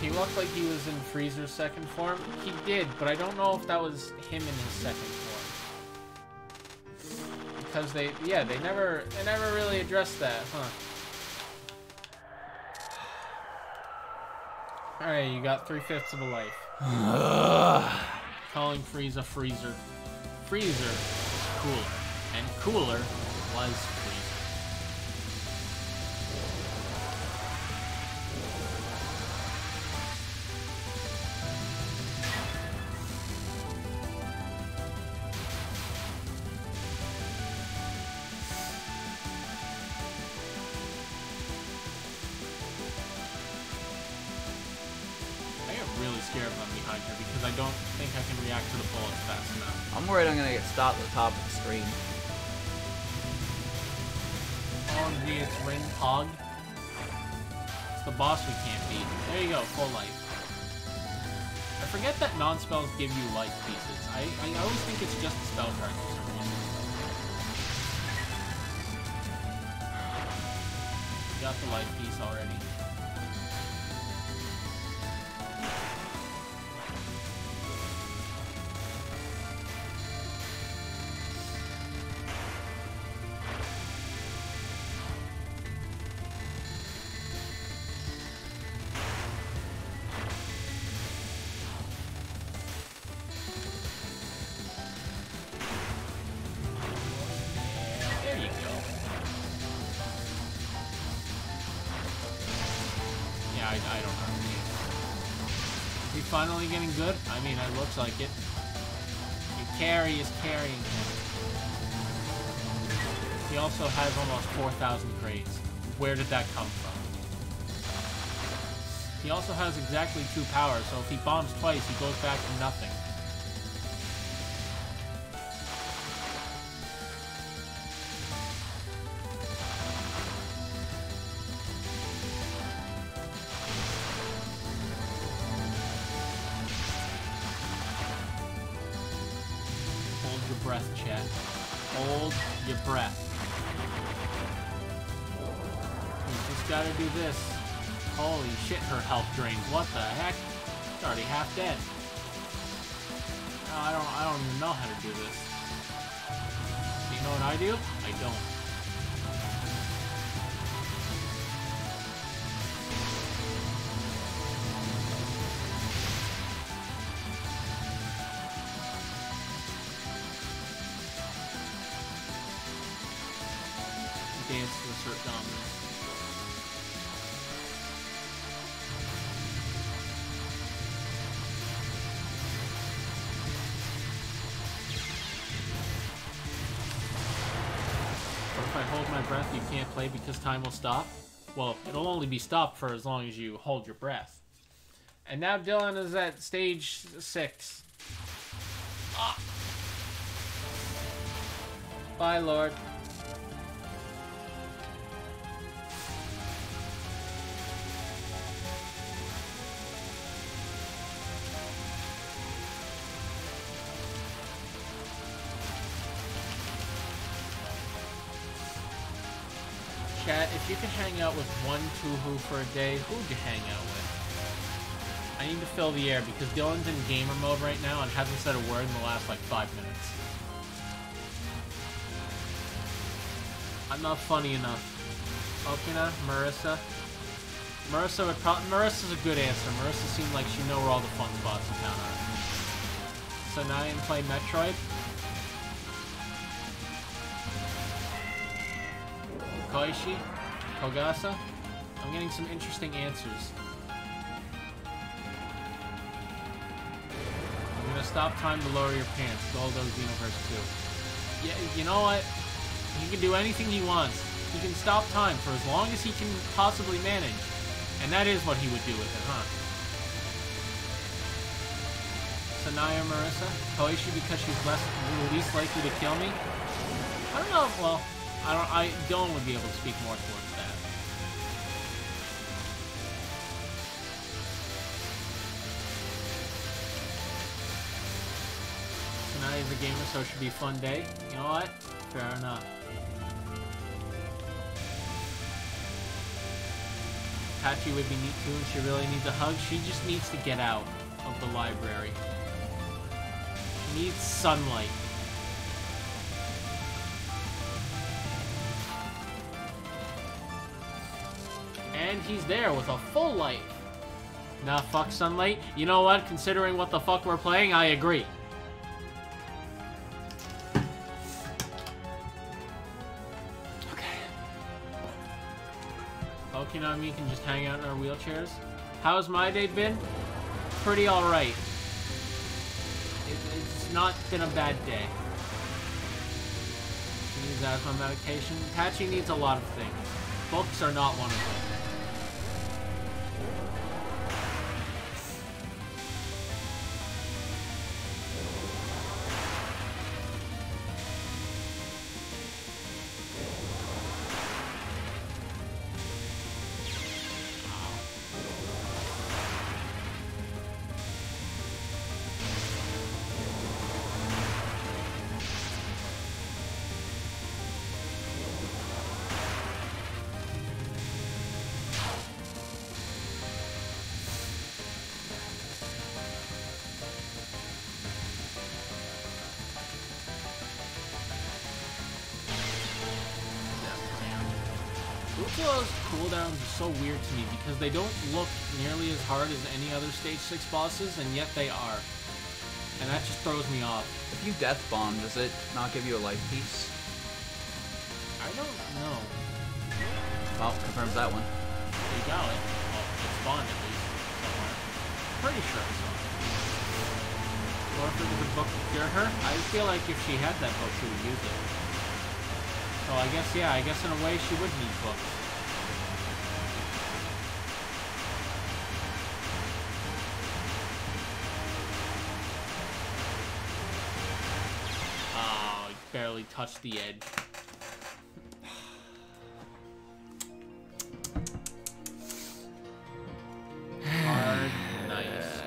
He looked like he was in Freezer's second form. He did, but I don't know if that was him in his second form. Because they never really addressed that, huh? Alright, you got 3/5 of a life. Calling Frieza Freezer. Freezer is cooler. And cooler was Freezer. I get really scared when I'm behind her because I don't think I can react to the bullets fast enough. I'm worried I'm gonna get stopped at the top of the screen. Oh, gee, it's Rin Pog. It's the boss we can't beat. There you go, full life. I forget that non-spells give you life pieces. I always think it's just the spell cards for some reason. Got the life piece already. There you go. Yeah, I don't know. We finally getting good? I mean, it looks like it. Your carry is carrying him. He also has almost 4,000 grades. Where did that come from? He also has exactly 2 powers, so if he bombs twice, he goes back to nothing. Hold your breath, chat. Hold your breath. You just gotta do this. Holy shit, her health drains. What the heck? She's already half dead. I don't even know how to do this. Do you know what I do? I don't. Dance to assert dominance. I hold my breath, you can't play because time will stop. Well, it'll only be stopped for as long as you hold your breath. And now Dylan is at stage 6. Ah. Bye, Lord. Chat, if you could hang out with one Tuhu for a day, who would you hang out with? I need to fill the air because Dylan's in gamer mode right now and hasn't said a word in the last like 5 minutes. I'm not funny enough. Okina, Marissa. Marissa's a good answer. Marissa seemed like she'd know where all the fun spots in town are. Sanayan play Metroid. Koishi? Kogasa? I'm getting some interesting answers. I'm gonna stop time to lower your pants. Goldo's Universe 2. Yeah, you know what? He can do anything he wants. He can stop time for as long as he can possibly manage. And that is what he would do with it, huh? Sanaya Marissa? Koishi because she's least likely to kill me? I don't know, well... Dylan would be able to speak more towards that. Tonight is a gamer, so it should be a fun day. You know what? Fair enough. Pachi would be neat too, and she really needs a hug. She just needs to get out of the library. She needs sunlight. And he's there with a full life. Nah, fuck sunlight. You know what? Considering what the fuck we're playing, I agree. Okay. Okina and me can just hang out in our wheelchairs. How's my day been? Pretty alright. It's not been a bad day. She needs asthma medication. Patchy needs a lot of things. Books are not one of them. Uchiha's cooldowns are so weird to me because they don't look nearly as hard as any other Stage 6 bosses, and yet they are. And that just throws me off. If you death bomb, does it not give you a life piece? I don't know. Well, confirms that one. You got it. Well, it spawned at least somewhere. Pretty sure I saw it. Or if it was a book to cure her? I feel like if she had that book, she would use it. So I guess, yeah, I guess in a way she would need books. Oh, he barely touched the edge. Hard, nice.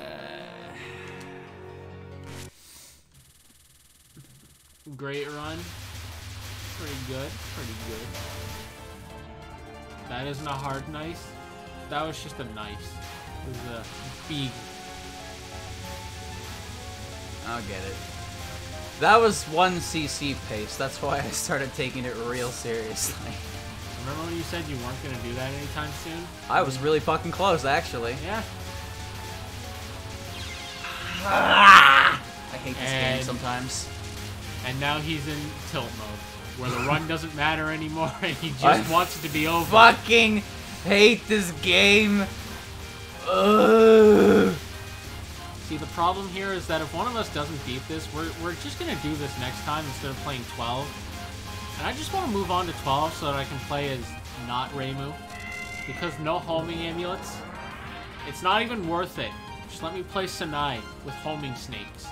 Great run. Pretty good, pretty good. That isn't a hard nice. That was just a nice. It was a big. I'll get it. That was 1 CC pace. That's why I started taking it real seriously. Remember when you said you weren't gonna do that anytime soon? I was really fucking close, actually. Yeah. I hate this game sometimes. And now he's in tilt mode, where the run doesn't matter anymore, and he just wants it to be over. Fucking hate this game. Ugh. See, the problem here is that if one of us doesn't beat this, we're just gonna do this next time instead of playing 12. And I just want to move on to 12 so that I can play as not Reimu. Because no homing amulets, it's not even worth it. Just let me play Sanai with homing snakes.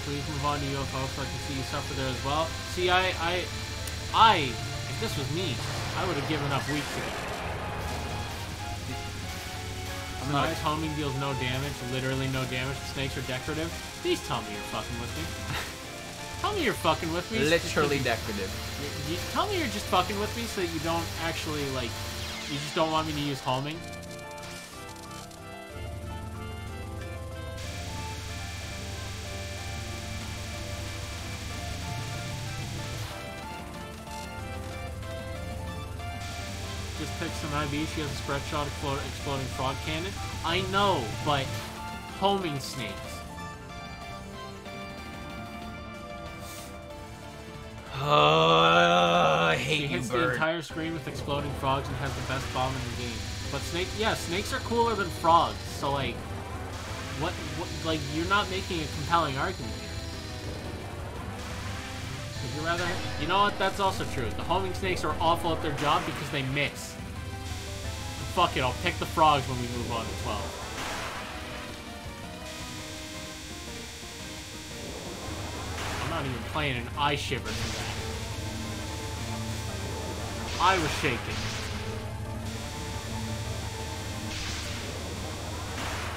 Please move on to UFO so I can see you suffer there as well. See, if this was me, I would have given up weeks ago. Sanai's homing deals no damage, literally no damage. The snakes are decorative. Please tell me you're fucking with me. Tell me you're fucking with me. Literally decorative. Tell me you're just fucking with me so that you don't actually, like, you just don't want me to use homing. Just pick some IV. She has a spread shot, exploding frog cannon. I know, but homing snakes. I hate She you, hits the bird. entire screen with exploding frogs and has the best bomb in the game. But snakes are cooler than frogs. So like, what like you're not making a compelling argument here. Would you rather? You know what? That's also true. The homing snakes are awful at their job because they miss. Fuck it, I'll pick the frogs when we move on to 12. I'm not even playing an eye shiver for that. I was shaking.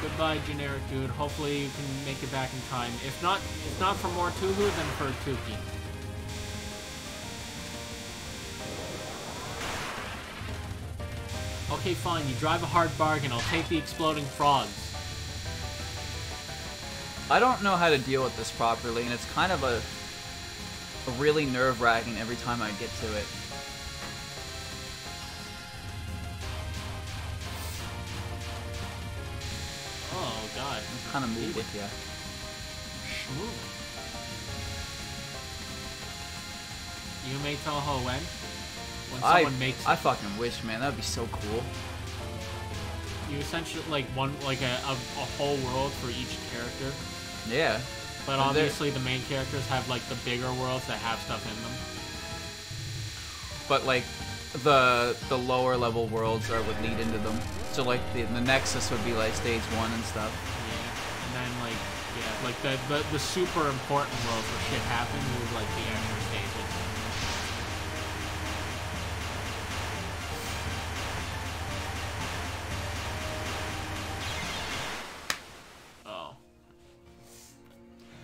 Goodbye, generic dude. Hopefully you can make it back in time. If not for more Tuhu, then for Tuki. Okay, fine. You drive a hard bargain. I'll take the exploding frogs. I don't know how to deal with this properly, and it's kind of a really nerve-wracking every time I get to it. Oh, God. It's kind of move with ya. Schmoo. You may Toho when? When someone makes I it. fucking wish, man. That'd be so cool. You essentially, like, a whole world for each character. Yeah. But And obviously the main characters have, like, the bigger worlds that have stuff in them. But like the lower level worlds are what lead into them. So like the Nexus would be like stage 1 and stuff. Yeah. And then, like, yeah, like the super important worlds where shit happens is, like, the extra stages.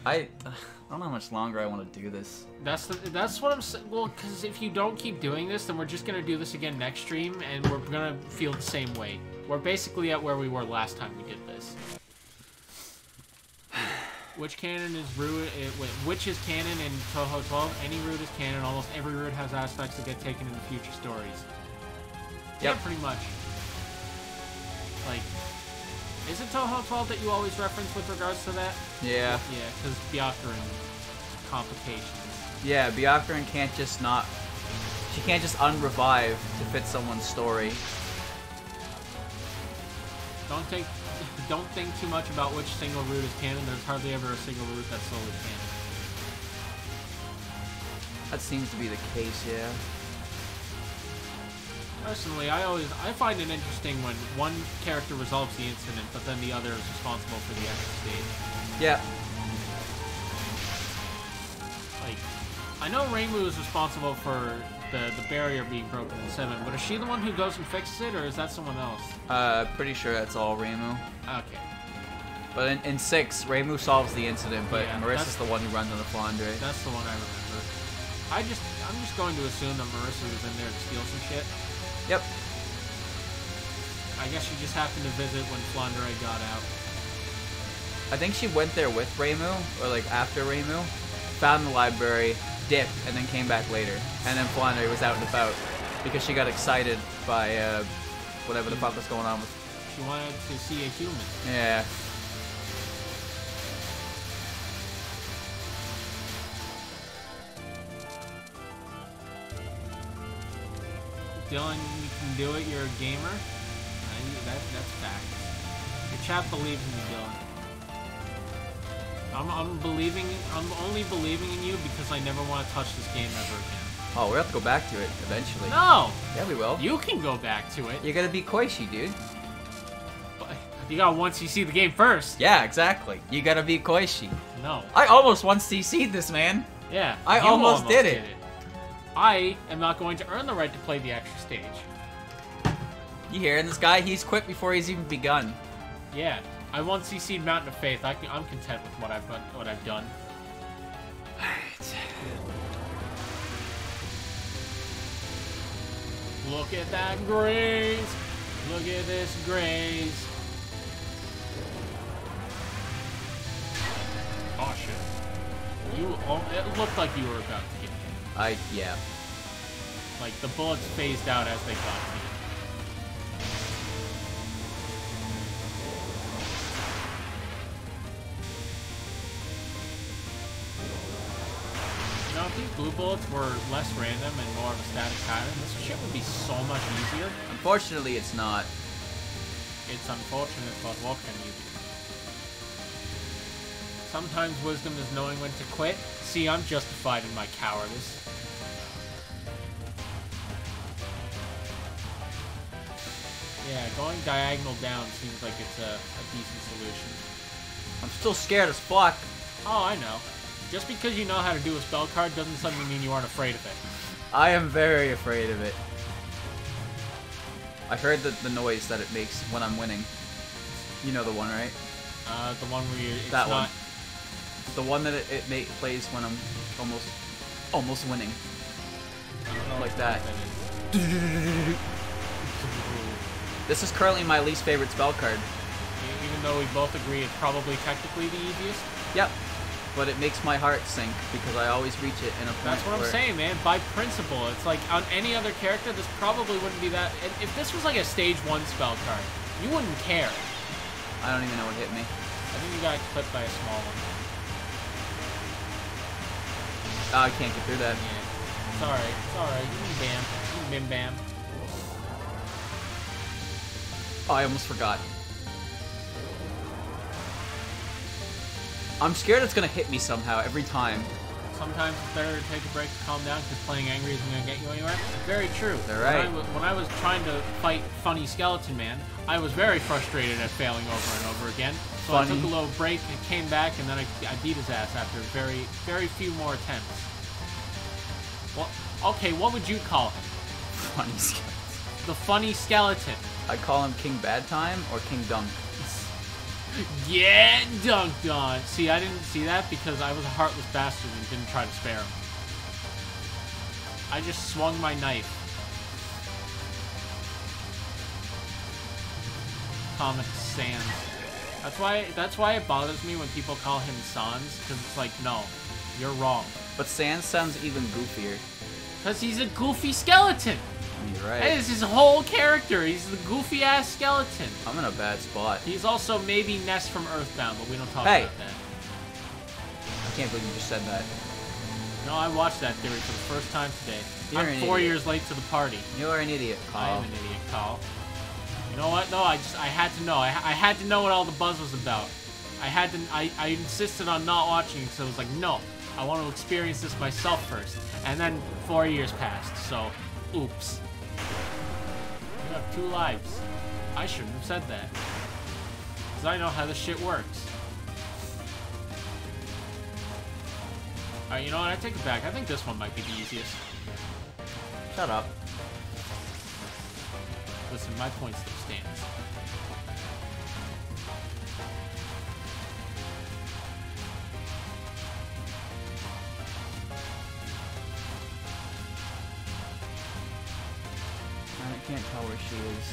I don't know how much longer I want to do this. That's what I'm saying. Well, because if you don't keep doing this, then we're just gonna do this again next stream, and we're gonna feel the same way. We're basically at where we were last time we did this. Which canon is root? Which is canon in Toho 12? Any root is canon. Almost every root has aspects that get taken into future stories. Yep. Yeah, pretty much. Like, is it Toho 12 that you always reference with regards to that? Yeah. Yeah, because Byakuran complications. Yeah, Byakuran can't just not... She can't just unrevive to fit someone's story. Don't think too much about which single root is canon. There's hardly ever a single root that's solely canon. That seems to be the case, yeah. Personally, I find it interesting when one character resolves the incident, but then the other is responsible for the extra stage. Yeah. Like, I know Reimu is responsible for the barrier being broken in 7, but is she the one who goes and fixes it, or is that someone else? Pretty sure that's all Reimu. Okay. But in 6, Reimu solves the incident, but Yeah, Marissa's the one who runs on the Flandre. That's the one I remember. I'm just going to assume that Marissa was in there to steal some shit. Yep. I guess she just happened to visit when Flandre got out. I think she went there with Reimu, or like after Reimu, found the library, dipped, and then came back later. And then Flandre was out and about because she got excited by whatever the fuck was going on with. She wanted to see a human. Yeah. Dylan, you can do it. You're a gamer. That's fact. Your chat believes in you, Dylan. I'm only believing in you because I never want to touch this game ever again. Oh, we'll have to go back to it eventually. No! Yeah, we will. You can go back to it. You gotta be Koichi, dude. But you gotta once you see the game first. Yeah, exactly. You gotta be Koichi. No. I almost once CC'd this, man. Yeah. I you almost did it. I am not going to earn the right to play the extra stage. You hearing this guy? He's quit before he's even begun. Yeah. I once CC'd Mountain of Faith. I'm content with what I've done. Alright. Look at that graze! Look at this graze! Oh shit. It looked like you were about to get hit. Yeah. Like, the bullets phased out as they got to you. You know, if these blue bullets were less random and more of a static pattern, this shit would be so much easier. Unfortunately, it's not. It's unfortunate, but what can you do? Sometimes wisdom is knowing when to quit. See, I'm justified in my cowardice. Yeah, going diagonal down seems like it's a decent solution. I'm still scared as fuck. Oh, I know. Just because you know how to do a spell card doesn't suddenly mean you aren't afraid of it. I am very afraid of it. I heard the noise that it makes when I'm winning. You know the one, right? The one where you're... That one. The one that it plays when I'm almost winning. Like that. This is currently my least favorite spell card. Even though we both agree it's probably technically the easiest? Yep. But it makes my heart sink because I always reach it in a point. That's what I'm saying, man. By principle, it's like on any other character, this probably wouldn't be that. If this was like a stage 1 spell card, you wouldn't care. I don't even know what hit me. I think you got clipped by a small one. Oh, I can't get through that. Yeah. It's alright. It's alright. You can bam. You can bim bam. Oh, I almost forgot. I'm scared it's gonna hit me somehow every time. Sometimes it's better to take a break to calm down because playing angry isn't gonna get you anywhere. Very true. They're right. When I was trying to fight Funny Skeleton Man, I was very frustrated at failing over and over again. So Funny. I took a little break and came back, and then I beat his ass after very few more attempts. Well, okay, what would you call him? Funny skeleton. The Funny Skeleton. I call him King Bad Time or King Dunk. Yeah, dunked on. See, I didn't see that because I was a heartless bastard and didn't try to spare him. I just swung my knife. Comic Sans. That's why it bothers me when people call him Sans, because it's like, no, you're wrong. But Sans sounds even goofier. Because he's a goofy skeleton. You're right. That is his whole character. He's the goofy ass skeleton. I'm in a bad spot. He's also maybe Ness from Earthbound, but we don't talk Hey. about that. I can't believe you just said that. No, I watched that theory for the first time today. You're I'm an 4 idiot. years late to the party. You're an idiot, I Carl. am an idiot, Carl. You know what? No, I had to know. I had to know what all the buzz was about. I insisted on not watching it, so I was like, no, I want to experience this myself first. And then 4 years passed, so, oops. You have 2 lives. I shouldn't have said that. Because I know how this shit works. Alright, you know what? I take it back. I think this one might be the easiest. Shut up. Listen, my point still stands. I can't tell where she is.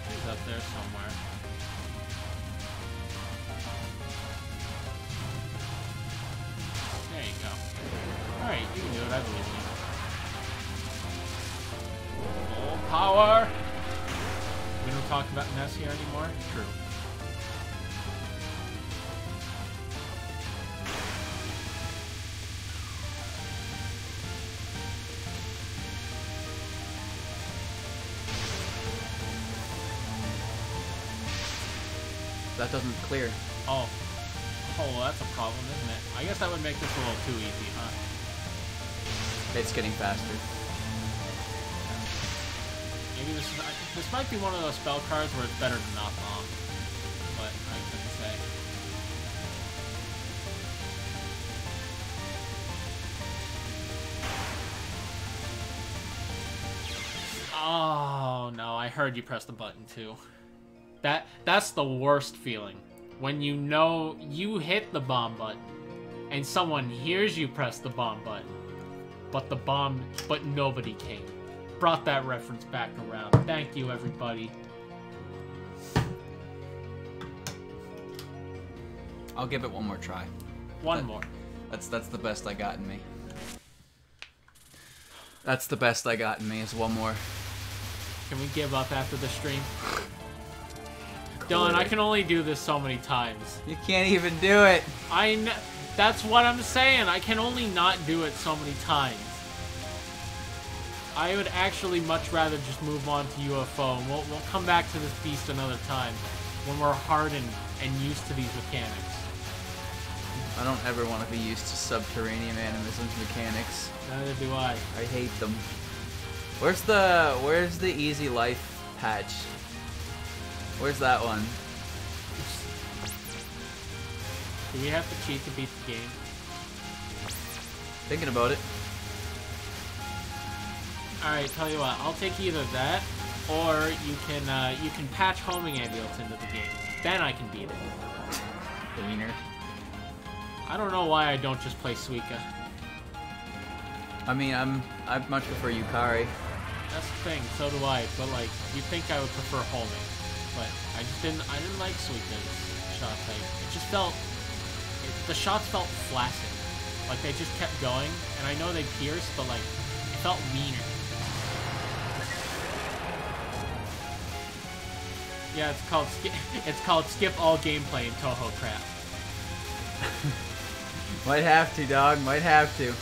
She's up there somewhere. There you go. Alright, you can do it, I believe in you. Full power! We don't talk about Ness here anymore? True. that doesn't clear. Oh. Oh, well, that's a problem, isn't it? I guess that would make this a little too easy, huh? It's getting faster. Maybe this might be one of those spell cards where it's better to not bomb. But I couldn't say. Oh no, I heard you press the button too. That's the worst feeling. When you know you hit the bomb button and someone hears you press the bomb button, but nobody came. Brought that reference back around. Thank you, everybody. I'll give it one more try. One more. That's the best I got in me. That's the best I got in me is one more. Can we give up after the stream? Dylan, I can only do this so many times. You can't even do it. That's what I'm saying. I can only not do it so many times. I would actually much rather just move on to UFO, and we'll come back to this beast another time when we're hardened and used to these mechanics. I don't ever want to be used to subterranean animism's mechanics. Neither do I. I hate them. Where's the easy life patch? Where's that one? Do we have to cheat to beat the game? Thinking about it. Alright, tell you what, I'll take either that, or you can patch homing amulets into the game. Then I can beat it. Wiener. I don't know why I don't just play Suika. I mean, I much prefer Yukari. That's the thing, so do I, but like, you'd think I would prefer homing. But I didn't like Suika's shot type. It just the shots felt flaccid. Like they just kept going, and I know they pierced, but like, it felt meaner. Yeah, it's called skip all gameplay in Toho crap. Might have to, dog. Might have to.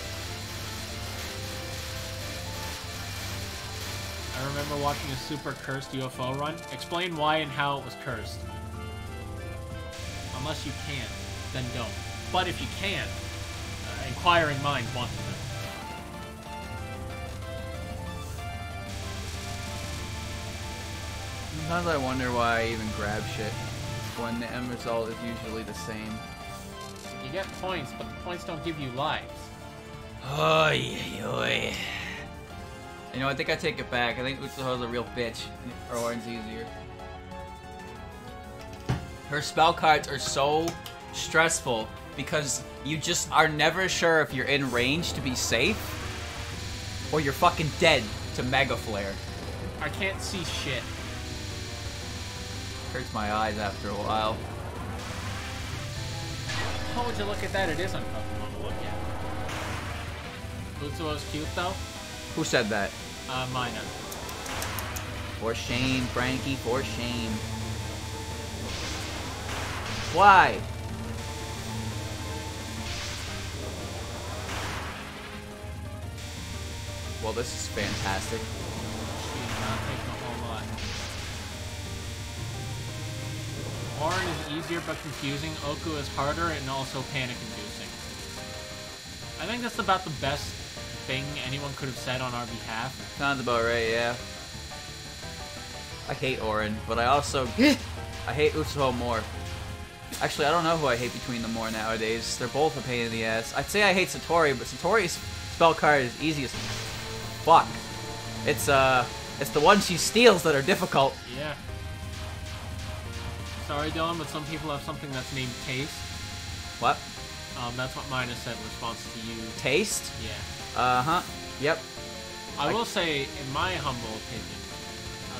I remember watching a super cursed UFO run. Explain why and how it was cursed. Unless you can, then don't. But if you can, inquiring minds want to know. Sometimes I wonder why I even grab shit when the end result is usually the same. You get points, but the points don't give you lives. Oy. You know, I think I take it back. I think Utsuho's a real bitch. Orin's easier. Her spell cards are so stressful because you just are never sure if you're in range to be safe or you're fucking dead to Mega Flare. I can't see shit. Hurts my eyes after a while. How would you look at that? It is uncomfortable to look at. Utsuho's cute though? Who said that? Mina. For shame, Frankie, for shame. Why? Well, this is fantastic. She's not taking a whole lot. Orin is easier but confusing. Oku is harder and also panic-inducing. I think that's about the best thing anyone could have said on our behalf. Sounds about right, yeah. I hate Orin, but I also I hate Utsuho more. Actually, I don't know who I hate between them more nowadays. They're both a pain in the ass. I'd say I hate Satori, but Satori's spell card is easy as fuck. It's the ones she steals that are difficult. Yeah. Sorry, Dylan, but some people have something that's named Taste. What? That's what Mina said in response to you. Taste? Yeah. Uh-huh. Yep. I will say, in my humble opinion,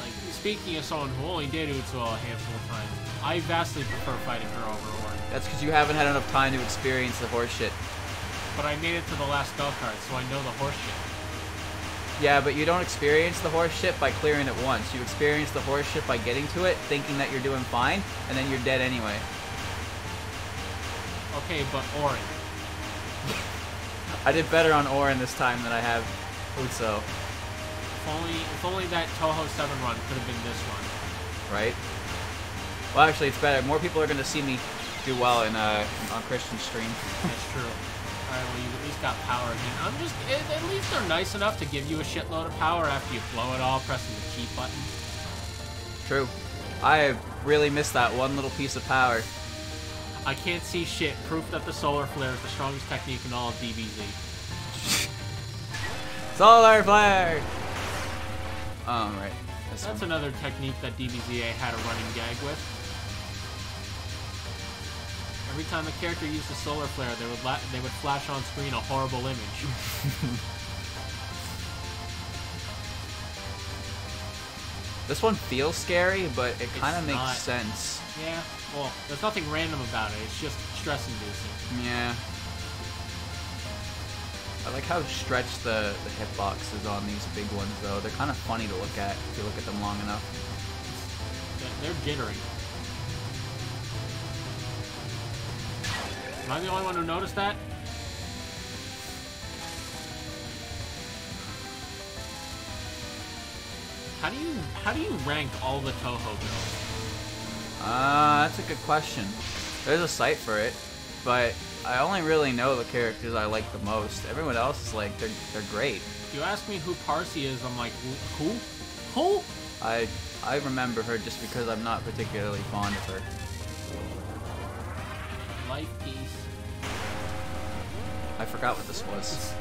like, speaking of someone who only did Utsuho a handful of times, I vastly prefer fighting her over Orin. That's because you haven't had enough time to experience the horse shit. But I made it to the last spell card, so I know the horse shit. Yeah, but you don't experience the horse shit by clearing it once. You experience the horse shit by getting to it, thinking that you're doing fine, and then you're dead anyway. Okay, but Orin. I did better on Orin this time than I have Utsuho. If only that Toho 7 run could have been this run. Right? Well, actually, it's better. More people are gonna see me do well in on Christian's stream. That's true. Alright, well, you at least got power again. At least they're nice enough to give you a shitload of power after you blow it all, pressing the cheat button. True. I really missed that one little piece of power. I can't see shit. Proof that the solar flare is the strongest technique in all of DBZ. Solar flare! Oh, right. That's another technique that DBZA had a running gag with. Every time a character used the solar flare, they would flash on screen a horrible image. This one feels scary, but it kind of makes not. sense. Yeah, well, there's nothing random about it. It's just stress-inducing. Yeah. I like how stretched the hitbox is on these big ones, though. They're kind of funny to look at if you look at them long enough. They're jittery. Am I the only one who noticed that? How do you rank all the Toho builds? That's a good question. There's a site for it, but I only really know the characters I like the most. Everyone else is like, they're great. If you ask me who Parsi is, I'm like, who? Who? I remember her just because I'm not particularly fond of her. Life piece. I forgot what this was.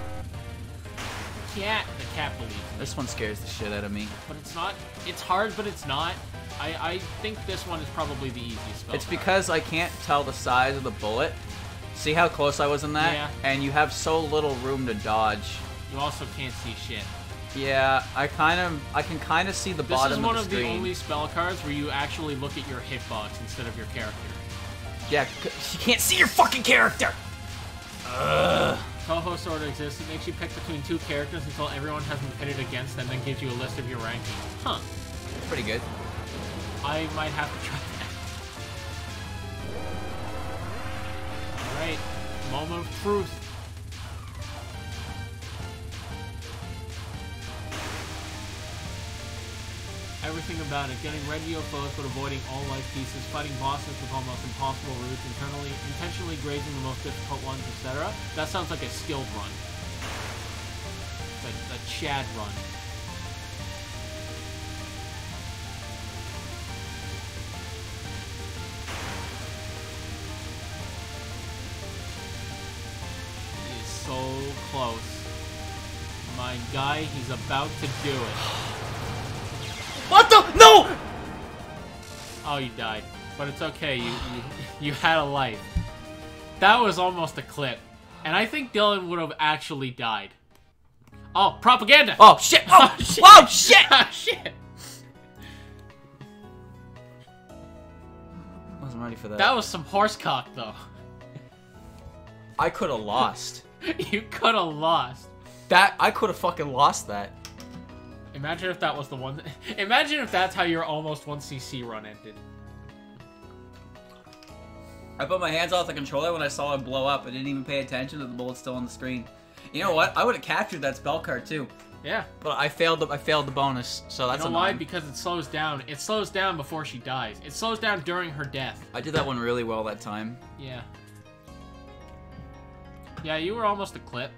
Cat. The cat believes me. This one scares the shit out of me. But it's not. It's hard, but it's not. I think this one is probably the easiest spell. It's because I can't tell the size of the bullet. See how close I was in that? Yeah. And you have so little room to dodge. You also can't see shit. Yeah, I can kind of see the bottom of the screen. This is one of the only spell cards where you actually look at your hitbox instead of your character. Yeah, you can't see your fucking character! Ugh. Toho sort of exists. It makes you pick between two characters until everyone has been pitted against them, then gives you a list of your rankings. Huh. It's pretty good. I might have to try that. Alright, moment of truth. Everything about it. Getting red your foes but avoiding all life pieces, fighting bosses with almost impossible routes, intentionally grazing the most difficult ones, etc. That sounds like a skilled run. Like a Chad run. He is so close. My guy, he's about to do it. What the? No! Oh, you died. But it's okay, you had a life. That was almost a clip. And I think Dylan would have actually died. Oh, propaganda! Oh, shit! Oh, shit! Whoa, shit! Oh, shit! Wasn't ready for that. That was some horsecock, though. I could have lost. You could have lost. I could have fucking lost that. Imagine if that was the one... Imagine if that's how your almost 1cc run ended. I put my hands off the controller when I saw it blow up. I didn't even pay attention to the bullet still on the screen. You know what? I would have captured that spell card too. Yeah. But I failed the bonus, so that's You know why? annoying. Because it slows down. It slows down before she dies. It slows down during her death. I did that one really well that time. Yeah. Yeah, you were almost a clip.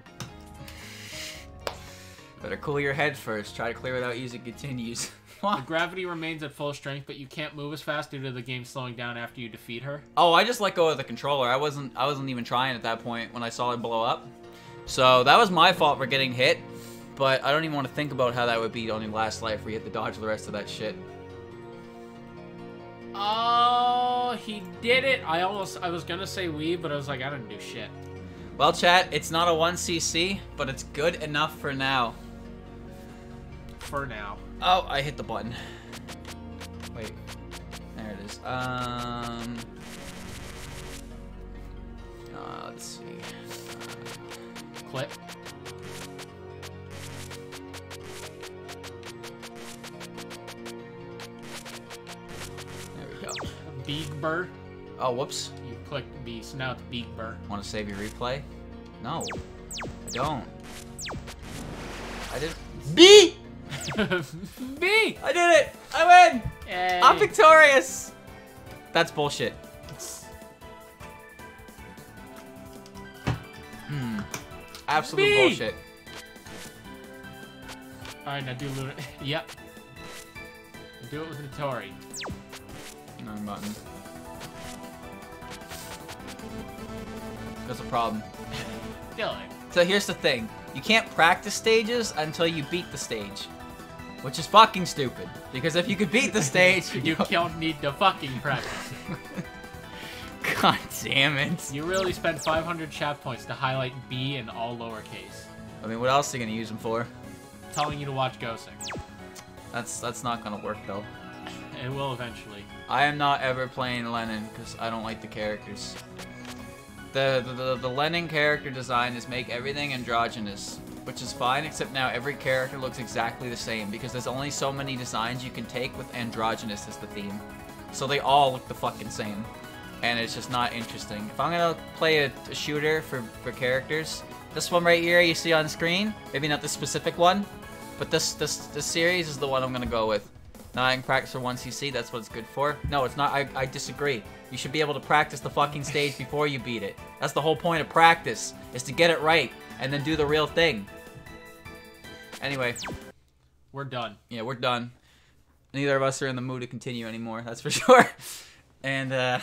Better cool your head first. Try to clear without using continues. The gravity remains at full strength, but you can't move as fast due to the game slowing down after you defeat her. Oh, I just let go of the controller. I wasn't even trying at that point when I saw it blow up. So that was my fault for getting hit. But I don't even want to think about how that would be on your last life where you have to dodge the rest of that shit. Oh, he did it. I was gonna say leave, but I was like, I didn't do shit. Well, chat, it's not a 1cc, but it's good enough for now. For now. Oh, I hit the button. Wait. There it is. Let's see. Clip. There we go. Big Burr. Oh, whoops. You clicked B, so now it's Big Burr. Want to save your replay? No. I don't. I did. B! B! I did it! I win! Yay. I'm victorious! That's bullshit. Absolute Me! bullshit. Alright, now do Luna. Yep. Now do it with Hattori. Wrong button. There's a problem. Dylan. So here's the thing. You can't practice stages until you beat the stage. Which is fucking stupid. Because if you could beat the stage... You don't need to fucking practice. God damn it. You really spent 500 chat points to highlight B in all lowercase. I mean, what else are you gonna use them for? Telling you to watch Gosing. That's not gonna work though. It will eventually. I am not ever playing Lennon because I don't like the characters. The Lennon character design is make everything androgynous, which is fine, except now every character looks exactly the same because there's only so many designs you can take with androgynous as the theme. So they all look the fucking same. And it's just not interesting. If I'm gonna play a shooter for characters, this one right here you see on screen, maybe not this specific one, but this series is the one I'm gonna go with. Now I can practice for 1cc, that's what it's good for. No, it's not. I disagree. You should be able to practice the fucking stage before you beat it. That's the whole point of practice, is to get it right and then do the real thing. Anyway. We're done. Yeah, we're done. Neither of us are in the mood to continue anymore, that's for sure. And,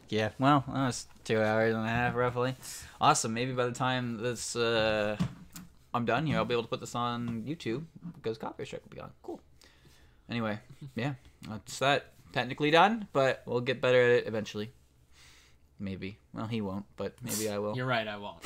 yeah, well, that was 2 hours and a half, roughly. Awesome. Maybe by the time this, I'm done here, I'll be able to put this on YouTube, because copyright strike will be gone. Cool. Anyway, yeah, that's that. Technically done, but we'll get better at it eventually. Maybe. Well, he won't, but maybe I will. You're right, I won't.